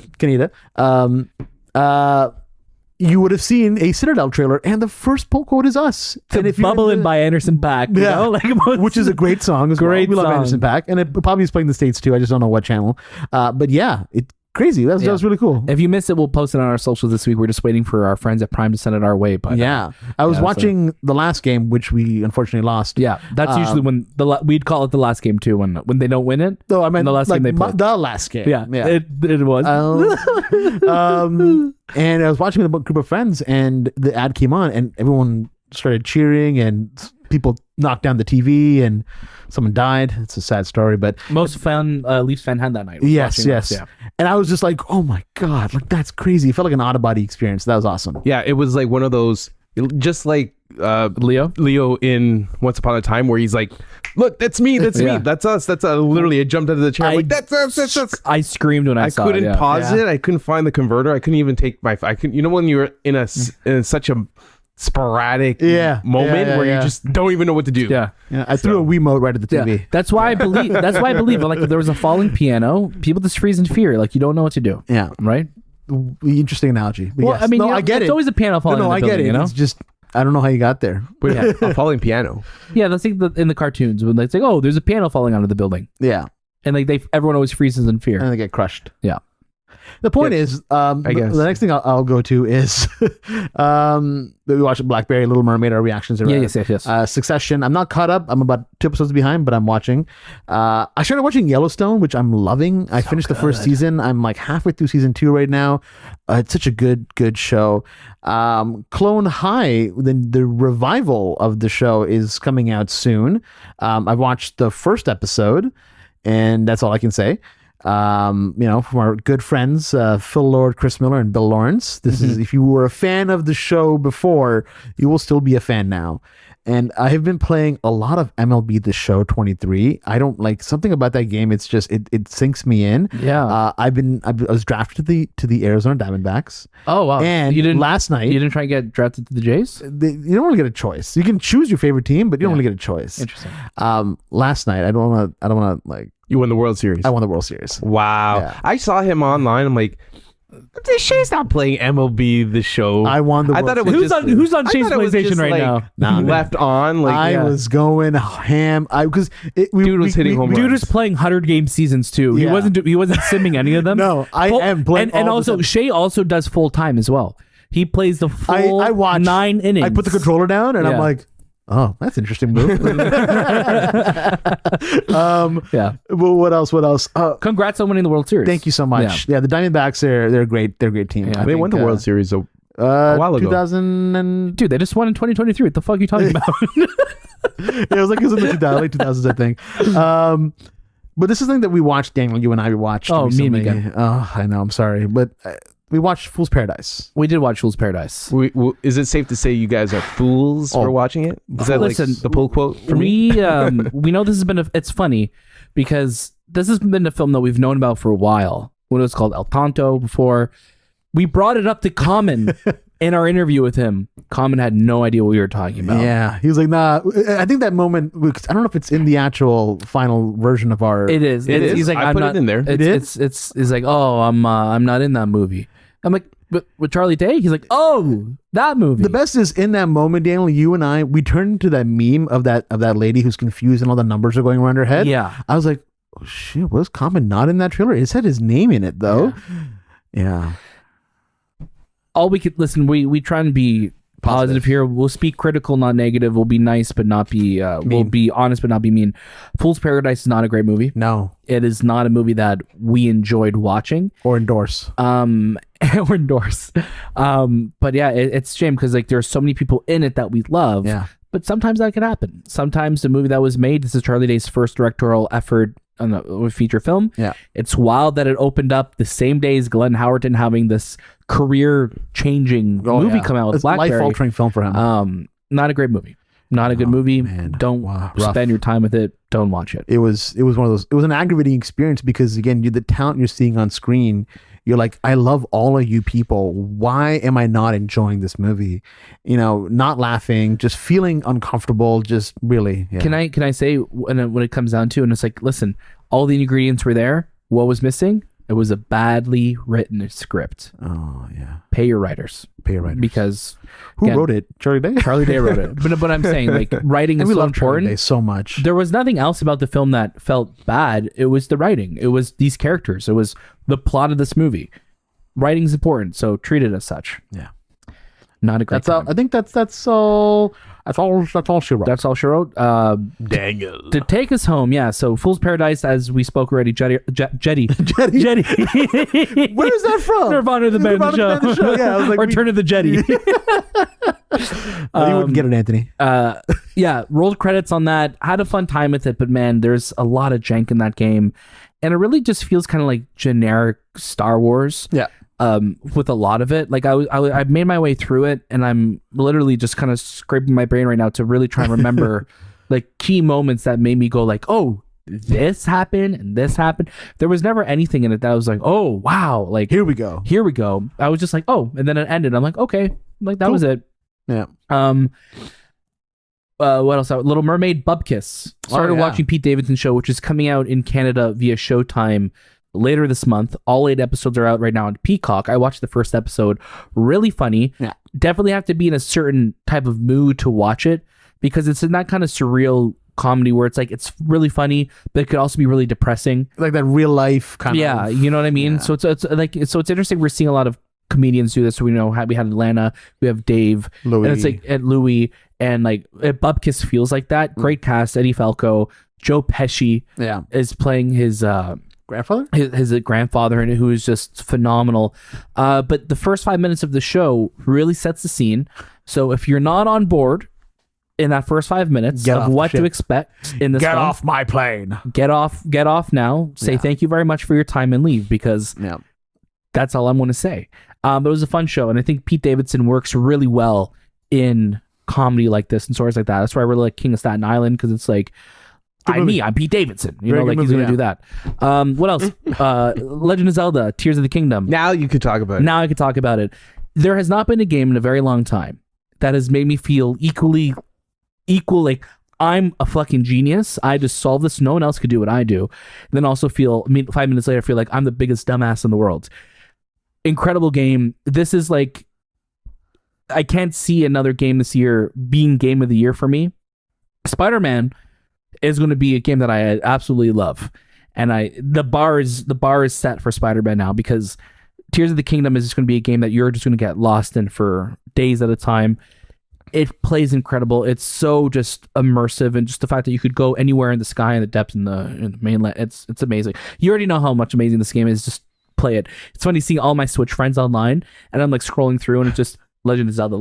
You would have seen a Citadel trailer, and the first pull quote is us. And if you're
Bubbling by Anderson .Paak. You know? Like,
which is a great song as
Great
well. We love
song.
Anderson .Paak, and it probably is playing in the States too. I just don't know what channel. But yeah, it's crazy. That was really cool.
If you missed it, we'll post it on our socials this week. We're just waiting for our friends at Prime to send it our way. But
Yeah, I was watching the last game, which we unfortunately lost.
yeah, that's usually when we'd call it the last game too. When they don't win it.
No, I meant
the last
like
game they played.
the last game.
Yeah, it was.
And I was watching with a group of friends, and the ad came on, and everyone started cheering, and people knocked down the TV, and someone died. It's a sad story, but
Most fun Leafs fan had that night.
yes.
watching this, yeah.
And I was just like, oh my god, like that's crazy. It felt like an out-of-body experience. That was awesome.
Yeah, it was like one of those, just like Leo in Once Upon a Time, where he's like, "Look, that's me, that's
Yeah.
me, that's us." That's literally. I jumped out of the chair. I'm like, that's us, that's us.
I screamed when I saw
couldn't
it. Yeah.
pause it. I couldn't find the converter. I couldn't even take my. I couldn't. You know when you're in such a sporadic moment where you just don't even know what to do.
Yeah.
Yeah, I threw a Wiimote right at the TV.
Yeah. That's why I believe. Like, if there was a falling piano, people just freeze in fear. Like, you don't know what to do.
Yeah.
Right.
Interesting analogy. But
Well,
yes.
I mean,
no,
you know,
I get
it's
it.
always a piano falling.
No,
in the
I
building,
get it.
You know?
It's just I don't know how you got there.
But a falling piano.
Yeah, that's like in the cartoons when it's like, oh, there's a piano falling out of the building,
Yeah,
and like everyone always freezes in fear.
and they get crushed.
Yeah.
The point is,
guess.
the next thing I'll go to is, we watched BlackBerry, Little Mermaid. Our reactions are
Yes.
Succession. I'm not caught up. I'm about 2 episodes behind, but I'm watching. I started watching Yellowstone, which I'm loving. I finished the first season. I'm like halfway through season 2 right now. It's such a good show. Clone High, the revival of the show is coming out soon. I've watched the first episode, and that's all I can say. From our good friends, Phil Lord, Chris Miller, and Bill Lawrence. This is, if you were a fan of the show before, you will still be a fan now. And I have been playing a lot of MLB The Show 23. I don't like something about that game. It's just, it sinks me in.
Yeah.
I was drafted to the Arizona Diamondbacks.
Oh wow.
And last night,
you didn't try and get drafted to the Jays.
you don't really get a choice. You can choose your favorite team, but you don't really get a choice.
Interesting.
Last night, I don't want to like.
You won the World Series.
I won the World Series.
Wow.
Yeah.
I saw him online. I'm like, this Shay's not playing MLB The Show.
I won the
I
World
thought it was
Who's
just,
on Who's on
I
Shay's
thought it was
PlayStation
just,
right
like,
now?
left on. Like,
I was going ham.
Dude was hitting home
Dude
runs.
was playing 100-game seasons too.
Yeah.
He wasn't simming any of them.
No, I am playing
and
all
also
the time.
Shay also does full time as well. He plays the full
I watch
9 innings.
I put the controller down and I'm
Yeah.
like, oh, that's an interesting move.
Yeah.
Well, what else?
Congrats on winning the World Series.
Than't you so much. Yeah, the Diamondbacks, they're a great team.
Yeah.
They won the World Series a while ago.
2000 and
Dude, they just won in 2023. What the fuck are you talking about?
it was in the late 2000s, I think. But this is something that we watched, Daniel. You and I watched.
Oh, me and
recently.
again.
Oh, I know. I'm sorry, but we watched Fool's Paradise.
We did watch Fool's Paradise.
Is it safe to say you guys are fools for watching it? Is that
Listen,
like the pull quote for me?
We know this has been it's funny because this has been a film that we've known about for a while. When it was called El Tonto before. We brought it up to Common in our interview with him. Common had no idea what we were talking about.
Yeah, he was like, "Nah." I think that moment. I don't know if it's in the actual final version of our.
It is.
It is.
He's like,
I
I'm
put
not
it in there.
It's he's like, oh, I'm not in that movie. I'm like, with Charlie Day, he's like, oh, that movie.
The best is in that moment, Daniel, you and I, we turned into that meme of that lady who's confused and all the numbers are going around her head.
Yeah.
I was like, oh, shit, was Common not in that trailer? It said his name in it, though. Yeah.
All we could listen, we try and be positive here. We'll speak critical, not negative. We'll be nice, but not be we'll be honest, but not be mean. Fool's Paradise is not a great movie.
No.
It is not a movie that we enjoyed watching.
Or endorse.
Or endorse. But yeah, it's a shame because like there's so many people in it that we love.
Yeah.
But sometimes that could happen. Sometimes the movie that was made, this is Charlie Day's first directorial effort on a feature film.
Yeah.
It's wild that it opened up the same day as Glenn Howerton having this career-changing movie come out with
It's
BlackBerry.
life-altering film for him.
Not a great movie. Not a good movie.
Man.
Don't
Rough.
spend your time with it. Don't watch it.
It was one of those. It was an aggravating experience because again, the talent you're seeing on screen, you're like, I love all of you people. Why am I not enjoying this movie? You know, not laughing, just feeling uncomfortable. Just really. Yeah.
Can I say when it comes down to, and it's like, listen, all the ingredients were there. What was missing? It was a badly written script.
Oh yeah.
Pay your writers. Because
who wrote it? Charlie Day.
Charlie Day wrote it. But I'm saying like writing is so important.
Charlie Day so much.
There was nothing else about the film that felt bad. It was the writing. It was these characters. It was the plot of this movie. Writing is important, so treat it as such.
Yeah.
Not a great.
That's all. I think that's all. That's all she wrote.
That's all she wrote.
Daniel.
To take us home, yeah. So Fool's Paradise, as we spoke already, Jetty.
Where is that from?
Nirvana the Band of the Show.
Yeah, I was like,
Return of the Jetty.
You wouldn't get it, Anthony.
Yeah, rolled credits on that. Had a fun time with it, but man, there's a lot of jank in that game, and it really just feels kind of like generic Star Wars.
Yeah.
With a lot of it, like I made my way through it, and I'm literally just kind of scraping my brain right now to really try and remember like key moments that made me go like, oh, this happened and this happened. There was never anything in it that I was like, oh wow, like
here we go.
I was just like, oh, and then it ended. I'm like, okay, like that was it.
Yeah.
What else? Little Mermaid Bupkis. Started watching Pete Davidson's show, which is coming out in Canada via Showtime later this month. All 8 episodes are out right now on Peacock. I watched the first episode. Really funny.
Yeah.
Definitely have to be in a certain type of mood to watch it because it's in that kind of surreal comedy where it's like it's really funny, but it could also be really depressing.
Like that real life kind of.
Yeah, you know what I mean? Yeah. So it's interesting. We're seeing a lot of comedians do this. So we know we had Atlanta, we have Dave,
Louis.
And it's like at Louis, and like Bupkis feels like that. Great cast. Eddie Falco, Joe Pesci is playing his
grandfather,
his grandfather, and who is just phenomenal. But the first 5 minutes of the show really sets the scene. So if you're not on board in that first 5 minutes of what to expect in this
Get
film,
off my plane.
Get off now. Say thank you very much for your time and leave, because that's all I'm going to say. But it was a fun show, and I think Pete Davidson works really well in comedy like this and stories like that. That's why I really like King of Staten Island, because it's like, I'm Pete Davidson. You know, like he's going to do that. What else? Legend of Zelda, Tears of the Kingdom.
Now you could talk about it.
Now I could talk about it. There has not been a game in a very long time that has made me feel equal, like I'm a fucking genius. I just solved this. No one else could do what I do. And then also 5 minutes later, I feel like I'm the biggest dumbass in the world. Incredible game. This is like, I can't see another game this year being game of the year for me. Spider-Man is going to be a game that I absolutely love, and the bar is set for Spider-Man now, because Tears of the Kingdom is just going to be a game that you're just going to get lost in for days at a time. It plays incredible. It's so just immersive, and just the fact that you could go anywhere in the sky and the depths in the mainland. It's amazing. You already know how much amazing this game is. Just play it. It's funny seeing all my Switch friends online, and I'm like scrolling through, and it's just Legend of Zelda.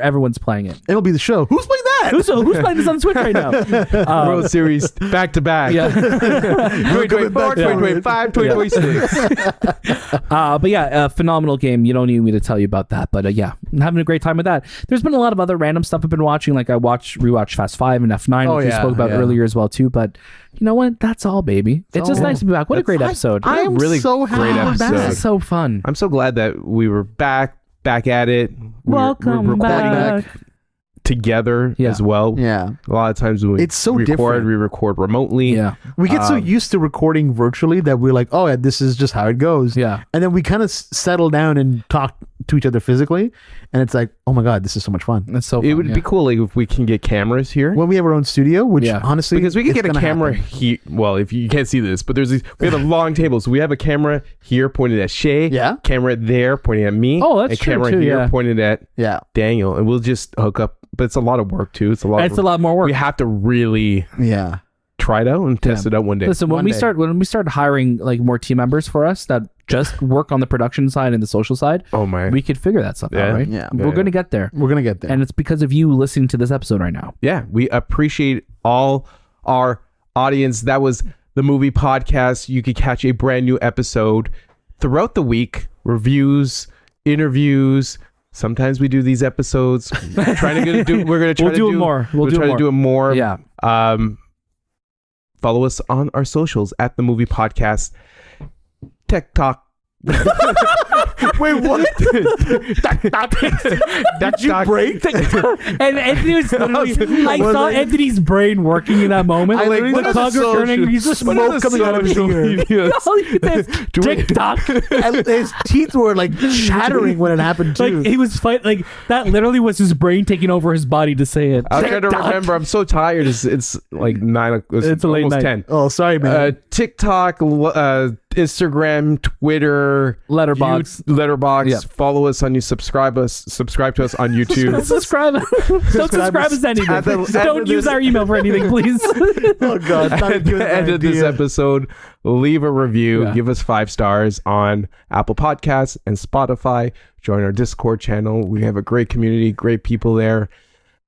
Everyone's playing it.
MLB The Show. Who's playing that?
Who's playing this on Switch right now?
World Series back to back.
Yeah.
2024, 2025, 2026.
But yeah, phenomenal game. You don't need me to tell you about that. But yeah, I'm having a great time with that. There's been a lot of other random stuff I've been watching. Like I rewatched Fast 5 and F9, which we spoke about earlier as well too. But you know what? That's all, baby. It's just nice to be back. What a great episode.
I am
really
so happy.
great episode.
That's so fun.
I'm so glad that we were back at it.
Welcome
we're
back.
together
Yeah.
as well.
Yeah.
A lot of times when we
It's so
record,
different.
we record remotely.
Yeah.
We get so used to recording virtually that we're like, oh, yeah, this is just how it goes.
Yeah.
And then we kind of settle down and talk to each other physically. And it's like, oh my God, this is so much fun.
That's so
It
fun,
would
yeah.
be cool like if we can get cameras here.
When we have our own studio, which
Yeah.
honestly,
Because we can
it's
get a
gonna
camera
happen.
here. Well, if you can't see this, but we have a long table. So we have a camera here pointed at Shay.
Yeah.
Camera there pointing at me.
Oh, that's
a
true
camera
too,
here
yeah.
pointed at
Yeah.
Daniel. And we'll just hook up. But it's a lot of work too. It's a lot
more work.
We have to really
Yeah.
try it out and test it out one day.
Listen, when
One
we
day.
start hiring like more team members for us that just work on the production side and the social side,
Oh my.
we could figure that stuff
Yeah.
out, right?
Yeah.
We're
Yeah.
gonna get there.
We're going to get there.
And it's because of you listening to this episode right now.
Yeah, we appreciate all our audience. That was the movie podcast. You could catch a brand new episode throughout the week. Reviews, interviews. Sometimes we do these episodes. We're going to try
We'll
to
do it more. We'll do
try
it
to do it more.
Yeah.
Follow us on our socials at the movie podcast. TikTok.
Wait, what?
Did
you break?
And Anthony was literally, I
Was
saw
I-
Anthony's brain working in that moment.
I
Like,
literally
the
thought
cogs
the
were turning. He's just
What are
smoke
the
coming out of his
social
ear.
medias?
All he says, TikTok.
And his teeth were like shattering when it happened too.
Like he was fight. Like that literally was his brain taking over his body to say it.
I'm trying to remember. I'm so tired. It's like 9 o'clock.
It's a late
almost
night.
10.
Oh, sorry, man.
TikTok, Instagram, Twitter,
Letterboxd.
Letterbox.
Yeah.
Follow us on you. Subscribe to us on YouTube.
Subscribe. Don't subscribe us to anything.
At the-
Don't
at
use
this-
our email for anything, please.
Oh God!
At the end of this episode, leave a review.
Yeah.
Give us 5 stars on Apple Podcasts and Spotify. Join our Discord channel. We have a great community, great people there.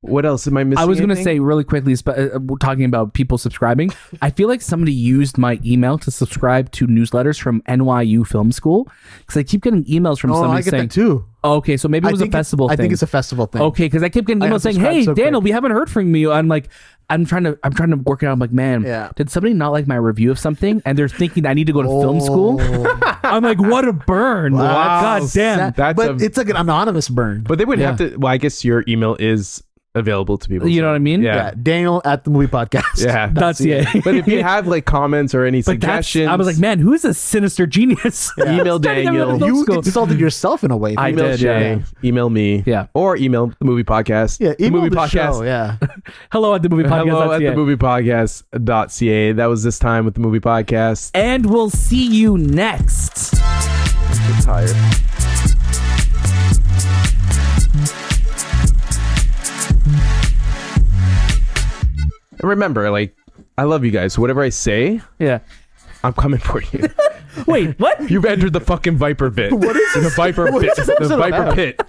What else am I missing?
I was going to
anything?
say really quickly, we're talking about people subscribing. I feel like somebody used my email to subscribe to newsletters from NYU Film School because I keep getting emails from
Oh,
somebody
I get
saying,
that too.
oh, okay, so maybe it was a festival
I
thing.
think it's a festival thing.
Okay, because I kept getting
I
emails saying,
unsubscribed
"Hey,
so
Daniel,
quick.
we haven't heard from you." I'm like, I'm trying to work it out. I'm like, man,
Yeah.
did somebody not like my review of something? And they're thinking I need to go to film school.
Oh.
I'm like, what a burn!
Wow.
God damn.
That's
but
a-
it's like an anonymous burn.
But they wouldn't
Yeah.
have to. Well, I guess your email is available to people.
You know what I mean?
Yeah.
yeah, Daniel at the movie podcast.
Yeah.
That's yeah.
But if you have like comments or any
But that's,
suggestions,
I was like, man, who is this sinister genius?
Email
Starting out
Daniel.
with film
You
school.
insulted yourself in a way.
I
email
did,
Shay,
yeah.
email me,
Yeah.
or email the movie podcast.
Yeah,
the
email
movie
the
podcast.
show. Yeah.
Hello at the movie podcast.
Hello at the moviepodcast.ca. That was this time with the movie podcast.
And we'll see you next.
I'm tired. And remember, like, I love you guys. So whatever I say,
Yeah.
I'm coming for you.
Wait, what?
You've entered the fucking Viper pit.
What is
The Viper
What
pit.
is this
The
episode
Viper
about?
pit.